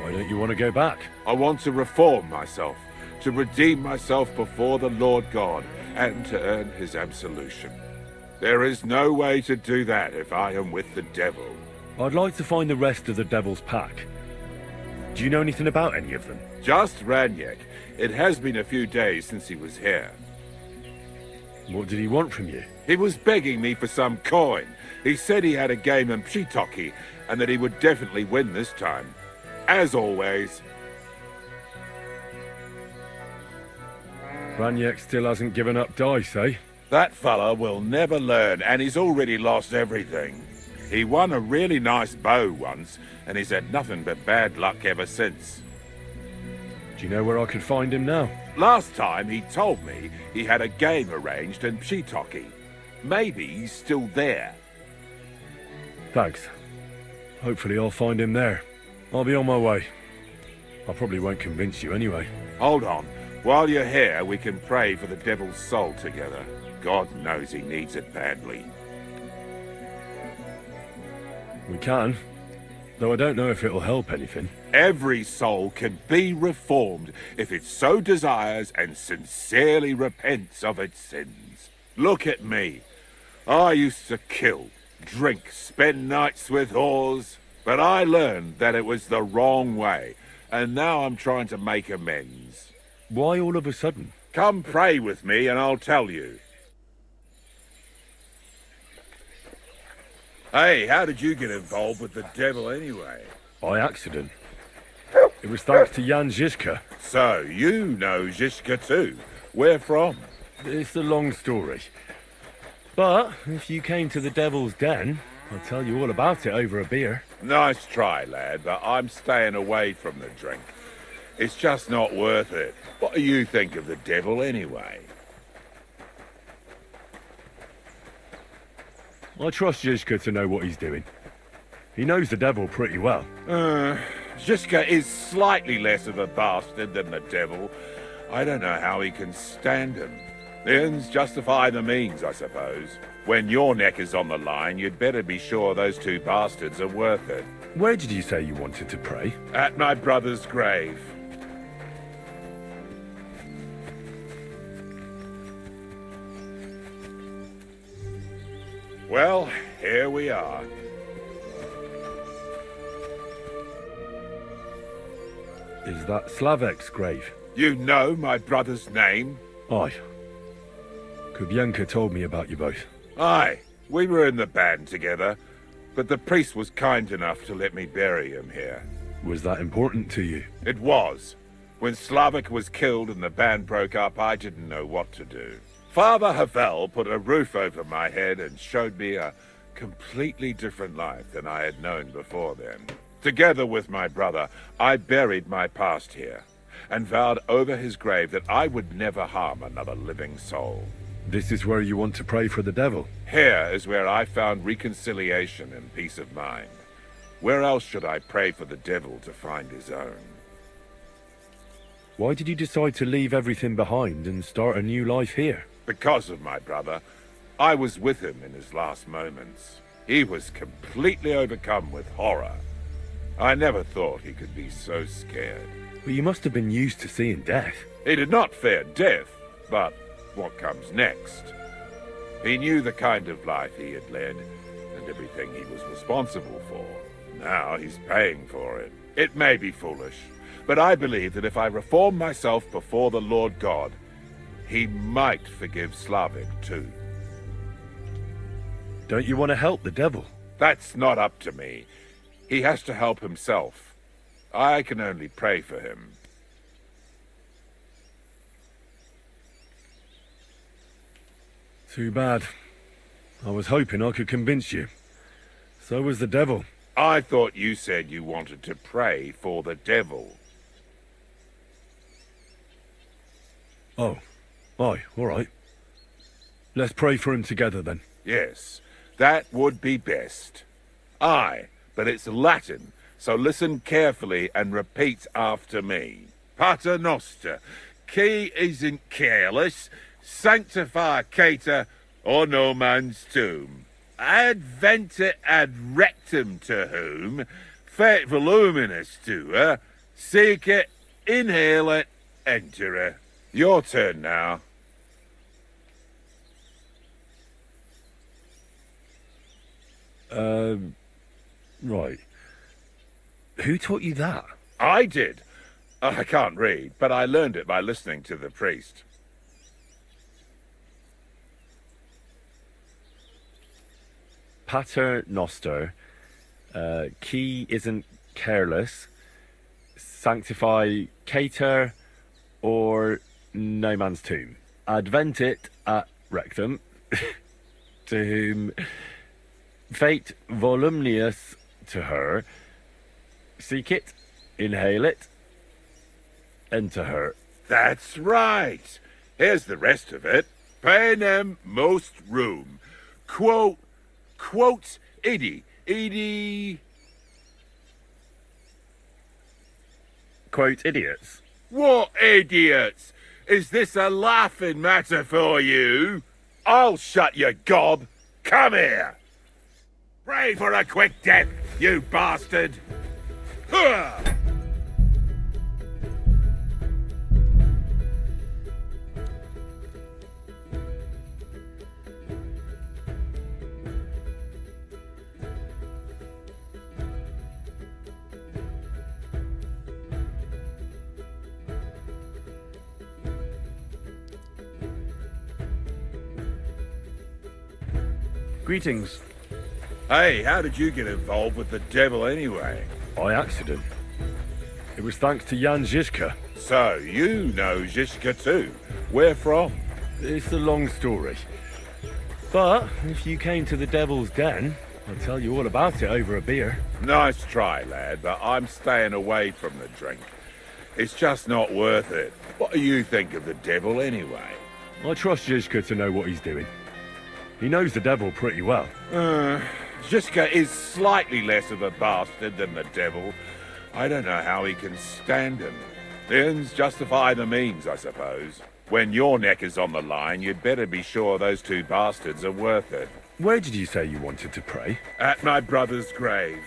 Why don't you want to go back? I want to reform myself, to redeem myself before the Lord God, and to earn his absolution. There is no way to do that if I am with the devil. I'd like to find the rest of the devil's pack. Do you know anything about any of them? Just Raniek. It has been a few days since he was here. What did he want from you? He was begging me for some coin. He said he had a game in Pshitoki, and that he would definitely win this time. As always. Raniek still hasn't given up dice, eh? That fella will never learn, and he's already lost everything. He won a really nice bow once, and he's had nothing but bad luck ever since. Do you know where I could find him now? Last time he told me he had a game arranged in Pshitoki. Maybe he's still there. Thanks. Hopefully I'll find him there. I'll be on my way. I probably won't convince you anyway. Hold on. While you're here, we can pray for the devil's soul together. God knows he needs it badly. We can, though I don't know if it'll help anything. Every soul can be reformed if it so desires and sincerely repents of its sins. Look at me. I used to kill, drink, spend nights with whores, but I learned that it was the wrong way, and now I'm trying to make amends. Why all of a sudden? Come pray with me and I'll tell you. Hey, how did you get involved with the devil anyway? By accident. It was thanks to Jan Žižka. So, you know Žižka too. Where from? It's a long story. But, if you came to the Devil's Den, I'll tell you all about it over a beer. Nice try, lad, but I'm staying away from the drink. It's just not worth it. What do you think of the devil anyway? I trust Žižka to know what he's doing. He knows the devil pretty well. Žižka is slightly less of a bastard than the devil. I don't know how he can stand him. The ends justify the means, I suppose. When your neck is on the line, you'd better be sure those two bastards are worth it. Where did you say you wanted to pray? At my brother's grave. Well, here we are. Is that Slavek's grave? You know my brother's name? Aye. Kubienka told me about you both. Aye, we were in the band together, but the priest was kind enough to let me bury him here. Was that important to you? It was. When Slavek was killed and the band broke up, I didn't know what to do. Father Havel put a roof over my head and showed me a completely different life than I had known before then. Together with my brother, I buried my past here and vowed over his grave that I would never harm another living soul. This is where you want to pray for the devil? Here is where I found reconciliation and peace of mind. Where else should I pray for the devil to find his own? Why did you decide to leave everything behind and start a new life here? Because of my brother. I was with him in his last moments. He was completely overcome with horror. I never thought he could be so scared. But you must have been used to seeing death. He did not fear death, but what comes next? He knew the kind of life he had led, and everything he was responsible for. Now he's paying for it. It may be foolish, but I believe that if I reform myself before the Lord God, he might forgive Slavik too. Don't you want to help the devil? That's not up to me. He has to help himself. I can only pray for him. Too bad. I was hoping I could convince you. So was the devil. I thought you said you wanted to pray for the devil. Oh. Aye, all right. Let's pray for him together then. Yes, that would be best. Aye, but it's Latin, so listen carefully and repeat after me. Pater Noster, qui isn't careless, sanctificator, or no man's tomb. Adventure ad rectum to whom, fet voluminous to her, seek it, inhale it, enter her. Your turn now. Right. Who taught you that? I did. I can't read, but I learned it by listening to the priest. Pater Noster, qui isn't careless, sanctify cater, or no man's tomb. Adventit at rectum, to whom fate voluminous to her, seek it, inhale it, enter her. That's right. Here's the rest of it. Panem most room. Quote, idi. Quote, idiots. What idiots? Is this a laughing matter for you? I'll shut your gob. Come here. Pray for a quick death, you bastard. Huh! Greetings. Hey, how did you get involved with the devil anyway? By accident. It was thanks to Jan Žižka. So, you know Žižka too. Where from? It's a long story. But if you came to the Devil's Den, I'll tell you all about it over a beer. Nice try, lad, but I'm staying away from the drink. It's just not worth it. What do you think of the devil anyway? I trust Žižka to know what he's doing. He knows the devil pretty well. Žižka is slightly less of a bastard than the devil. I don't know how he can stand him. The ends justify the means, I suppose. When your neck is on the line, you'd better be sure those two bastards are worth it. Where did you say you wanted to pray? At my brother's grave.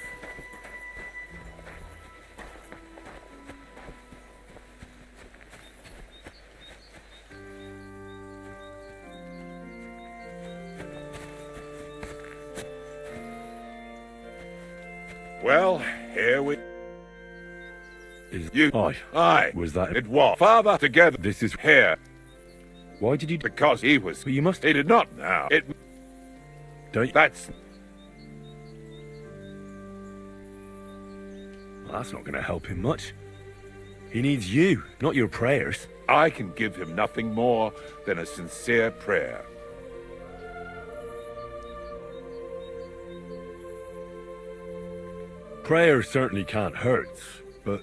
Well, here we... You... Aye. Was that... It was. Father, together. This is... Here. Why did you... Because he was... But you must... He did not now. It... Don't... That's... Well, that's not going to help him much. He needs you, not your prayers. I can give him nothing more than a sincere prayer. Prayer certainly can't hurt, but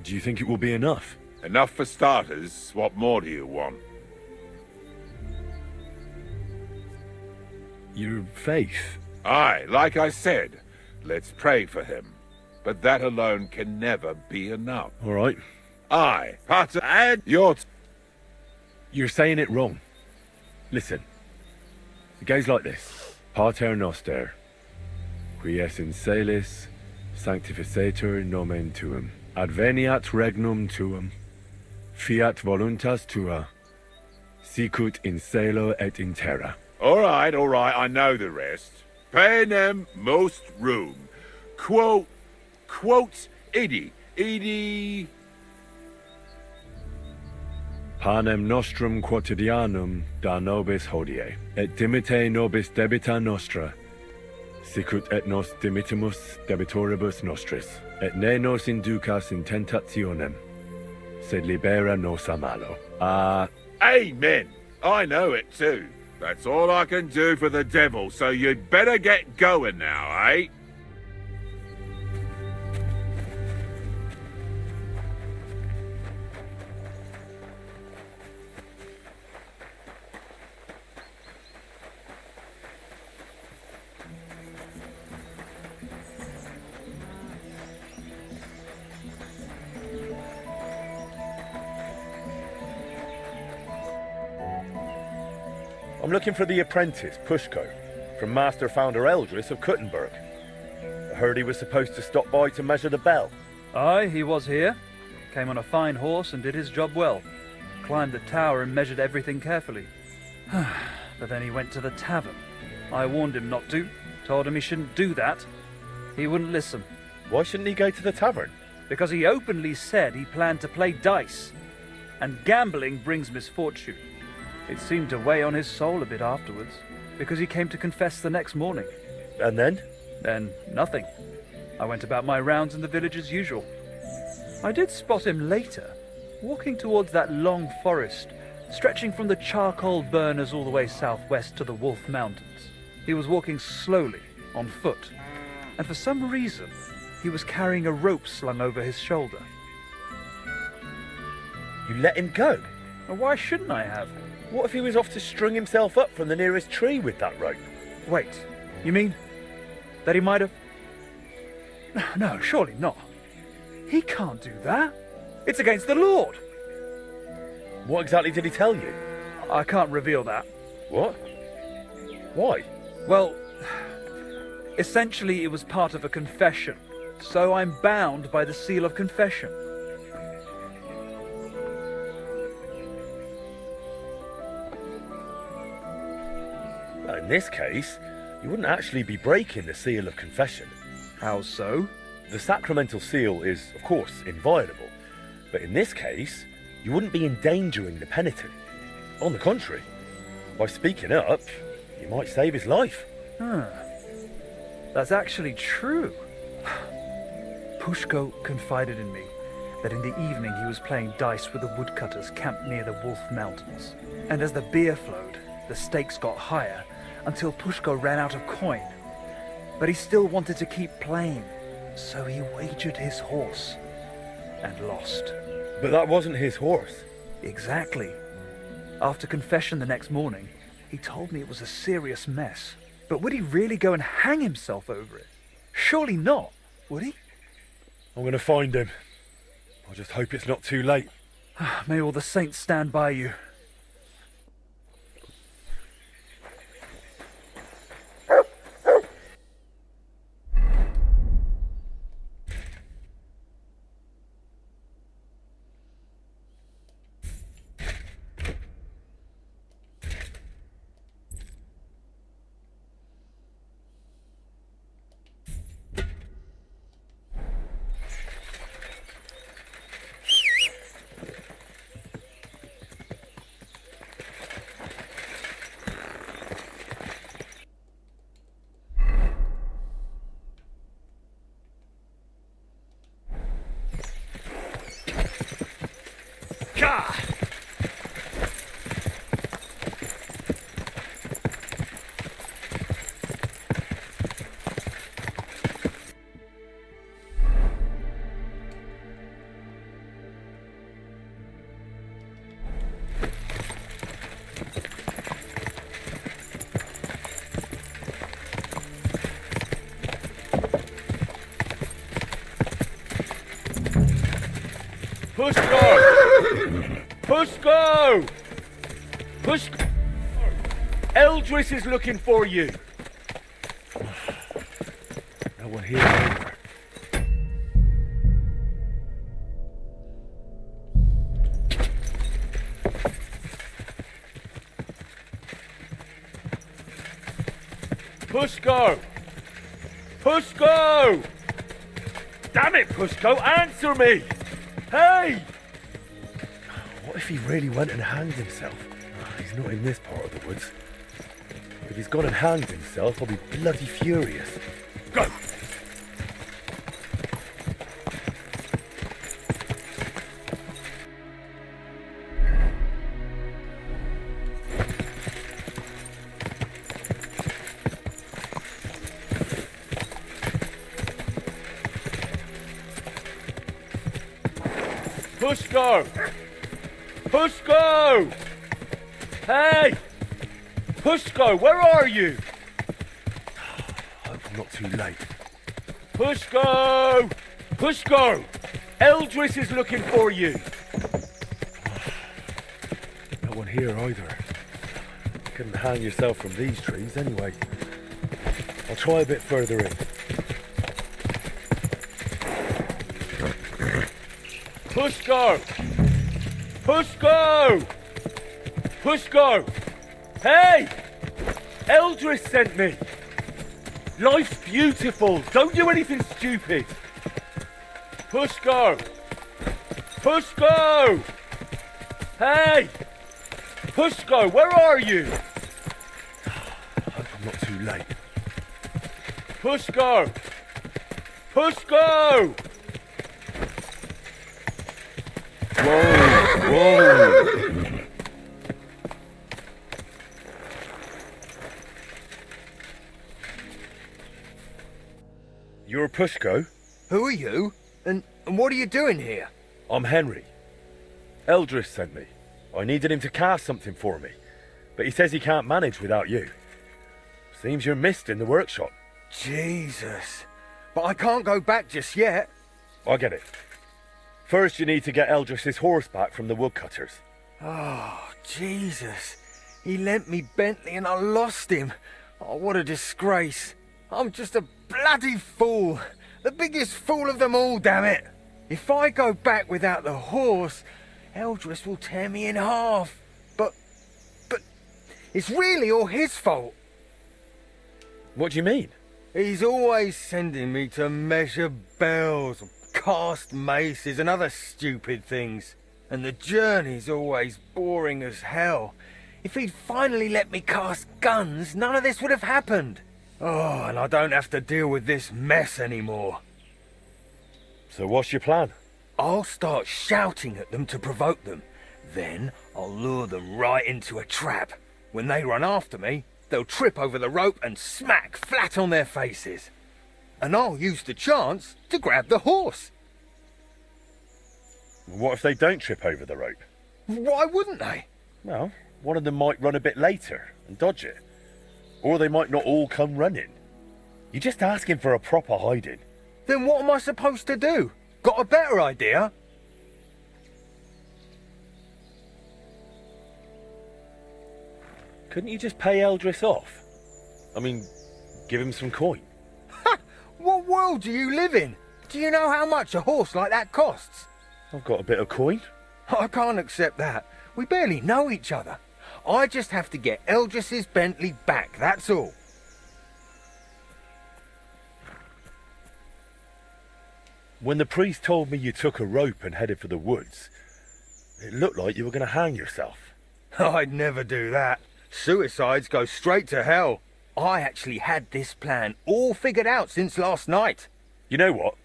do you think it will be enough? Enough for starters. What more do you want? Your faith. Aye, like I said, let's pray for him. But that alone can never be enough. All right. Aye, Pater, and your... You're saying it wrong. Listen. It goes like this. Pater Noster, qui es in celis, sanctificetur nomen tuum. Adveniat regnum tuum. Fiat voluntas tua. Sicut in cielo et in terra. All right, I know the rest. Panem most room. Quote, idi. Panem nostrum quotidianum da nobis hodie, et dimite nobis debita nostra, sicut et nos dimitimus debitoribus nostris, et ne nos inducas in tentationem, sed libera nos a malo. Amen. I know it too. That's all I can do for the devil, so you'd better get going now, eh? I'm looking for the apprentice, Pushko, from Master Founder Eldris of Kuttenberg. I heard he was supposed to stop by to measure the bell. Aye, he was here. Came on a fine horse and did his job well. Climbed the tower and measured everything carefully. But then he went to the tavern. I warned him not to. Told him he shouldn't do that. He wouldn't listen. Why shouldn't he go to the tavern? Because he openly said he planned to play dice. And gambling brings misfortune. It seemed to weigh on his soul a bit afterwards, because he came to confess the next morning. And then? Then nothing. I went about my rounds in the village as usual. I did spot him later, walking towards that long forest, stretching from the charcoal burners all the way southwest to the Wolf Mountains. He was walking slowly, on foot, and for some reason, he was carrying a rope slung over his shoulder. You let him go? Well, why shouldn't I have? What if he was off to string himself up from the nearest tree with that rope? Wait, you mean that he might have... No, surely not. He can't do that. It's against the Lord. What exactly did he tell you? I can't reveal that. What? Why? Well, essentially it was part of a confession, so I'm bound by the seal of confession. Well, in this case, you wouldn't actually be breaking the seal of confession. How so? The sacramental seal is, of course, inviolable, but in this case, you wouldn't be endangering the penitent. On the contrary, by speaking up, you might save his life. That's actually true. Pushko confided in me that in the evening he was playing dice with the woodcutters camped near the Wolf Mountains. And as the beer flowed, the stakes got higher until Pushko ran out of coin. But he still wanted to keep playing, so he wagered his horse and lost. But that wasn't his horse. Exactly. After confession the next morning, he told me it was a serious mess. But would he really go and hang himself over it? Surely not, would he? I'm going to find him. I just hope it's not too late. May all the saints stand by you. Pushko! Pushko! Pushko! Eldris is looking for you. No one here either. Pushko! Pushko! Damn it, Pushko, answer me! Hey! What if he really went and hanged himself? He's not in this part of the woods. If he's gone and hanged himself, I'll be bloody furious. Go! Pushko! Pushko! Hey! Pushko, where are you? I hope I'm not too late. Pushko! Pushko! Eldris is looking for you. No one here either. couldn't hang yourself from these trees anyway. I'll try a bit further in. Pushko! Pushko! Pushko! Hey! Eldris sent me! Life's beautiful! Don't do anything stupid! Pushko! Pushko! Hey! Pushko, where are you? I hope I'm not too late. Pushko! Pushko! Whoa! Whoa! You're Pushko? Who are you? And what are you doing here? I'm Henry. Eldris sent me. I needed him to cast something for me, but he says he can't manage without you. Seems you're missed in the workshop. Jesus. But I can't go back just yet. I get it. First you need to get Eldris's horse back from the woodcutters. Oh, Jesus. He lent me Bentley and I lost him. Oh, what a disgrace. I'm just a bloody fool. The biggest fool of them all, damn it. If I go back without the horse, Eldris will tear me in half. But it's really all his fault. What do you mean? He's always sending me to measure bells, cast maces and other stupid things. And the journey's always boring as hell. If he'd finally let me cast guns, none of this would have happened. Oh, and I don't have to deal with this mess anymore. So what's your plan? I'll start shouting at them to provoke them. Then I'll lure them right into a trap. When they run after me, they'll trip over the rope and smack flat on their faces. And I'll use the chance to grab the horse. What if they don't trip over the rope? Why wouldn't they? Well, one of them might run a bit later and dodge it. Or they might not all come running. You're just asking for a proper hiding. Then what am I supposed to do? Got a better idea? Couldn't you just pay Eldris off? I mean, give him some coin. Ha! What world do you live in? Do you know how much a horse like that costs? I've got a bit of coin. I can't accept that. We barely know each other. I just have to get Eldris's Bentley back, that's all. When the priest told me you took a rope and headed for the woods, it looked like you were going to hang yourself. I'd never do that. Suicides go straight to hell. I actually had this plan all figured out since last night. You know what?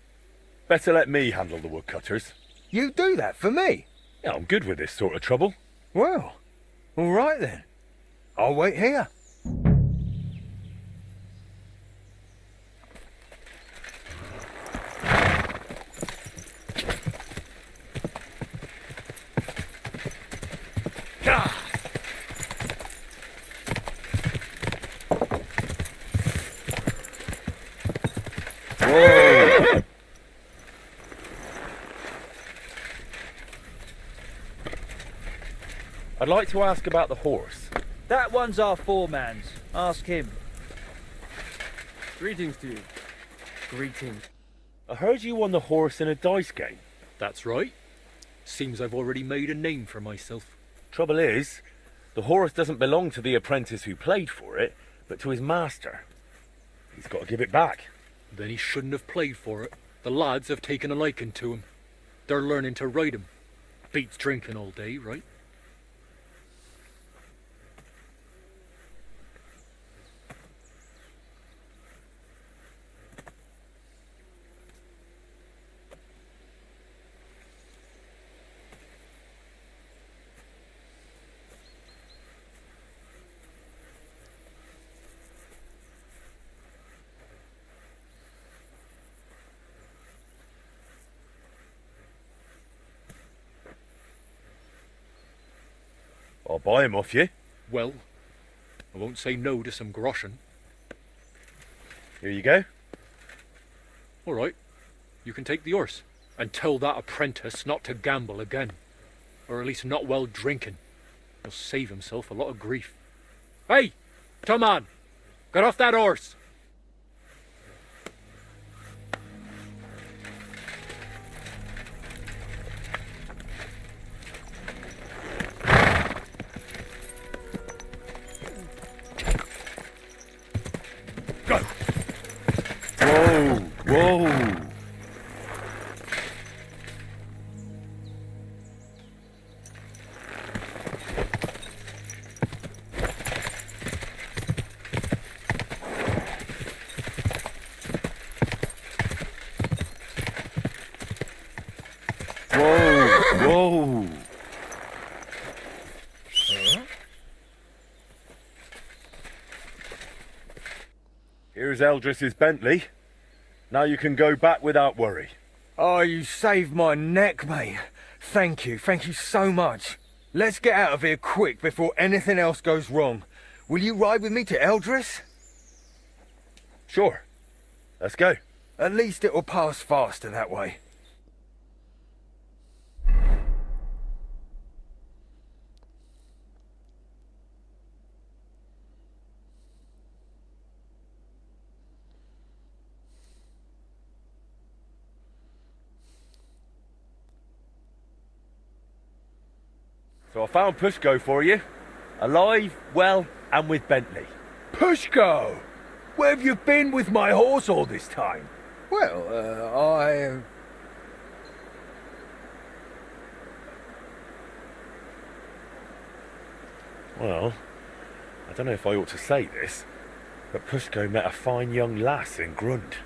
Better let me handle the woodcutters. You do that for me? Yeah, I'm good with this sort of trouble. Well, all right then. I'll wait here. Whoa! I'd like to ask about the horse. That one's our foreman's. Ask him. Greetings to you. Greetings. I heard you won the horse in a dice game. That's right. Seems I've already made a name for myself. Trouble is, the horse doesn't belong to the apprentice who played for it, but to his master. He's got to give it back. Then he shouldn't have played for it. The lads have taken a liking to him. They're learning to ride him. Beats drinking all day, right? I'll buy him off you. Well, I won't say no to some groschen. Here you go. All right, you can take the horse and tell that apprentice not to gamble again. Or at least not while drinking. He'll save himself a lot of grief. Hey, come on. Get off that horse. Go! Whoa! Whoa! Whoa! Huh? Here's Eldris's Bentley. Now you can go back without worry. Oh, you saved my neck, mate. Thank you so much. Let's get out of here quick before anything else goes wrong. Will you ride with me to Eldris? Sure. Let's go. At least it will pass faster that way. So I found Pushko for you. Alive, well, and with Bentley. Pushko! Where have you been with my horse all this time? Well, Well, I don't know if I ought to say this, but Pushko met a fine young lass in Grund.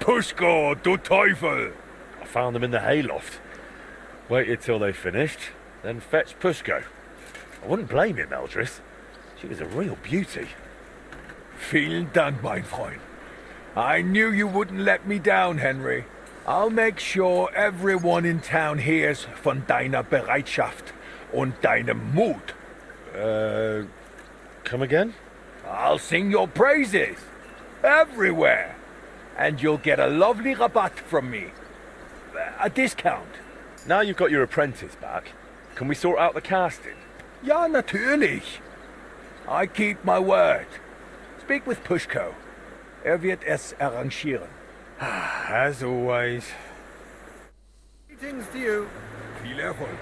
Pushko, du Teufel! I found them in the hayloft. Waited till they finished, then fetched Pushko. I wouldn't blame him, Eldris. She was a real beauty. Vielen Dank, mein Freund. I knew you wouldn't let me down, Henry. I'll make sure everyone in town hears von deiner Bereitschaft und deinem Mut. Come again? I'll sing your praises. Everywhere. And you'll get a lovely rabatt from me. A discount. Now you've got your apprentice back, can we sort out the casting? Ja, natürlich. I keep my word. Speak with Pushko. Wird es arrangieren. As always. Greetings to you. Viel Erfolg.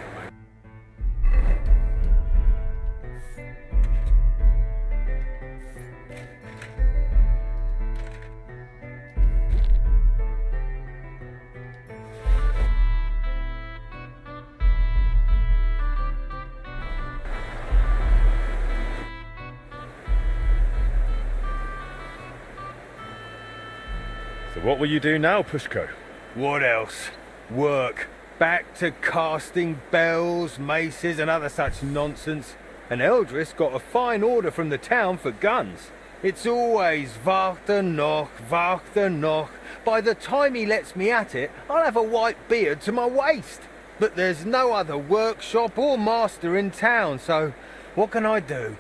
So what will you do now, Pushko? What else? Work. Back to casting bells, maces and other such nonsense. And Eldris got a fine order from the town for guns. It's always warte noch, warte noch. By the time he lets me at it, I'll have a white beard to my waist. But there's no other workshop or master in town, so what can I do?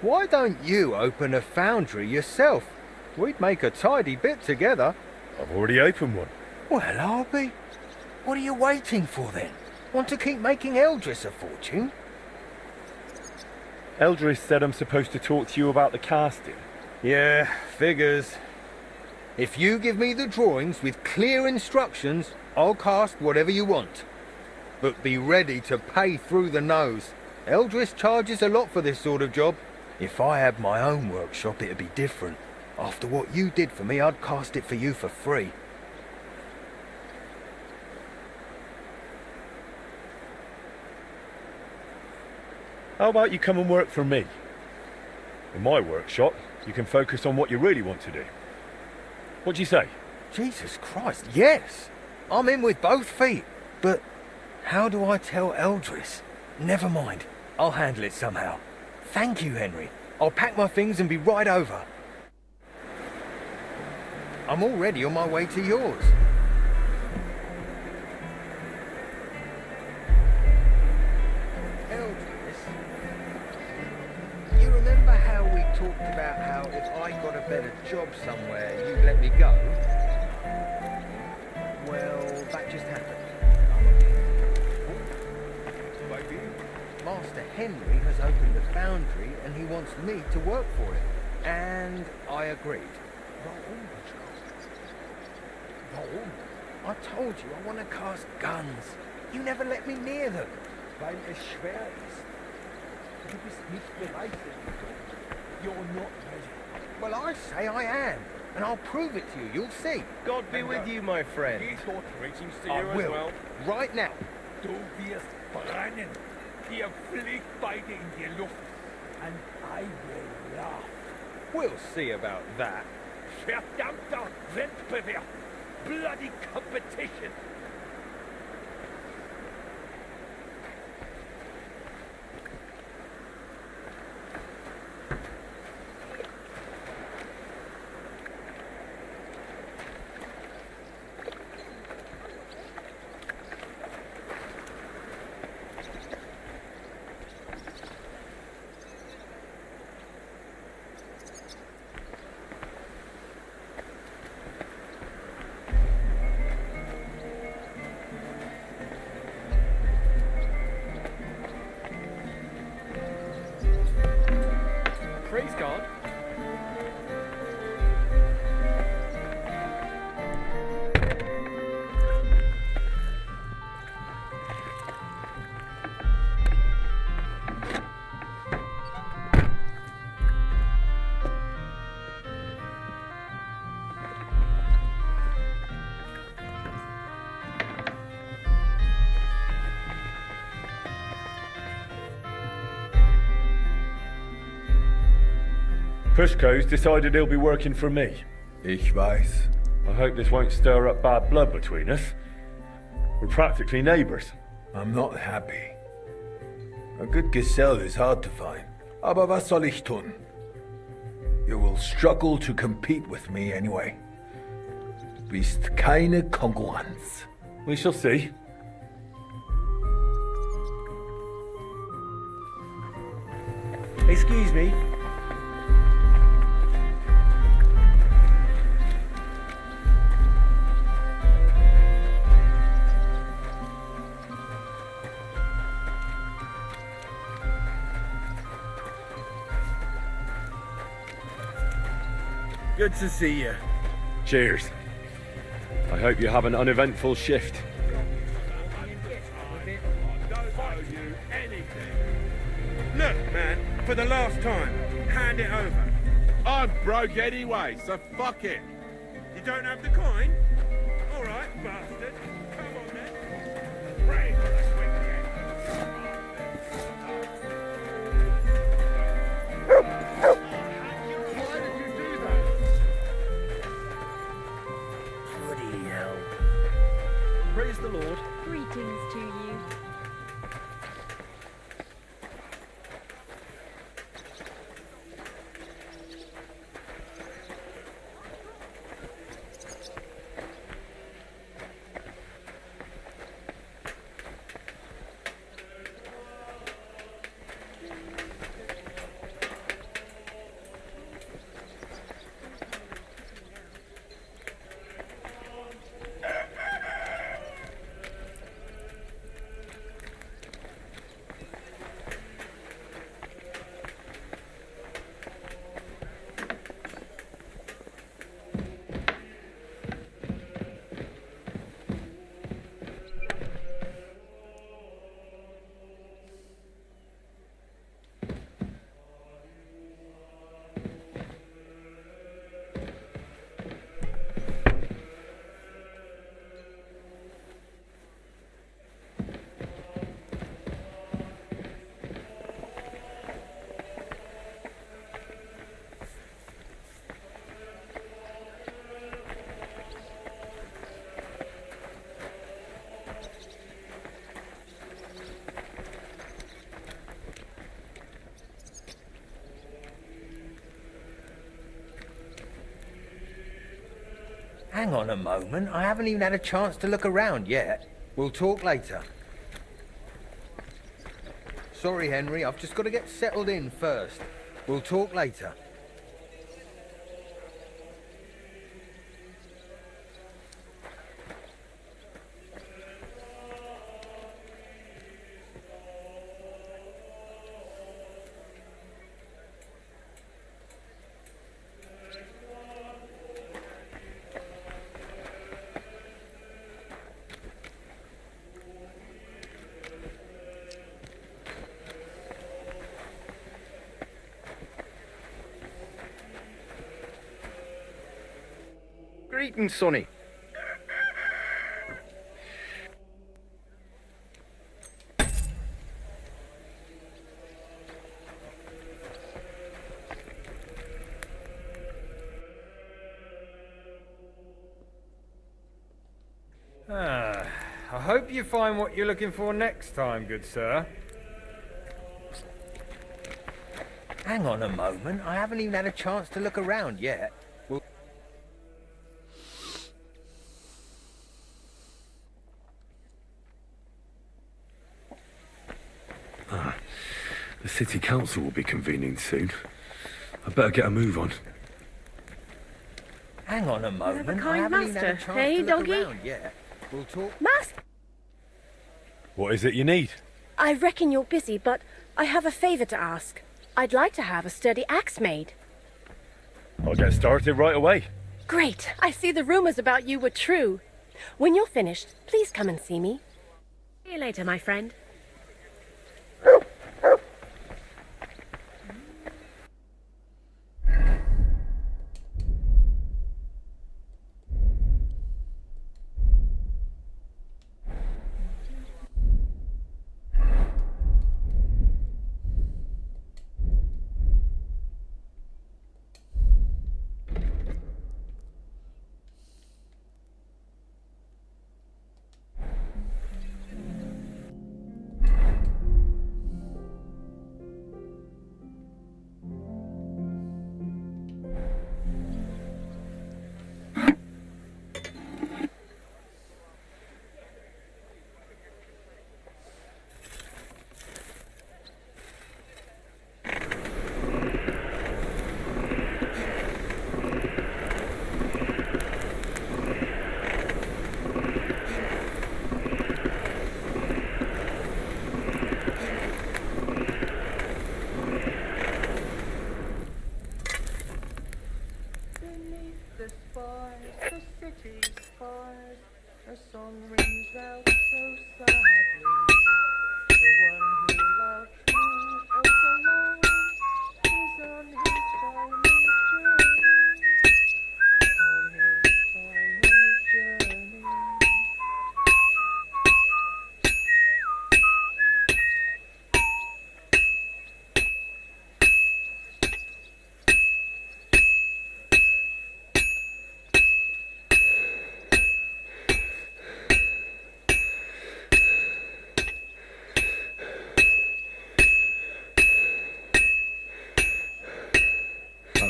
Why don't you open a foundry yourself? We'd make a tidy bit together. I've already opened one. Well, I'll be. What are you waiting for then? Want to keep making Eldris a fortune? Eldris said I'm supposed to talk to you about the casting. Yeah, figures. If you give me the drawings with clear instructions, I'll cast whatever you want. But be ready to pay through the nose. Eldris charges a lot for this sort of job. If I had my own workshop, it'd be different. After what you did for me, I'd cast it for you for free. How about you come and work for me? In my workshop, you can focus on what you really want to do. What do you say? Jesus Christ, yes! I'm in with both feet. But how do I tell Eldris? Never mind. I'll handle it somehow. Thank you, Henry. I'll pack my things and be right over. I'm already on my way to yours. Eldris, you remember how we talked about how if I got a better job somewhere, you'd let me go? Well, that just happened. Master Henry has opened a foundry and he wants me to work for him. And I agreed. Warum? I told you I want to cast guns. You never let me near them. Weil es schwer ist. Du bist nicht bereit. You're not ready. Well, I say I am. And I'll prove it to you. You'll see. God be with you, my friend. Greetings to I you as will. well. Right now. Du wirst brennen. Ihr fliegt beide in die Luft. And I will laugh. We'll see about that. Verdammter Wettbewerb. Bloody competition. Praise God. Pushko's decided he'll be working for me. Ich weiß. I hope this won't stir up bad blood between us. We're practically neighbours. I'm not happy. A good Gesell is hard to find. Aber was soll ich tun? You will struggle to compete with me anyway. Bist keine Konkurrenz. We shall see. Excuse me. Good to see you. Cheers. I hope you have an uneventful shift. Look, man, for the last time, hand it over. I'm broke anyway, so fuck it. You don't have the coin? All right, bastard. Come on then. Brave for the swing Why did you do that? Bloody hell. Praise the Lord. Greetings to you. Hang on a moment. I haven't even had a chance to look around yet. We'll talk later. Sorry, Henry. I've just got to get settled in first. We'll talk later. eating, Sonny? I hope you find what you're looking for next time, good sir. Hang on a moment, I haven't even had a chance to look around yet. The city council will be convening soon. I better get a move on. Hang on a moment, kind I haven't even had a master. chance Hey, to look doggy? around yet. We'll talk. Master! What is it you need? I reckon you're busy, but I have a favor to ask. I'd like to have a sturdy axe made. I'll get started right away. Great! I see the rumors about you were true. When you're finished, please come and see me. See you later, my friend.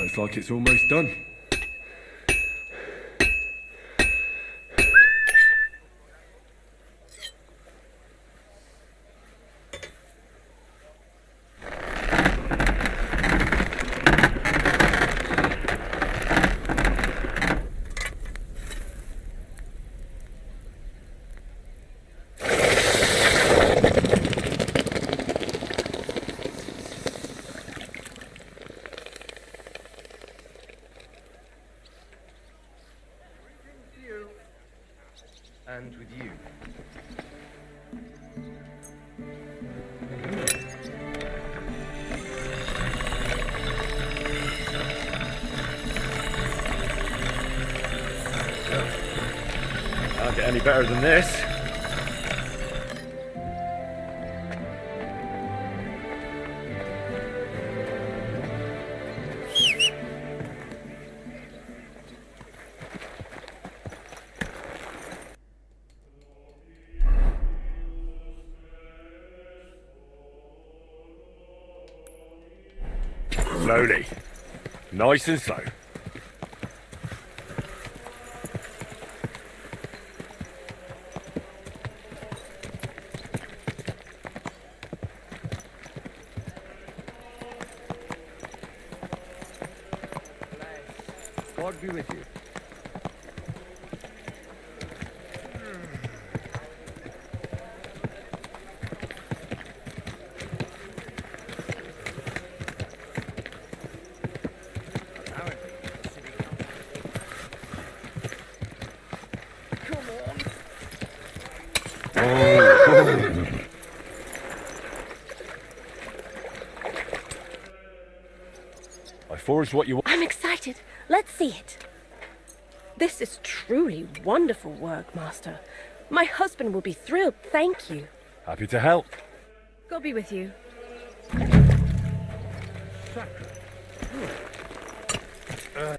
Looks like it's almost done. And with you. Can't get any better than this. Slowly. Nice and slow. God be with you. I forged what you want. I'm excited. Let's see it. This is truly wonderful work, Master. My husband will be thrilled, thank you. Happy to help. God be with you. Oh.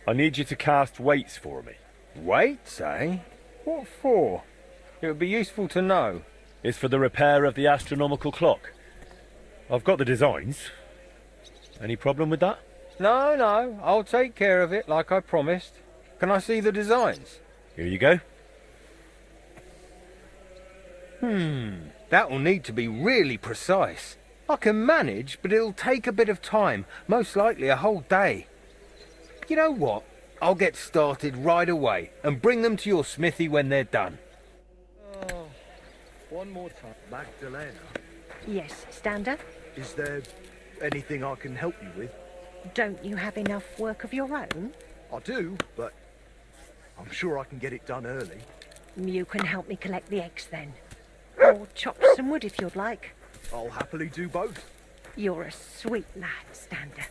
I need you to cast weights for me. Weights, eh? What for? It would be useful to know. It's for the repair of the astronomical clock. I've got the designs. Any problem with that? No, no, I'll take care of it like I promised. Can I see the designs? Here you go. That'll need to be really precise. I can manage, but it'll take a bit of time, most likely a whole day. You know what? I'll get started right away and bring them to your smithy when they're done. Oh, one more time. Magdalena, Yes, Stander? is there anything I can help you with? Don't you have enough work of your own? I do, but I'm sure I can get it done early. You can help me collect the eggs then. Or chop some wood if you'd like. I'll happily do both. You're a sweet lad, Stander.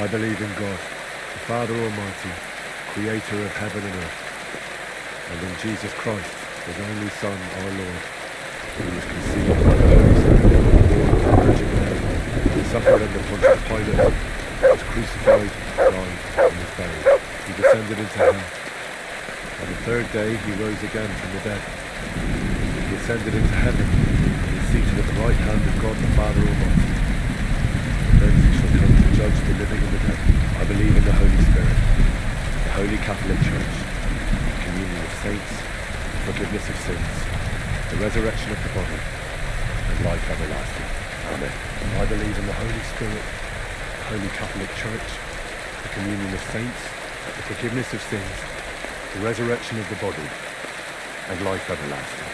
I believe in God, the Father Almighty, creator of heaven and earth, and in Jesus Christ, his only Son, our Lord, who was conceived by the Holy Spirit, born of the Virgin Mary, suffered under Pontius Pilate, was crucified, died, and was buried. He descended into hell. On the third day he rose again from the dead. He ascended into heaven, and is seated at the right hand of God the Father Almighty. Thence he shall come to judge the living and the dead. I believe in the Holy Spirit, the Holy Catholic Church, the communion of saints, the forgiveness of sins, the resurrection of the body, and life everlasting. Amen. I believe in the Holy Spirit, the Holy Catholic Church, the communion of saints, the forgiveness of sins, the resurrection of the body, and life everlasting.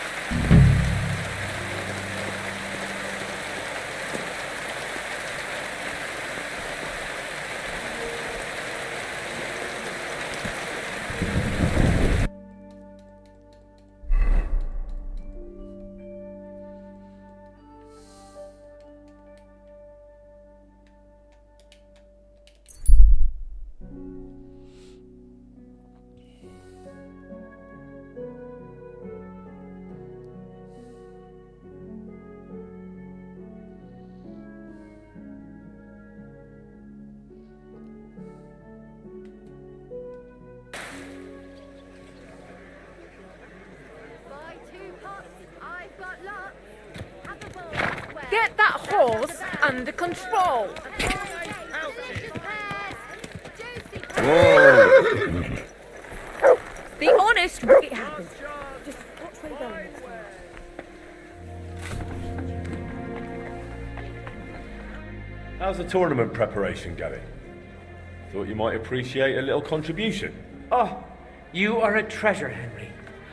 Get that horse under control. Whoa! Be honest, it happened. Just watch where you're going. How's the tournament preparation going? Thought you might appreciate a little contribution. Oh, you are a treasure, Henry.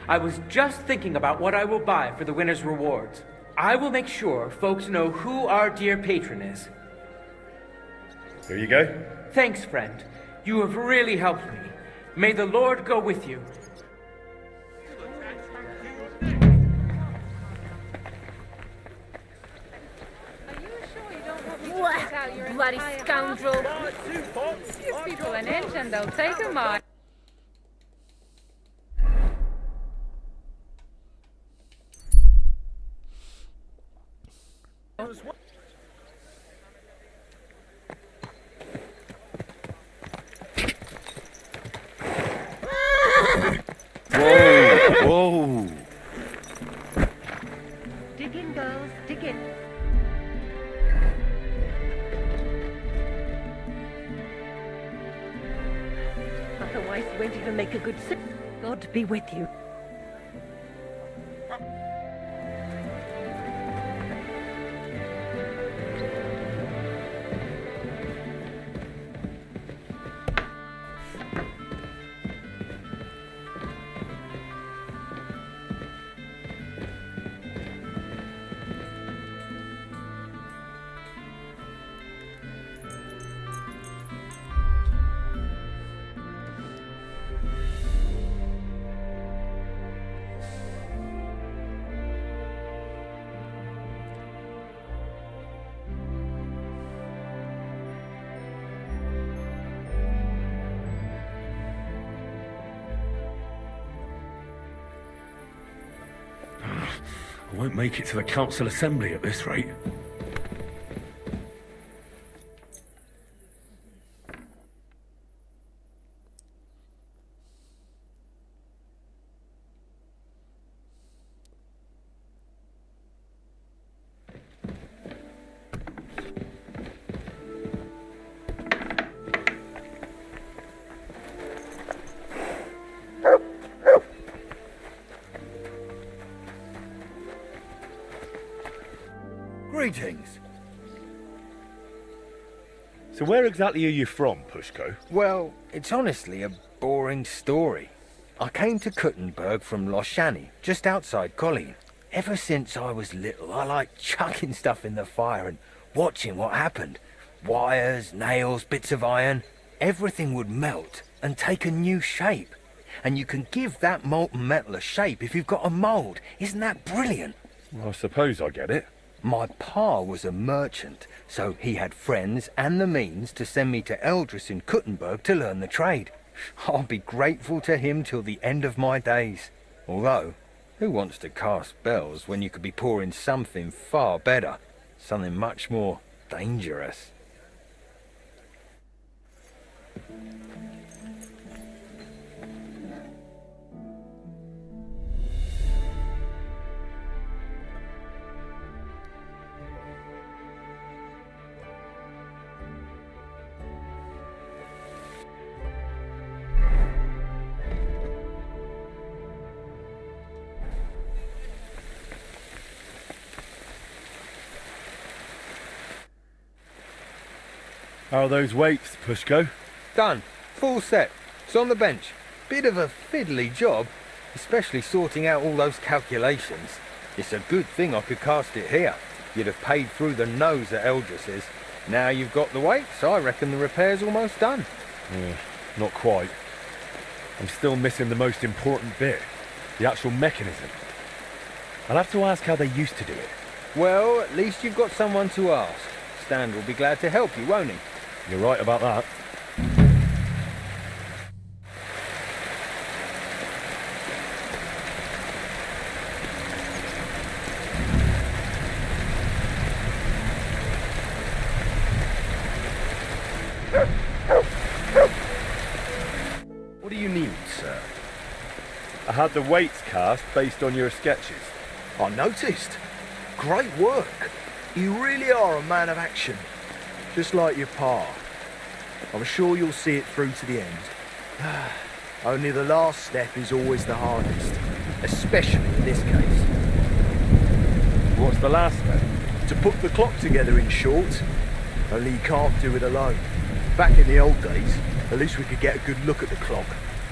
I was just thinking about what I will buy for the winner's rewards. I will make sure folks know who our dear patron is. Here you go. Thanks, friend. You have really helped me. May the Lord go with you. What? Bloody scoundrel. Give people an inch and they'll take a mile. Whoa! Whoa! Dig in, girls, dig in. Otherwise, you won't even make a good sip. God be with you. I won't make it to the council assembly at this rate. Greetings. So where exactly are you from, Pushko? Well, it's honestly a boring story. I came to Kuttenberg from Loshani, just outside Colleen. Ever since I was little, I liked chucking stuff in the fire and watching what happened. Wires, nails, bits of iron. Everything would melt and take a new shape. And you can give that molten metal a shape if you've got a mould. Isn't that brilliant? Well, I suppose I get it. My pa was a merchant, so he had friends and the means to send me to Eldris in Kuttenberg to learn the trade. I'll be grateful to him till the end of my days. Although, who wants to cast spells when you could be pouring something far better? Something much more dangerous. How are those weights, Pushko? Done. Full set. It's on the bench. Bit of a fiddly job, especially sorting out all those calculations. It's a good thing I could cast it here. You'd have paid through the nose at Eldris's. Now you've got the weights, I reckon the repair's almost done. Yeah, not quite. I'm still missing the most important bit. The actual mechanism. I'll have to ask how they used to do it. Well, at least you've got someone to ask. Stan will be glad to help you, won't he? You're right about that. What do you need, sir? I had the weights cast based on your sketches. I noticed. Great work. You really are a man of action. Just like your pa. I'm sure you'll see it through to the end. Only the last step is always the hardest. Especially in this case. What's the last step? To put the clock together, in short. Only you can't do it alone. Back in the old days, at least we could get a good look at the clock.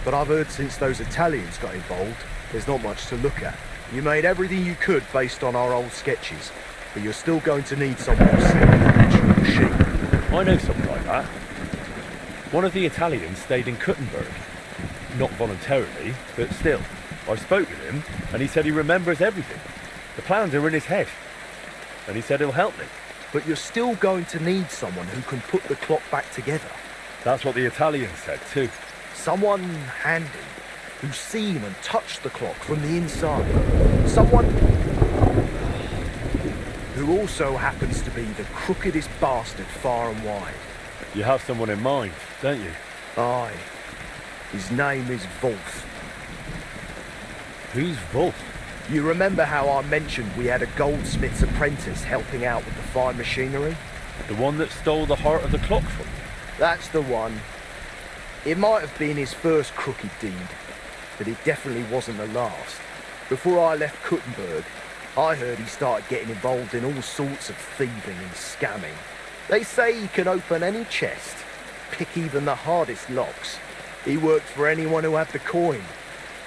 But I've heard since those Italians got involved, there's not much to look at. You made everything you could based on our old sketches. But you're still going to need someone to set up an actual machine. I know something like that. One of the Italians stayed in Kuttenberg. Not voluntarily, but still. I spoke with him, and he said he remembers everything. The plans are in his head. And he said he'll help me. But you're still going to need someone who can put the clock back together. That's what the Italian said, too. Someone handy, who's seen and touched the clock from the inside. Someone who also happens to be the crookedest bastard far and wide. You have someone in mind, don't you? Aye. His name is Wolf. Who's Wolf? You remember how I mentioned we had a goldsmith's apprentice helping out with the fine machinery? The one that stole the heart of the clock from you? That's the one. It might have been his first crooked deed, but it definitely wasn't the last. Before I left Kuttenberg, I heard he started getting involved in all sorts of thieving and scamming. They say he can open any chest, pick even the hardest locks. He worked for anyone who had the coin.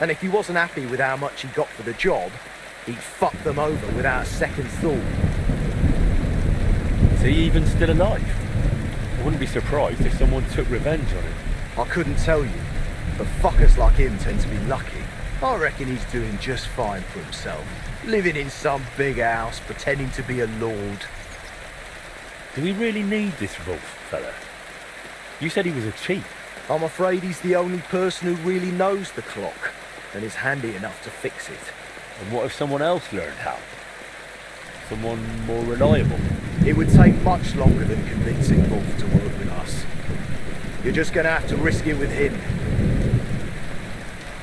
And if he wasn't happy with how much he got for the job, he'd fuck them over without a second thought. Is he even still alive? I wouldn't be surprised if someone took revenge on him. I couldn't tell you, but fuckers like him tend to be lucky. I reckon he's doing just fine for himself. Living in some big house, pretending to be a lord. Do we really need this Wolf fella? You said he was a cheat. I'm afraid he's the only person who really knows the clock, and is handy enough to fix it. And what if someone else learned how? Someone more reliable? It would take much longer than convincing Wolf to work with us. You're just gonna have to risk it with him.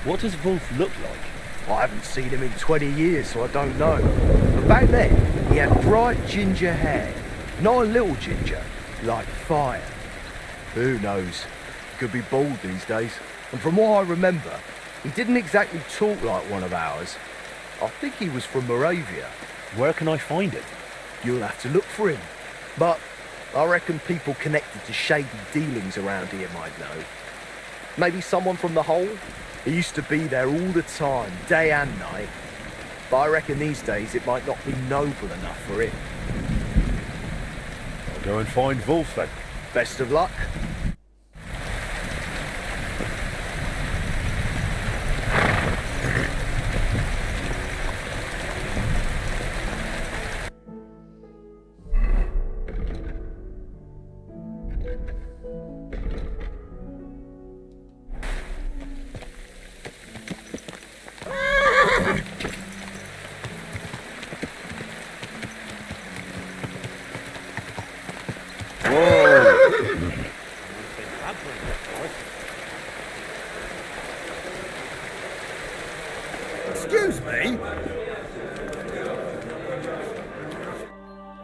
What does Wolf look like? I haven't seen him in 20 years, so I don't know. But back then, he had bright ginger hair. Not a little ginger, like fire. Who knows? He could be bald these days. And from what I remember, he didn't exactly talk like one of ours. I think he was from Moravia. Where can I find him? You'll have to look for him. But I reckon people connected to shady dealings around here might know. Maybe someone from the Hole? He used to be there all the time, day and night. But I reckon these days it might not be noble enough for him. I'll go and find Wolf then. Best of luck.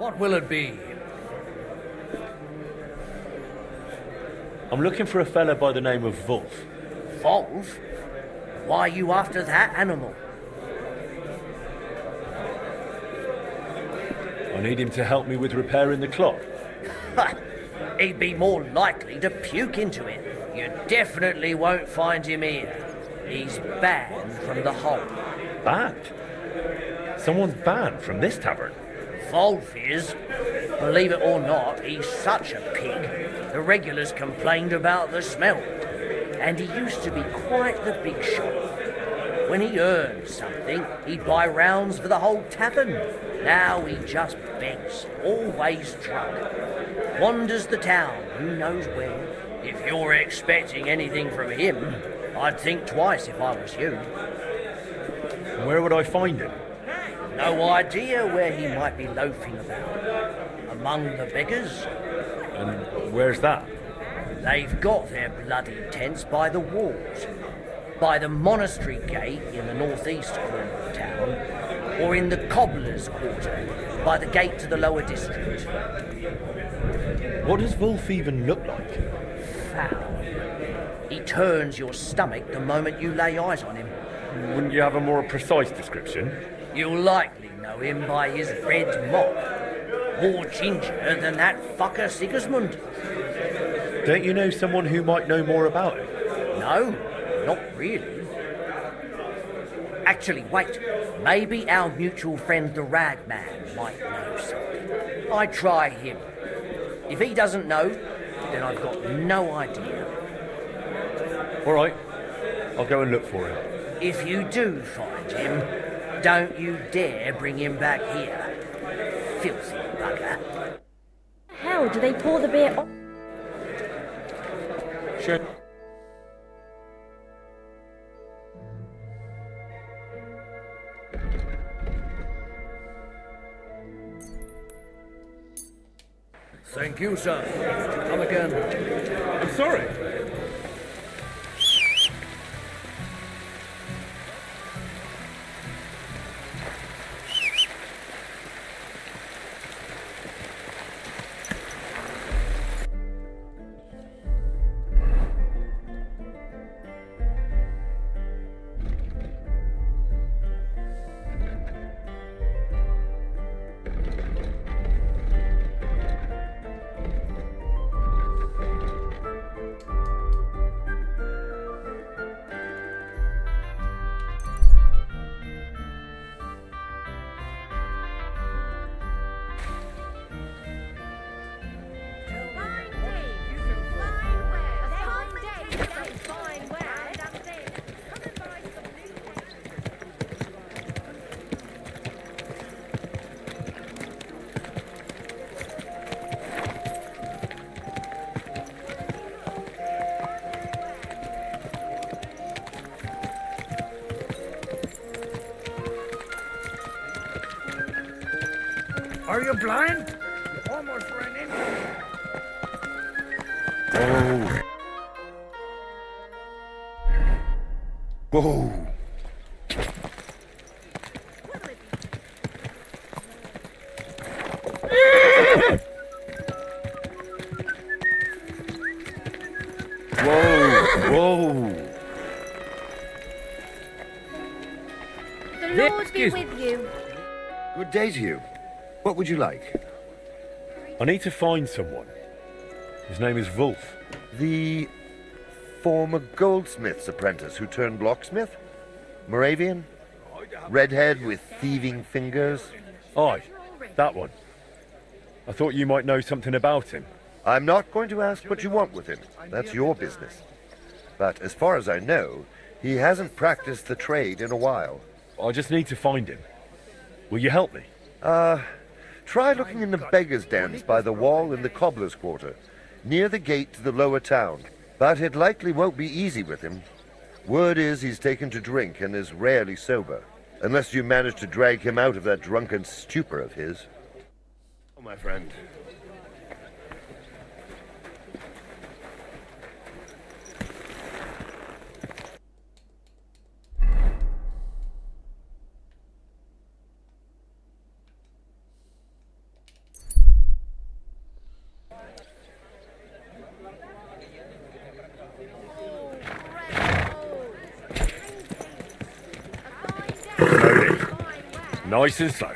What will it be? I'm looking for a fella by the name of Wolf. Wolf? Why are you after that animal? I need him to help me with repairing the clock. He'd be more likely to puke into it. You definitely won't find him here. He's banned from the hold. Banned? Someone's banned from this tavern? Wolf is. Believe it or not, he's such a pig. The regulars complained about the smell. And he used to be quite the big shot. When he earned something, he'd buy rounds for the whole tavern. Now he just begs, always drunk. Wanders the town, who knows where. If you're expecting anything from him, I'd think twice if I was you. Where would I find him? No idea where he might be loafing about. Among the beggars. And where's that? They've got their bloody tents by the walls. By the monastery gate in the northeast corner of town, or in the cobbler's quarter, by the gate to the lower district. What does Wolf even look like? Foul. He turns your stomach the moment you lay eyes on him. Wouldn't you have a more precise description? You'll likely know him by his red mop. More ginger than that fucker Sigismund. Don't you know someone who might know more about it? No, not really. Actually, wait. Maybe our mutual friend the Ragman might know something. I'd try him. If he doesn't know, then I've got no idea. All right, I'll go and look for him. If you do find him, don't you dare bring him back here. Filthy bugger. How do they pour the beer on? Sure. Thank you, sir. Come again. I'm sorry. Are you blind? You almost ran into me. Oh. Whoa. Whoa. The Lord be with you. Good day to you. What would you like? I need to find someone. His name is Wolf. The former goldsmith's apprentice who turned locksmith? Moravian? Redhead with thieving fingers? Aye, that one. I thought you might know something about him. I'm not going to ask what you want with him. That's your business. But as far as I know, he hasn't practiced the trade in a while. I just need to find him. Will you help me? Try looking in the beggars' dens by the wall in the cobbler's quarter, near the gate to the lower town. But it likely won't be easy with him. Word is he's taken to drink and is rarely sober, unless you manage to drag him out of that drunken stupor of his. Oh, my friend. Nice and slow.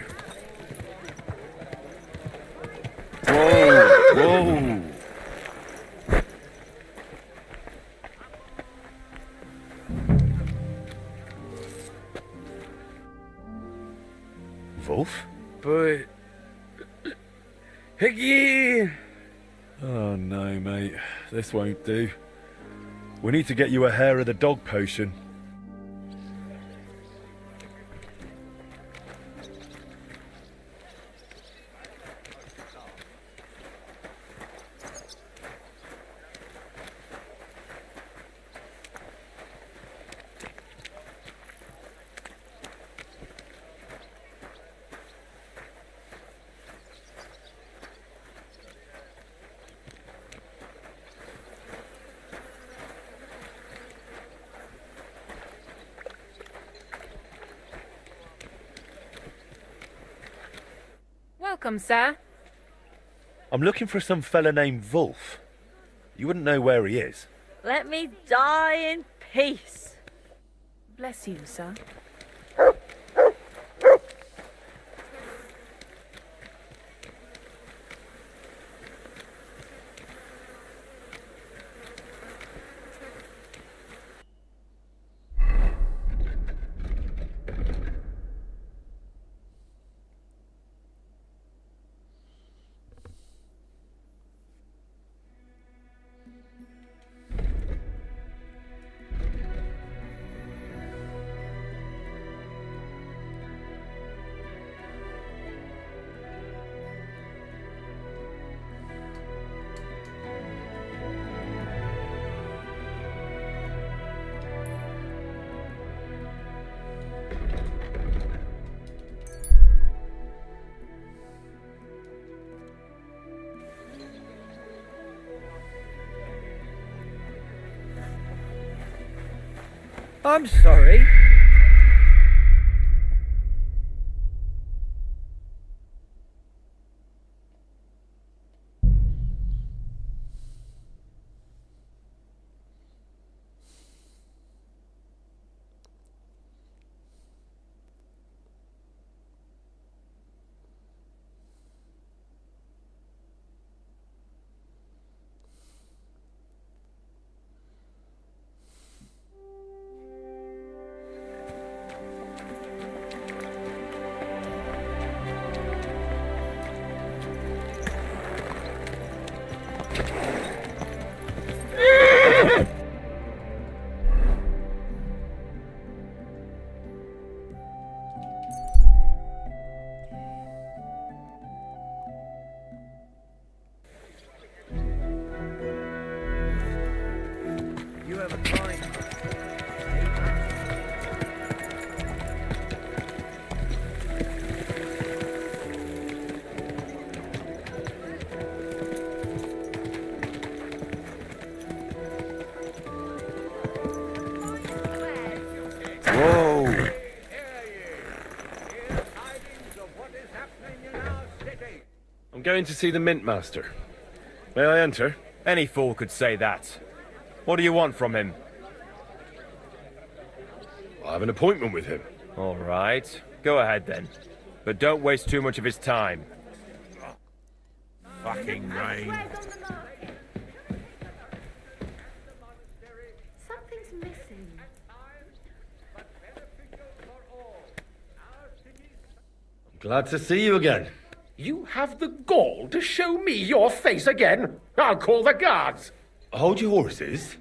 Whoa, whoa. Wolf? But... Higgy! Oh no, mate. This won't do. We need to get you a hair of the dog potion. Welcome, sir. I'm looking for some fella named Wolf. You wouldn't know where he is. Let me die in peace. Bless you, sir. I'm sorry. I'm going to see the Mint Master. May I enter? Any fool could say that. What do you want from him? I have an appointment with him. All right. Go ahead then. But don't waste too much of his time. Fucking rain. Something's missing. Glad to see you again. You have the gall to show me your face again? I'll call the guards. Hold your horses.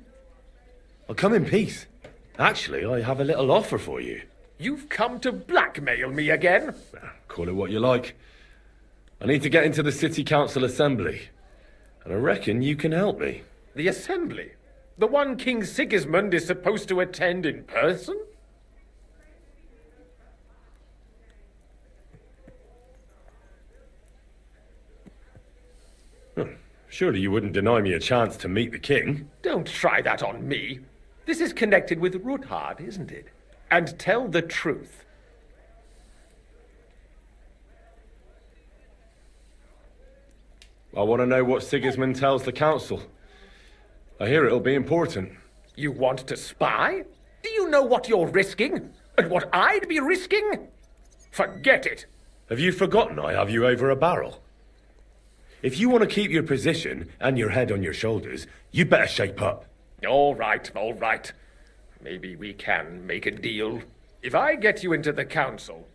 I'll come in peace. Actually, I have a little offer for you. You've come to blackmail me again? Call it what you like. I need to get into the City Council Assembly. And I reckon you can help me. The Assembly? The one King Sigismund is supposed to attend in person? Surely you wouldn't deny me a chance to meet the king? Don't try that on me. This is connected with Ruthard, isn't it? And tell the truth. I want to know what Sigismund tells the council. I hear it'll be important. You want to spy? Do you know what you're risking? And what I'd be risking? Forget it. Have you forgotten I have you over a barrel? If you want to keep your position and your head on your shoulders, you better shape up. All right, all right. Maybe we can make a deal. If I get you into the council,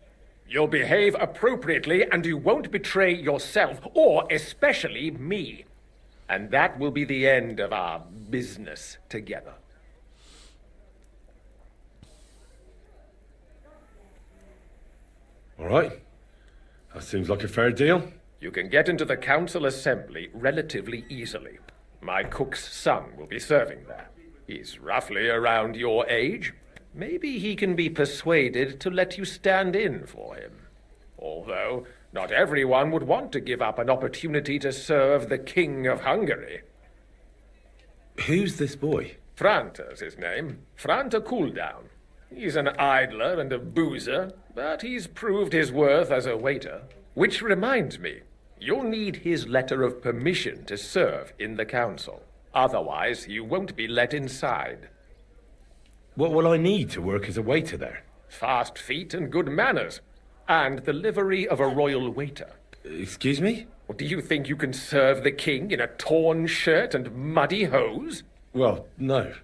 you'll behave appropriately and you won't betray yourself, or especially me. And that will be the end of our business together. All right. That seems like a fair deal. You can get into the council assembly relatively easily. My cook's son will be serving there. He's roughly around your age. Maybe he can be persuaded to let you stand in for him. Although, not everyone would want to give up an opportunity to serve the King of Hungary. Who's this boy? Franta's his name. Franta Cooldown. He's an idler and a boozer, but he's proved his worth as a waiter. Which reminds me, you'll need his letter of permission to serve in the council. Otherwise, you won't be let inside. What will I need to work as a waiter there? Fast feet and good manners. And the livery of a royal waiter. Excuse me? Do you think you can serve the king in a torn shirt and muddy hose? Well, no.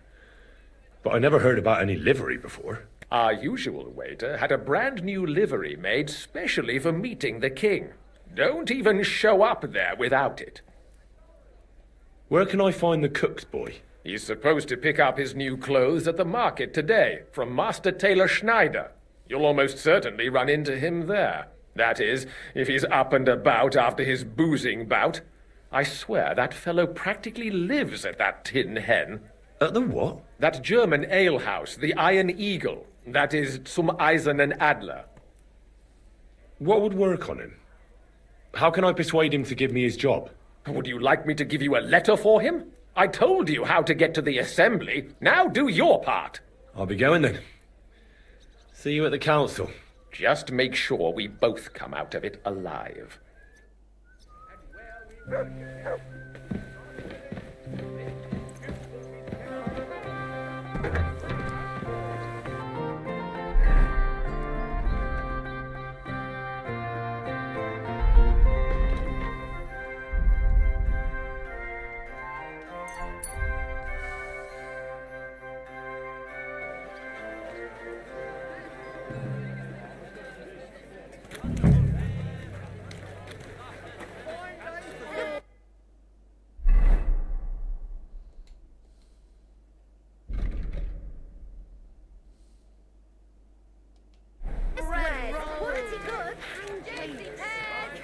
But I never heard about any livery before. Our usual waiter had a brand new livery made specially for meeting the king. Don't even show up there without it. Where can I find the cook's boy? He's supposed to pick up his new clothes at the market today from Master Tailor Schneider. You'll almost certainly run into him there. That is, if he's up and about after his boozing bout. I swear that fellow practically lives at that Tin Hen. At the what? That German alehouse, the Iron Eagle. That is Zum Eisernen Adler. What would work on him? How can I persuade him to give me his job? Would you like me to give you a letter for him? I told you how to get to the assembly. Now do your part. I'll be going then. See you at the council. Just make sure we both come out of it alive.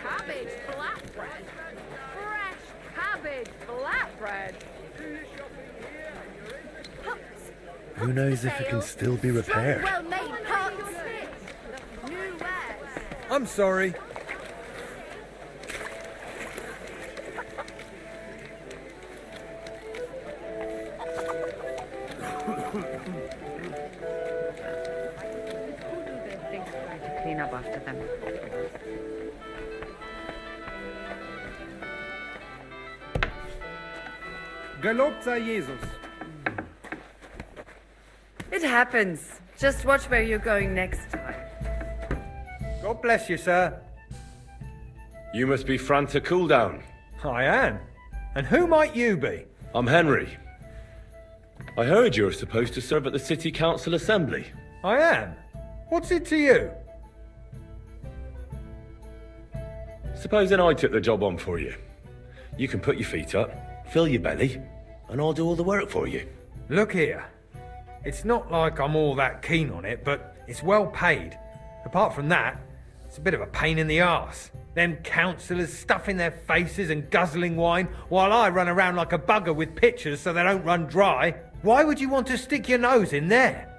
Cabbage flatbread. Fresh cabbage flatbread. Who knows if it can still be repaired? Well made pups. New wares. I'm sorry. Clean up after them. Gelobt sei Jesus. It happens. Just watch where you're going next time. God bless you, sir. You must be Franta Cooldown. I am. And who might you be? I'm Henry. I heard you're supposed to serve at the City Council Assembly. I am. What's it to you? Supposing I took the job on for you. You can put your feet up, fill your belly, and I'll do all the work for you. Look here. It's not like I'm all that keen on it, but it's well paid. Apart from that, it's a bit of a pain in the arse. Them councillors stuffing their faces and guzzling wine while I run around like a bugger with pitchers so they don't run dry. Why would you want to stick your nose in there?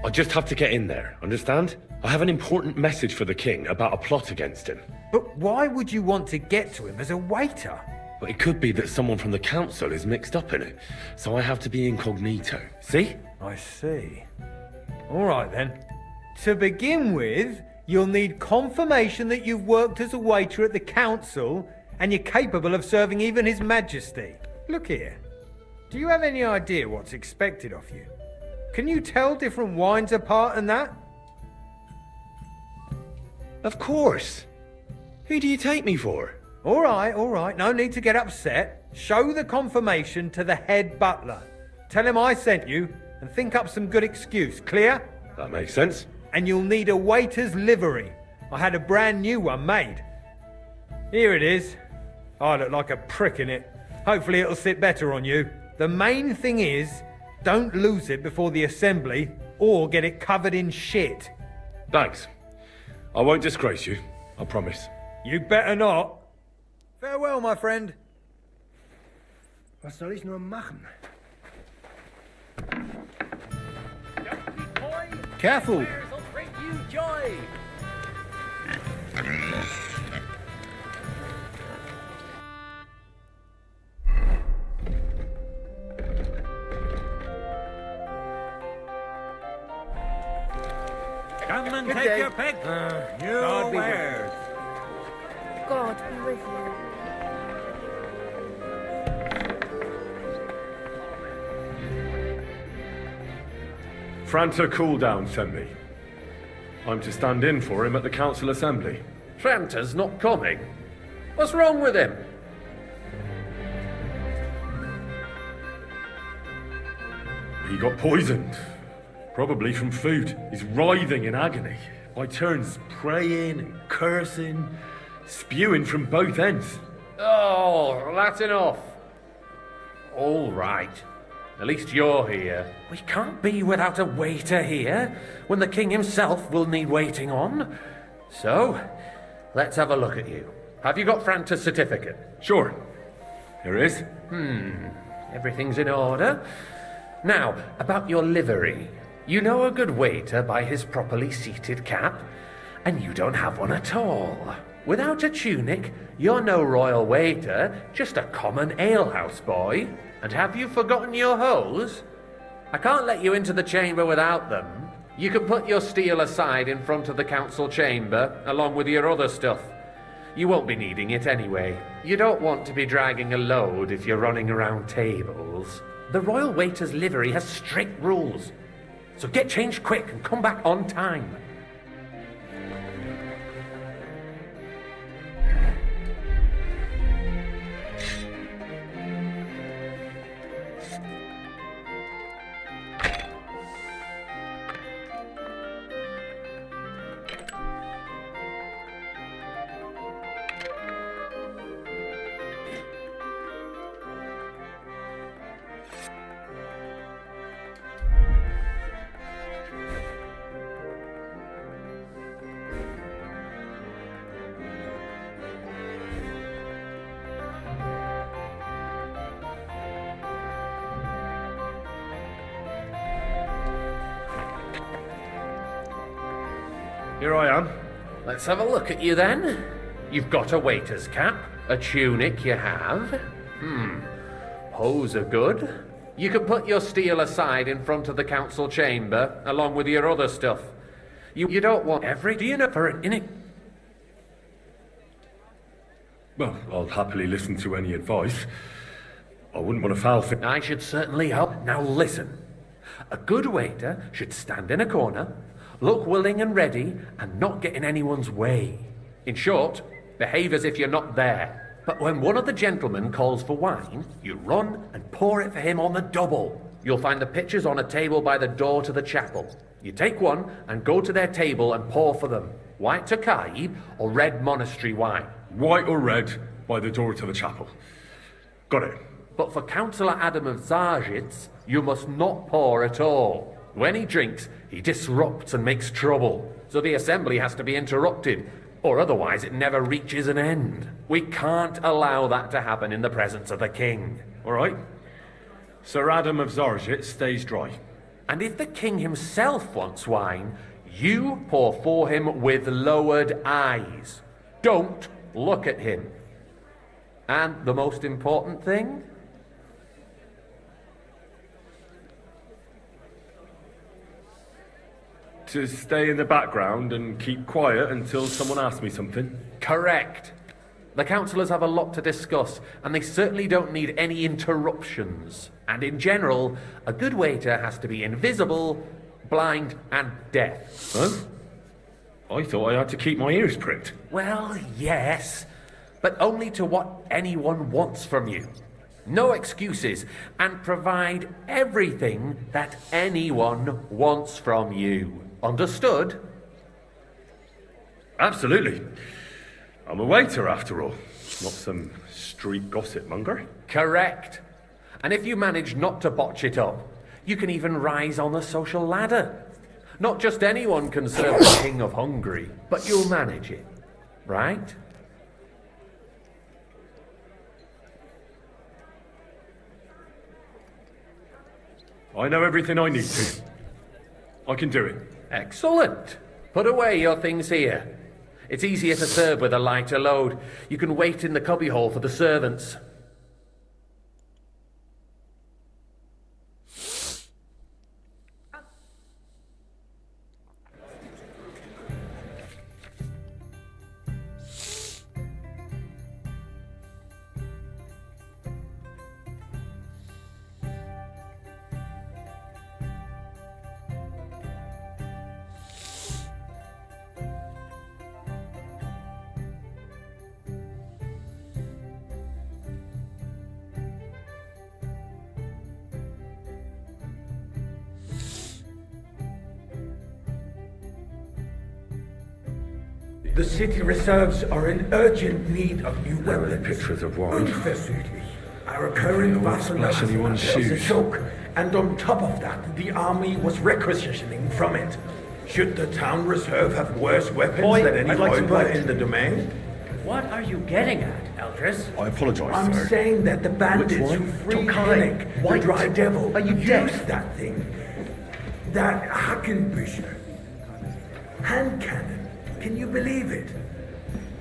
I just have to get in there, understand? I have an important message for the king about a plot against him. But why would you want to get to him as a waiter? But it could be that someone from the council is mixed up in it, so I have to be incognito. See? I see. All right then. To begin with, you'll need confirmation that you've worked as a waiter at the council and you're capable of serving even His Majesty. Look here. Do you have any idea what's expected of you? Can you tell different wines apart and that? Of course. Who do you take me for? All right. No need to get upset. Show the confirmation to the head butler. Tell him I sent you and think up some good excuse. Clear? That makes sense. And you'll need a waiter's livery. I had a brand new one made. Here it is. I look like a prick in it. Hopefully it'll sit better on you. The main thing is, don't lose it before the assembly or get it covered in shit. Thanks. I won't disgrace you. I promise. You better not. Farewell, my friend. Was soll ich nur machen? Careful. Come and Good take day. your pick. New God be with wares. God be with you. Franta Cooldown sent me. I'm to stand in for him at the council assembly. Tranta's not coming. What's wrong with him? He got poisoned. Probably from food. He's writhing in agony. By turns praying and cursing, spewing from both ends. Oh, that's enough. All right. At least you're here. We can't be without a waiter here, when the king himself will need waiting on. So, let's have a look at you. Have you got Franta's certificate? Sure. Here it is. Everything's in order. Now, about your livery. You know a good waiter by his properly seated cap, and you don't have one at all. Without a tunic, you're no royal waiter, just a common alehouse boy. And have you forgotten your hose? I can't let you into the chamber without them. You can put your steel aside in front of the council chamber, along with your other stuff. You won't be needing it anyway. You don't want to be dragging a load if you're running around tables. The royal waiter's livery has strict rules. So get changed quick and come back on time. Here I am. Let's have a look at you then. You've got a waiter's cap, a tunic you have. Hose are good. You can put your steel aside in front of the council chamber, along with your other stuff. You don't want every dinner for an in. Well, I'll happily listen to any advice. I wouldn't want to foul things. I should certainly help. Now listen. A good waiter should stand in a corner, look willing and ready, and not get in anyone's way. In short, behave as if you're not there. But when one of the gentlemen calls for wine, you run and pour it for him on the double. You'll find the pitchers on a table by the door to the chapel. You take one and go to their table and pour for them. White Tokai or red monastery wine. White or red by the door to the chapel. Got it. But for Councillor Adam of Zarzhitz, you must not pour at all. When he drinks, he disrupts and makes trouble. So the assembly has to be interrupted, or otherwise it never reaches an end. We can't allow that to happen in the presence of the king. All right. Sir Adam of Zarzhitz stays dry. And if the king himself wants wine, you pour for him with lowered eyes. Don't look at him. And the most important thing? To stay in the background and keep quiet until someone asks me something. Correct. The councillors have a lot to discuss, and they certainly don't need any interruptions. And in general, a good waiter has to be invisible, blind, and deaf. Huh? I thought I had to keep my ears pricked. Well, yes, but only to what anyone wants from you. No excuses, and provide everything that anyone wants from you. Understood? Absolutely. I'm a waiter, after all. Not some street gossip monger. Correct. And if you manage not to botch it up, you can even rise on the social ladder. Not just anyone can serve the King of Hungary, but you'll manage it, right? I know everything I need to. I can do it. Excellent. Put away your things here. It's easier to serve with a lighter load. You can wait in the cubbyhole for the servants. The city reserves are in urgent need of new weapons. Pictures of wine. Unversüglich. Our current Splash anyone's is a shoes. joke, and on top of that, the army was requisitioning from it. Should the town reserve have worse weapons Boy, than any I'd like some Räuber bread. in the domain? What are you getting at, Eldris? I apologise, I'm sir. saying that the bandits Which who one? freed Hinnick, the dry devil, used that thing. That Hackenbücher. Hand cannon. Can you believe it?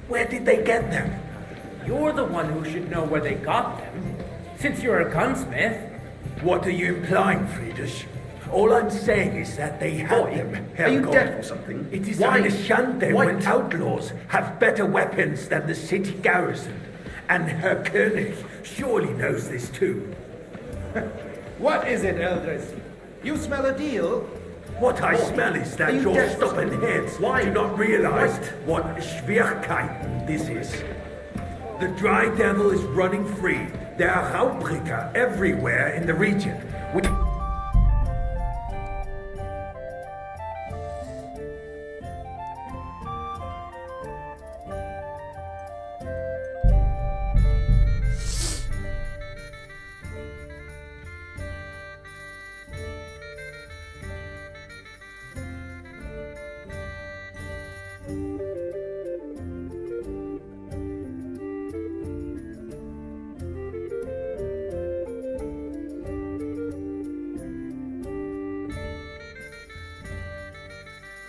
Where did they get them? You're the one who should know where they got them, since you're a gunsmith. What are you implying, Friedrich? All I'm saying is that they had them. Are you Herrgott. deaf or something? It is Why? eine Schande Why? when outlaws have better weapons than the city garrison. And Herr König surely knows this too. What is it, Eldris? You smell a deal? What I smell is that you your deaf or stubborn something? heads Why? do not realize what Schwierigkeiten this is. The dry devil is running free. There are Raubricker everywhere in the region.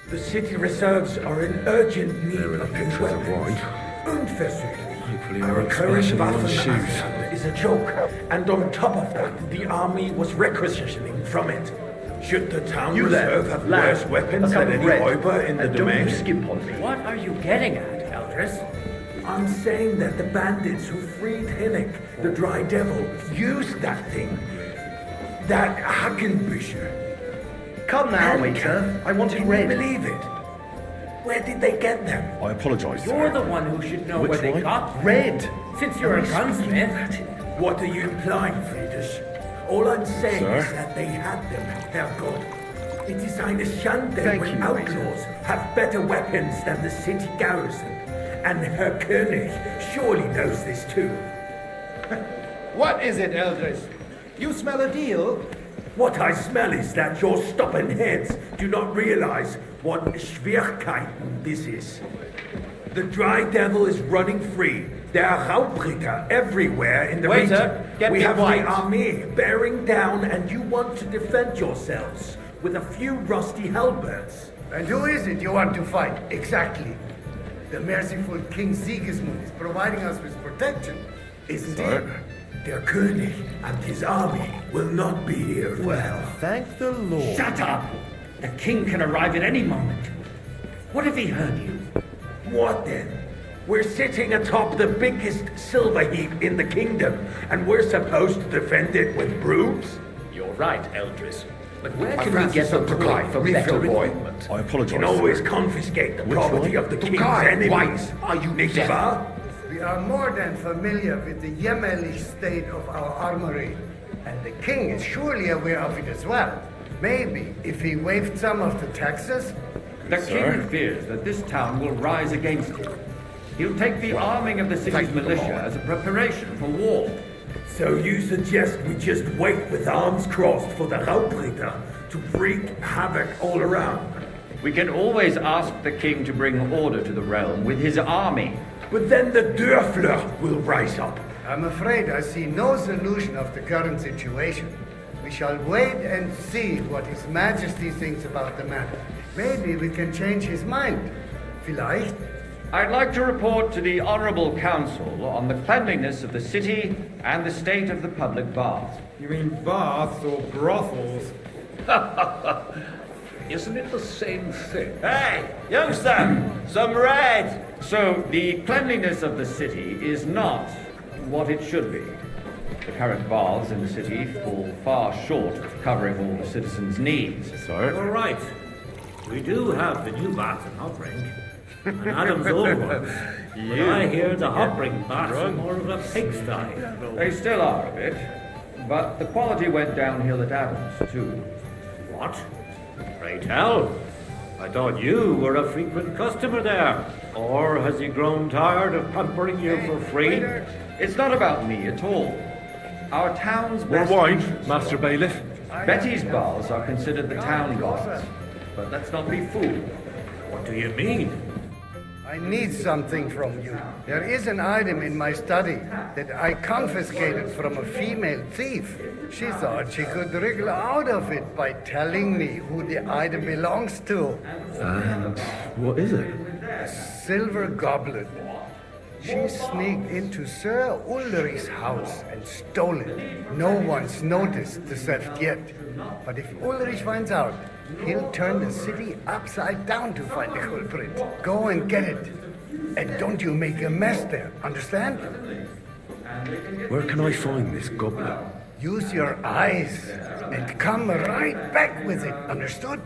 The city reserves are in urgent need of new weapons. Unversüglich. Our current Waffenarsenal is a joke, and on top of that, the army was requisitioning from it. Should the town reserve have worse weapons than any Räuber in the domain? What are you getting at, Eldris? I'm saying that the bandits who freed Hinnick, the dry devil, used that thing. That Hackenbücher. Come now, waiter. I wanted red. Can you believe it? Where did they get them? I apologise, You're sir. the one who should know Which where they one? got them, Red. since you're a gunsmith. What are you implying, Friedrich? All I'm saying Sir? is that they had them, Herrgott. It is eine Schande Thank when you, outlaws have better weapons than the city garrison. And Herr König surely knows this too. What is it, Eldris? You smell a deal? What I smell is that your stubborn heads do not realize what Schwierigkeiten this is. The dry devil is running free. There are Raubricker everywhere in the Waiter, region. get We me have white. the army bearing down, and you want to defend yourselves with a few rusty halberds. And who is it you want to fight, exactly? The merciful King Sigismund is providing us with protection, isn't he? Der König and his army will not be here for Well, thank the Lord. Shut up! The king can arrive at any moment. What if he heard you? What then? We're sitting atop the biggest silver heap in the kingdom, and we're supposed to defend it with brooms? You're right, Eldris. But where My can we Francis get the of toy Tokai, for refill better boy. equipment? I apologise. You can always confiscate the property of the king's Tokai, enemies. Are you Nicht deaf? wahr? We are more than familiar with the jämmerlich state of our armory, and the king is surely aware of it as well. Maybe if he waived some of the taxes. The king fears that this town will rise against him. He'll take the arming of the city's militia as a preparation for war. So you suggest we just wait with arms crossed for the Raubritter to wreak havoc all around? We can always ask the king to bring order to the realm with his army. But then the Dörfler will rise up. I'm afraid I see no solution of the current situation. We shall wait and see what His Majesty thinks about the matter. Maybe we can change his mind. Vielleicht. I'd like to report to the Honourable Council on the cleanliness of the city and the state of the public baths. You mean baths or brothels? Isn't it the same thing? Hey, youngster, some red! So, the cleanliness of the city is not what it should be. The current baths in the city fall far short of covering all the citizens' needs. You're right. We do have the new bath and hot ring. And Adam's old ones. But I hear the hot ring baths are more of a pigsty. They still are a bit, but the quality went downhill at Adams, too. What? Pray tell. I thought you were a frequent customer there. Or has he grown tired of pampering you for free? It's not about me at all. Our town's More best wine, patrons- Master Bailiff. Betty's baths are considered the town baths. But let's not be fooled. What do you mean? I need something from you. There is an item in my study that I confiscated from a female thief. She thought she could wriggle out of it by telling me who the item belongs to. And what is it? A silver goblet. She sneaked into Sir Ulrich's house and stole it. No one's noticed the theft yet. But if Ulrich finds out, he'll turn the city upside down to find the culprit. Go and get it. And don't you make a mess there, understand? Where can I find this goblet? Use your eyes and come right back with it, understood?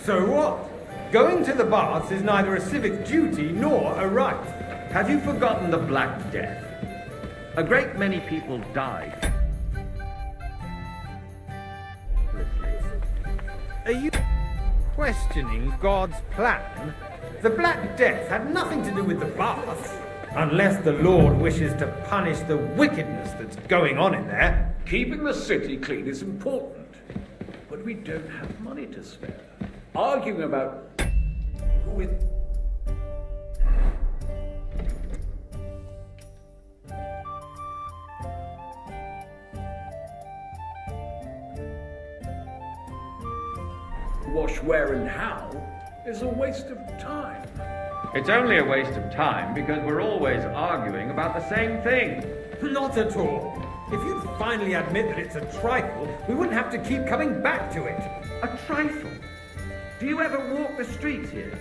So what? Going to the baths is neither a civic duty nor a right. Have you forgotten the Black Death? A great many people died. Are you questioning God's plan? The Black Death had nothing to do with the baths. Unless the Lord wishes to punish the wickedness that's going on in there. Keeping the city clean is important, but we don't have money to spare. Arguing about who it... wash where and how is a waste of time. It's only a waste of time because we're always arguing about the same thing. Not at all. If you'd finally admit that it's a trifle, we wouldn't have to keep coming back to it. A trifle? Do you ever walk the streets here?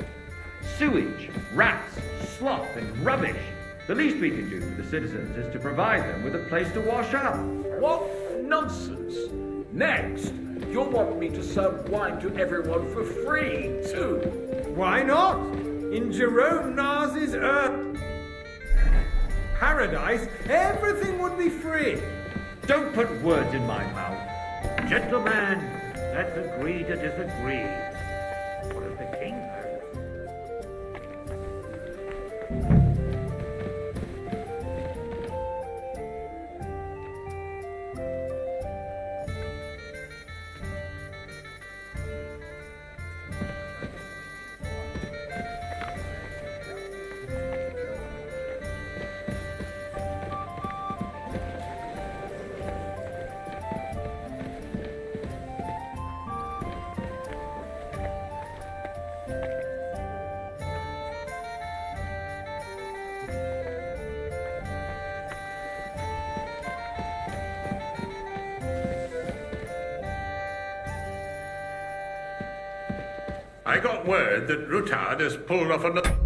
Sewage, rats, slop, and rubbish. The least we can do for the citizens is to provide them with a place to wash up. What nonsense! Next, you'll want me to serve wine to everyone for free, too. Why not? In Jerome Nas's Paradise, everything would be free. Don't put words in my mouth. Gentlemen, let's agree to disagree. What does the king heard? I got word that Rutard has pulled off another...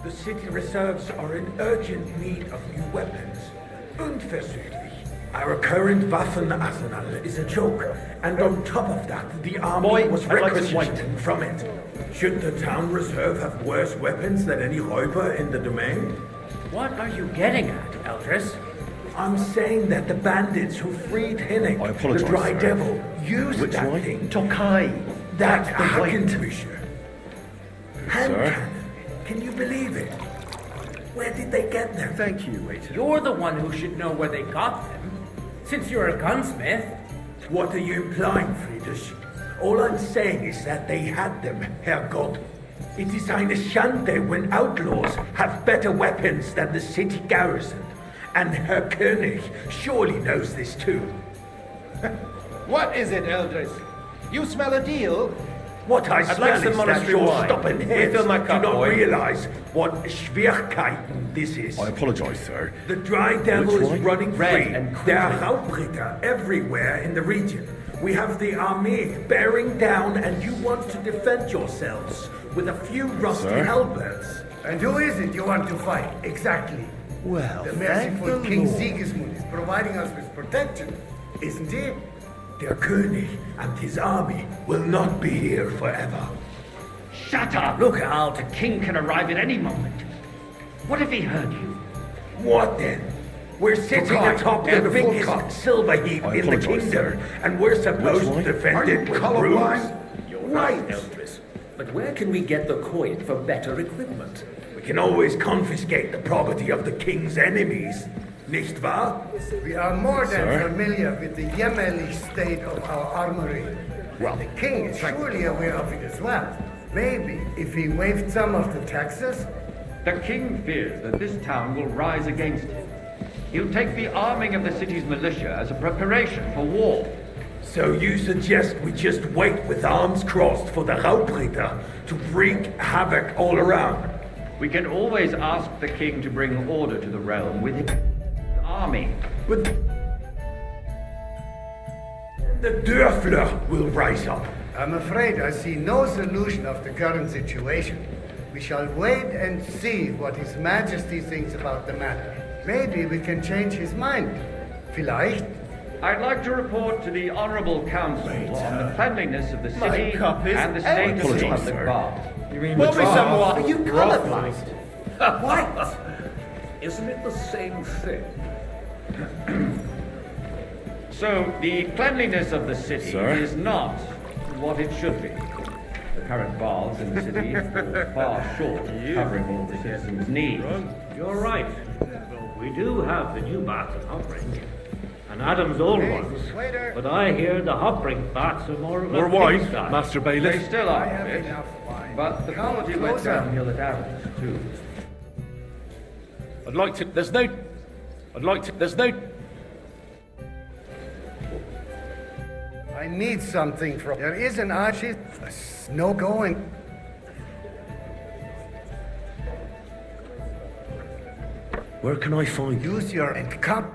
The city reserves are in urgent need of new weapons. Unverzüglich. Our current Waffenarsenal is a joke, and on top of that, the army was requisitioning from it. Should the town reserve have worse weapons than any Räuber in the domain? What are you getting at, Eldris? I'm saying that the bandits who freed Hinnick, I apologize, the Dry sir. Devil, used Which that one? thing. Tokai. That's the Sir? Hackentwischer. Hand Sir? cannon. Can you believe it? Where did they get them? Thank you, waiter. You're the one who should know where they got them. Since you're a gunsmith. What are you implying, Friedrich? All I'm saying is that they had them, Herrgott. It is eine Schande when outlaws have better weapons than the city garrison. And Herr König surely knows this too. What is it, Eldris? You smell a deal? What I I'd smell like some is that monastery your wine. stubborn heads Refill my do cup, not boy. realize what Schwierigkeiten this is. I apologize, sir. The Dry Devil Which is one? running Red free. and There are Raubritter everywhere in the region. We have the army bearing down, and you want to defend yourselves with a few rusty Sir? halberds. And who is it you want to fight, exactly? Well, The thank merciful the King Lord. Sigismund is providing us with protection, isn't he? Der König and his army will not be here forever. Shut up! Look out, the king can arrive at any moment. What if he heard you? What then? We're sitting Tokai, atop and the the full biggest cup. silver heap I in the apologize, kingdom, sir. and we're supposed Which to one? defend Are you it with colorblind? brooms? You're Right. Eldris. But where can we get the coin for better equipment? We can always confiscate the property of the king's enemies, nicht wahr? We are more than Sir? familiar with the Yemeni state of our armory. Well, The king is surely aware of it as well. Maybe if he waived some of the taxes. The king fears that this town will rise against him. He'll take the arming of the city's militia as a preparation for war. So you suggest we just wait with arms crossed for the Raubritter to wreak havoc all around? We can always ask the king to bring order to the realm with his army. But the Dörfler will rise up. I'm afraid I see no solution of the current situation. We shall wait and see what His Majesty thinks about the matter. Maybe we can change his mind. Vielleicht. I'd like to report to the Honourable Council on the cleanliness of the My city cup is and the state of the empty. public baths. You mean Pour me some water. Are you colorblind? What? Isn't it the same thing? So, the cleanliness of the city Sir? is not what it should be. The current baths in the city fall far short of covering all the citizens' needs. You're right. We do have the new baths at Hopbrink, and Adam's old ones. But I hear the Hopbrink baths are more of a We're wide, pigsty. Master They Bailiff. still are I a have bit, enough wine. but the Come quality went closer. downhill at Adam's, too. I'd like to. There's no. I need something from. There is an archie. No going. Where can I find you? Use your and cup.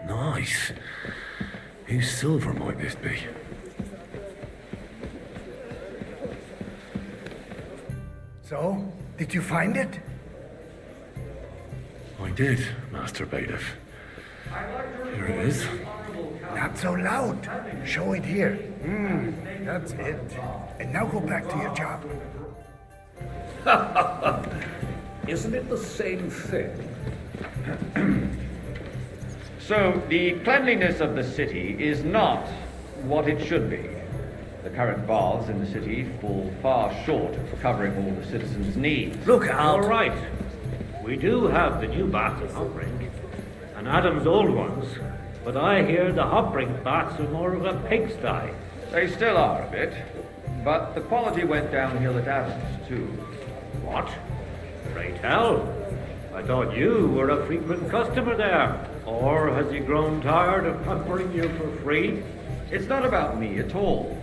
Nice. Whose silver might this be? So, did you find it? I did, Master Bailiff. Here it is. Not so loud. Show it here. That's it. And now go back to your job. Isn't it the same thing? So, the cleanliness of the city is not what it should be. The current baths in the city fall far short of covering all the citizens' needs. Look out! All right. We do have the new baths at Hopbrink, and Adam's old ones. But I hear the Hopbrink baths are more of a pigsty. They still are a bit, but the quality went downhill at Adam's, too. What? Pray tell. I thought you were a frequent customer there. Or has he grown tired of pampering you for free? It's not about me at all.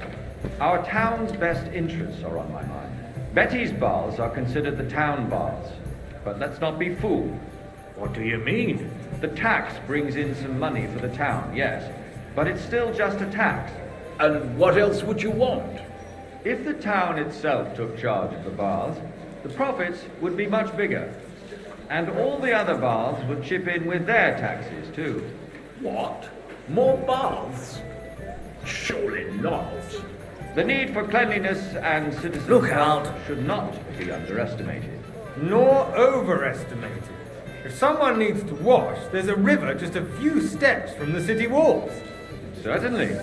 Our town's best interests are on my mind. Betty's baths are considered the town baths. But let's not be fooled. What do you mean? The tax brings in some money for the town, yes, but it's still just a tax. And what else would you want? If the town itself took charge of the baths, the profits would be much bigger. And all the other baths would chip in with their taxes, too. What? More baths? Surely not. The need for cleanliness and citizens' Look out. health should not be underestimated. Nor overestimated. If someone needs to wash, there's a river just a few steps from the city walls. Certainly.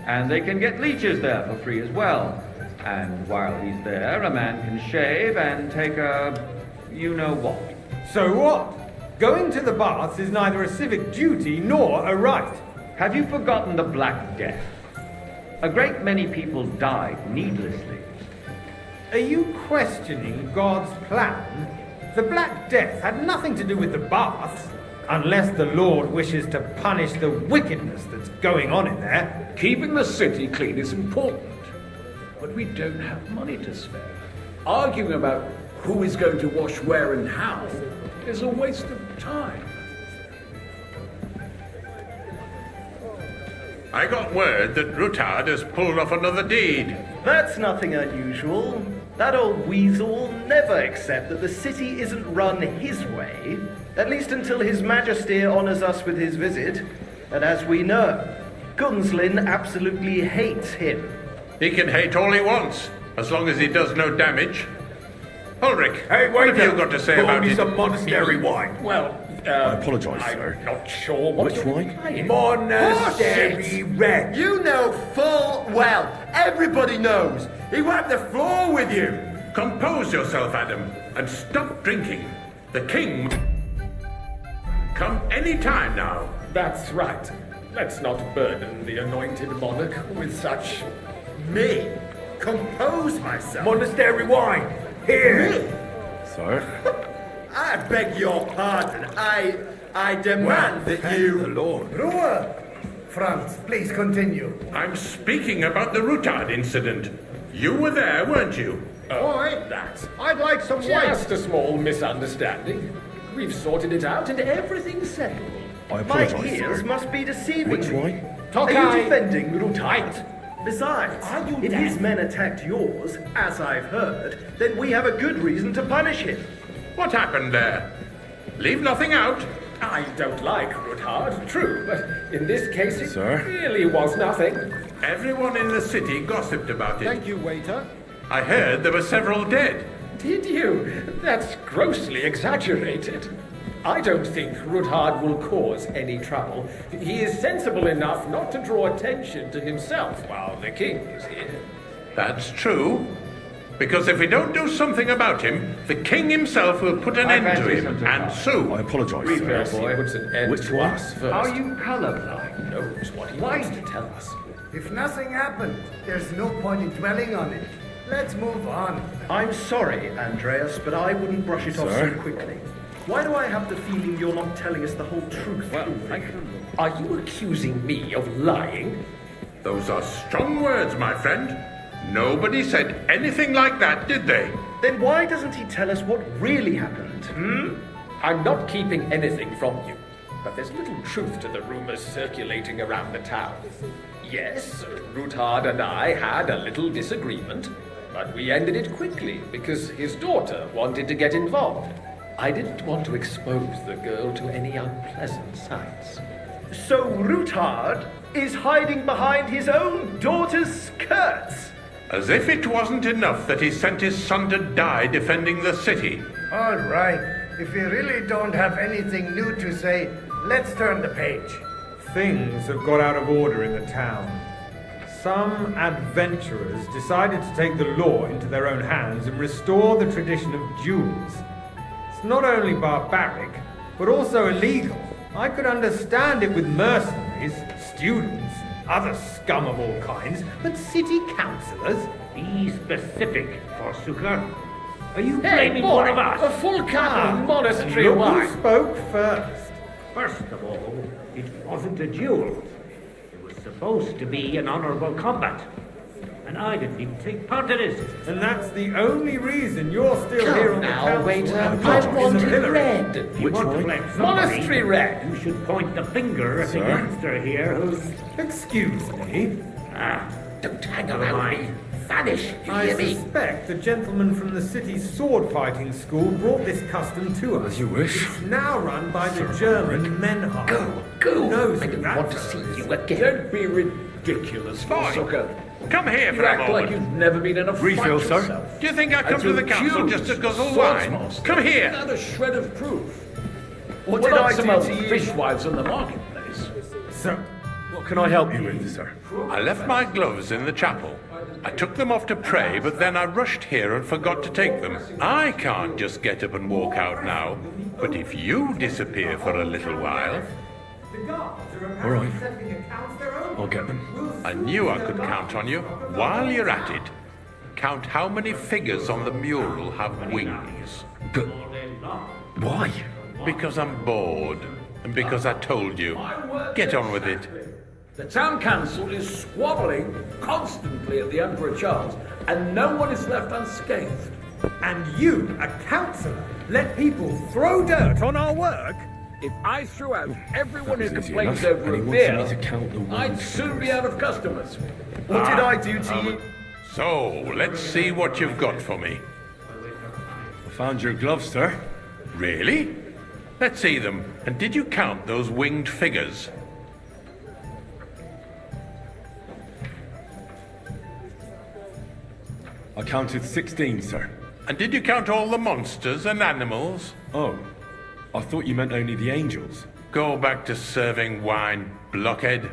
And they can get leeches there for free as well. And while he's there, a man can shave and take a... you-know-what. So what? Going to the baths is neither a civic duty nor a right. Have you forgotten the Black Death? A great many people died needlessly. Are you questioning God's plan? The Black Death had nothing to do with the baths, unless the Lord wishes to punish the wickedness that's going on in there. Keeping the city clean is important, but we don't have money to spare. Arguing about who is going to wash where and how is a waste of time. I got word that Rutard has pulled off another deed. That's nothing unusual. That old weasel will never accept that the city isn't run his way, at least until His Majesty honours us with his visit. And as we know, Gunslin absolutely hates him. He can hate all he wants, as long as he does no damage. Ulrich, Hey, what wait have you got to say about it? some monastery wine. Well, I apologise, sir. I'm not sure what Which you're wine? buying. Monastery red. You know full well. Everybody knows. He wiped the floor with you. Compose yourself, Adam, and stop drinking. The king... come any time now. That's right. Let's not burden the anointed monarch with such... Me? Compose myself? Monastery wine. Here. Sir? I beg your pardon. I demand that you... The Lord. Ruhe! Franz, please continue. I'm speaking about the Rutard incident. You were there, weren't you? Oh, that. I'd like some wine. Just a small misunderstanding. We've sorted it out and everything's settled. I My apologise, ears sir. must be deceiving Which me. wine? Are you defending Tight. Besides, Are you if deaf? his men attacked yours, as I've heard, then we have a good reason to punish him. What happened there? Leave nothing out. I don't like Ruthard, true, but in this case it Sir? really was nothing. Everyone in the city gossiped about it. Thank you, waiter. I heard there were several dead. Did you? That's grossly exaggerated. I don't think Ruthard will cause any trouble. He is sensible enough not to draw attention to himself while the king's here. That's true. Because if we don't do something about him, the king himself will put an I end to fancy him, something and else. sue. I apologise, Read sir. there, boy. Puts an end Which to one? us first. Are you colorblind? Knows what he wants to tell us. If nothing happened, there's no point in dwelling on it. Let's move on. I'm sorry, Andreas, but I wouldn't brush it off Sir? so quickly. Why do I have the feeling you're not telling us the whole truth? Well, Are you accusing me of lying? Those are strong words, my friend. Nobody said anything like that, did they? Then why doesn't he tell us what really happened? I'm not keeping anything from you, but there's little truth to the rumors circulating around the town. Yes, Ruthard and I had a little disagreement, but we ended it quickly because his daughter wanted to get involved. I didn't want to expose the girl to any unpleasant sights. So Ruthard is hiding behind his own daughter's skirts? As if it wasn't enough that he sent his son to die defending the city. All right. If we really don't have anything new to say, let's turn the page. Things have got out of order in the town. Some adventurers decided to take the law into their own hands and restore the tradition of duels. It's not only barbaric, but also illegal. I could understand it with mercenaries, students, other scum of all kinds, but city councillors? Be specific, Forsooker. Are you Hey, blaming boy, one of us? a full cup of monastery Look wine. who spoke first. First of all, it wasn't a duel. It was supposed to be an honorable combat. and I didn't even take part in it. And that's the only reason you're still here on the now, council. waiter. and I not in the wanted pillory. red. You Which want to one? blame somebody, Monastery red. You should point the finger at the Sir? youngster here who's... Excuse me. Don't hang around me. Vanish, you I hear me? suspect the gentleman from the city's sword fighting school brought this custom to us. As you wish. It's now run by the German Menhard. Go. Who knows I who don't that want to fellow see is? you again. Don't be ridiculous, Forsucker. Come here You act like you've never been in a fight Refill, sir. yourself. Do you think I come As to the council accused just to guzzle wine? swordsmaster Come here. Without a shred of proof. What We're did not I some do old to you? fishwives in the marketplace. Sir, what can I help you with, sir? I left my gloves in the chapel. I took them off to pray, but then I rushed here and forgot to take them. I can't just get up and walk out now. But if you disappear for a little while, All right. I'll get them. I knew I could count on you. While you're at it, count how many figures on the mural have wings. But why? Because I'm bored, and because I told you. Get on with it. The town council is squabbling constantly at the Emperor Charles, and no one is left unscathed. And you, a councillor, let people throw dirt on our work? If I threw out everyone who That was easy complains enough, over and a he beer, wants me to count the I'd wings. soon be out of customers. What did I do to you? So, let's see what you've got for me. I found your gloves, sir. Really? Let's see them. And did you count those winged figures? I counted 16, sir. And did you count all the monsters and animals? Oh, I thought you meant only the angels. Go back to serving wine, blockhead.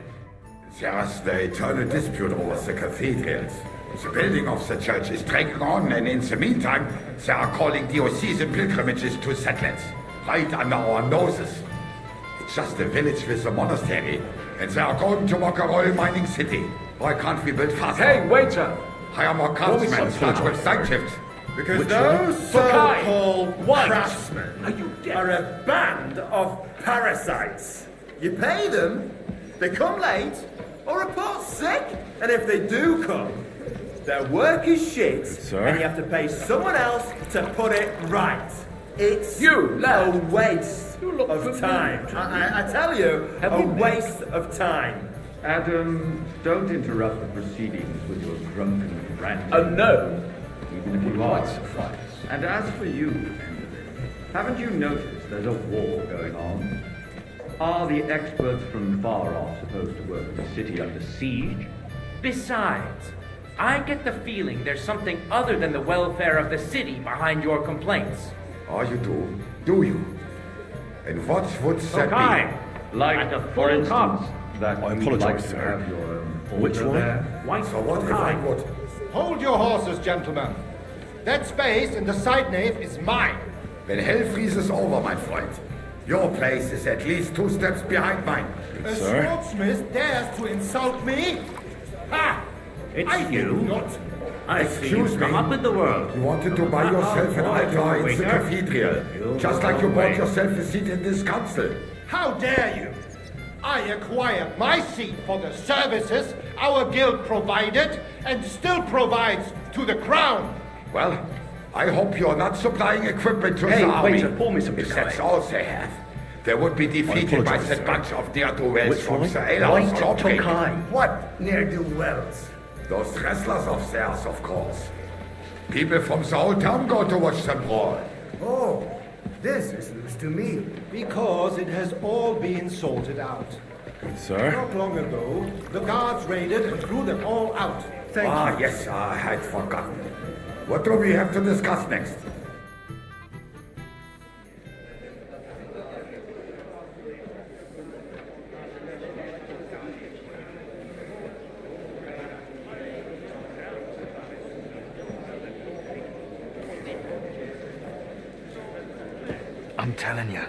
There's the eternal dispute over the cathedrals. The building of the church is dragging on, and in the meantime, they are calling diocesan pilgrimages to settlers, right under our noses. It's just a village with a monastery, and they are going to make a royal mining city. Why can't we build faster? Hey, waiter! Hire more craftsmen, start with night shifts. Because Which those one? so-called White. craftsmen are a band of parasites. You pay them, they come late, or report sick, and if they do come, their work is shit, sir. and you have to pay someone else to put it right. It's You, lad. a waste You look of familiar time. to me. I tell you, Have a you been? waste of time. Adam, don't interrupt the proceedings with your drunken ranting. No. Even if you are. And as for you, haven't you noticed there's a war going on? Are the experts from far off supposed to work with the city under siege? Besides, I get the feeling there's something other than the welfare of the city behind your complaints. Oh, you do? Do you? And what would that be? Like, for instance, that I you'd apologize, like to sir. have your own Which order one? there? Why So what if I would? Hold your horses, gentlemen. That space in the side nave is mine. Then hell freezes over, my friend. Your place is at least 2 steps behind mine. A Sir? swordsmith dares to insult me? Ha! It's I you. did not. I see you Excuse me. come up in the world. You wanted to buy yourself an altar in the cathedral, just like you bought yourself a seat in this council. How dare you? I acquired my seat for the services our guild provided and still provides to the crown. Well, I hope you're not supplying equipment to Hey, the army. waiter, pour me some If Sky. that's all they have, they would be defeated by apologize, that sir. bunch of ne'er-do-wells Which from one? the Elas White Jobbing. Tokai. What ne'er-do-wells? Those wrestlers of theirs, of course. People from the whole town go to watch them brawl. Oh, this is news to me. Because it has all been sorted out. Sir? Not long ago, the guards raided and threw them all out. Thank you. Yes, I had forgotten. What do we have to discuss next? I'm telling you,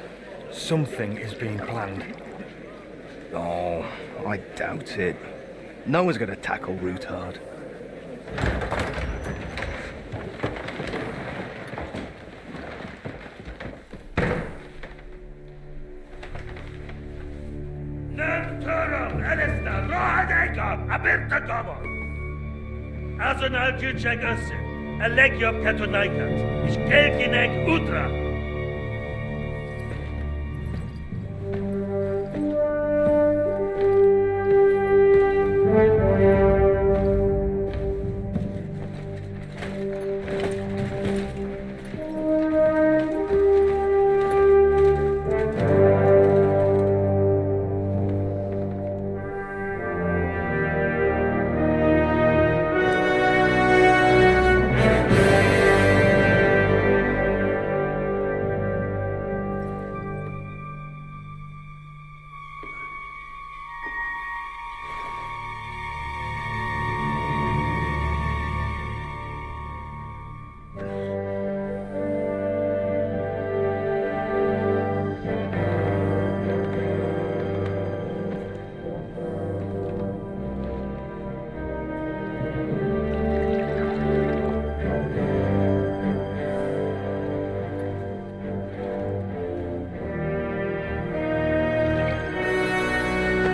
something is being planned. Oh, I doubt it. No one's going to tackle Rootard. Azonaltjuczek össe. Elegiop katonaikat. Ich gelkinek utra.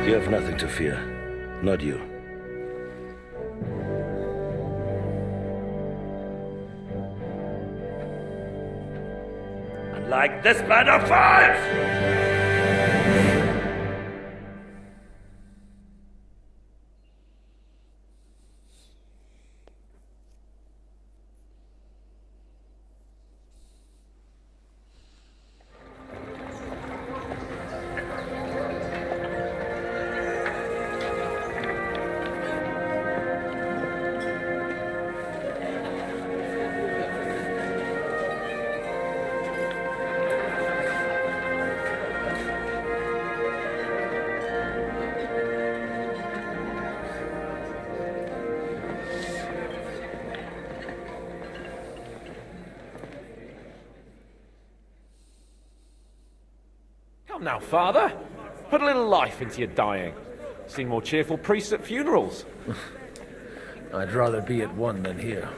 You have nothing to fear. Not you. Like this man of fires! Come now, Father. Put a little life into your dying. Seen more cheerful priests at funerals. I'd rather be at one than here.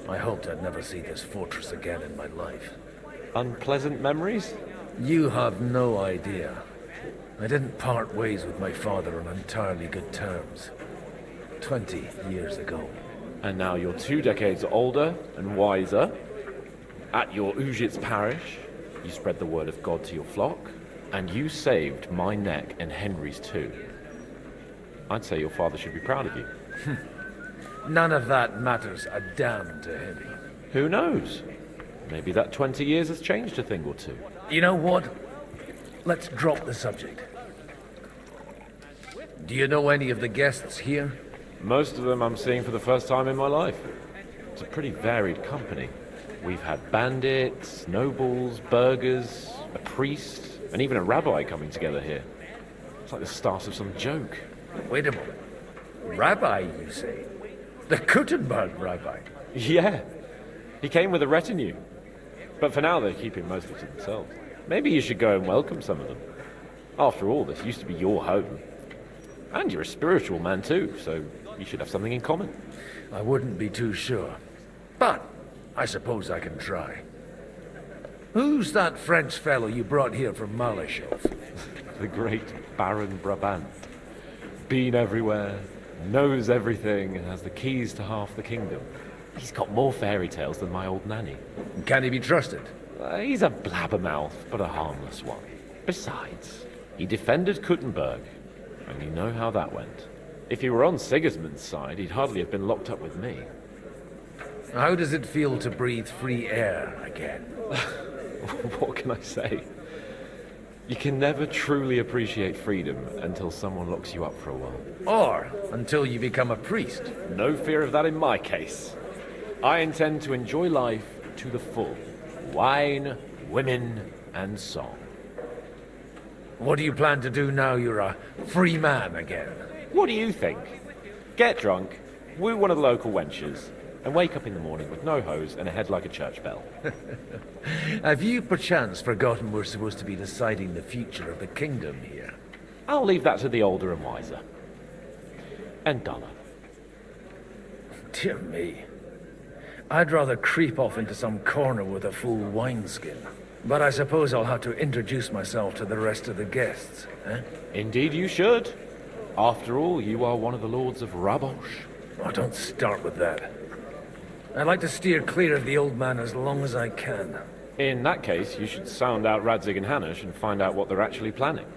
I hoped I'd never see this fortress again in my life. Unpleasant memories? You have no idea. I didn't part ways with my father on entirely good terms. 20 years ago. And now you're 2 decades older and wiser. At your Ujit's parish, you spread the word of God to your flock, and you saved my neck and Henry's too. I'd say your father should be proud of you. None of that matters a damn to him. Who knows? Maybe that 20 years has changed a thing or two. You know what? Let's drop the subject. Do you know any of the guests here? Most of them I'm seeing for the first time in my life. It's a pretty varied company. We've had bandits, nobles, burghers, a priest, and even a rabbi coming together here. It's like the start of some joke. Wait a moment. Rabbi, you say? The Kuttenberg rabbi? Yeah. He came with a retinue. But for now, they're keeping mostly to themselves. Maybe you should go and welcome some of them. After all, this used to be your home. And you're a spiritual man too, so you should have something in common. I wouldn't be too sure. But I suppose I can try. Who's that French fellow you brought here from Malachov? The great Baron Brabant. Been everywhere, knows everything, and has the keys to half the kingdom. He's got more fairy tales than my old nanny. Can he be trusted? He's a blabbermouth, but a harmless one. Besides, he defended Kuttenberg, and you know how that went. If he were on Sigismund's side, he'd hardly have been locked up with me. How does it feel to breathe free air again? What can I say? You can never truly appreciate freedom until someone locks you up for a while. Or until you become a priest. No fear of that in my case. I intend to enjoy life to the full. Wine, women, and song. What do you plan to do now you're a free man again? What do you think? Get drunk, woo one of the local wenches, and wake up in the morning with no hose and a head like a church bell. Have you perchance forgotten we're supposed to be deciding the future of the kingdom here? I'll leave that to the older and wiser. And duller. Dear me. I'd rather creep off into some corner with a full wineskin. But I suppose I'll have to introduce myself to the rest of the guests, eh? Indeed you should. After all, you are one of the lords of Rabosh. Oh, don't start with that. I'd like to steer clear of the old man as long as I can. In that case, you should sound out Radzig and Hanush and find out what they're actually planning.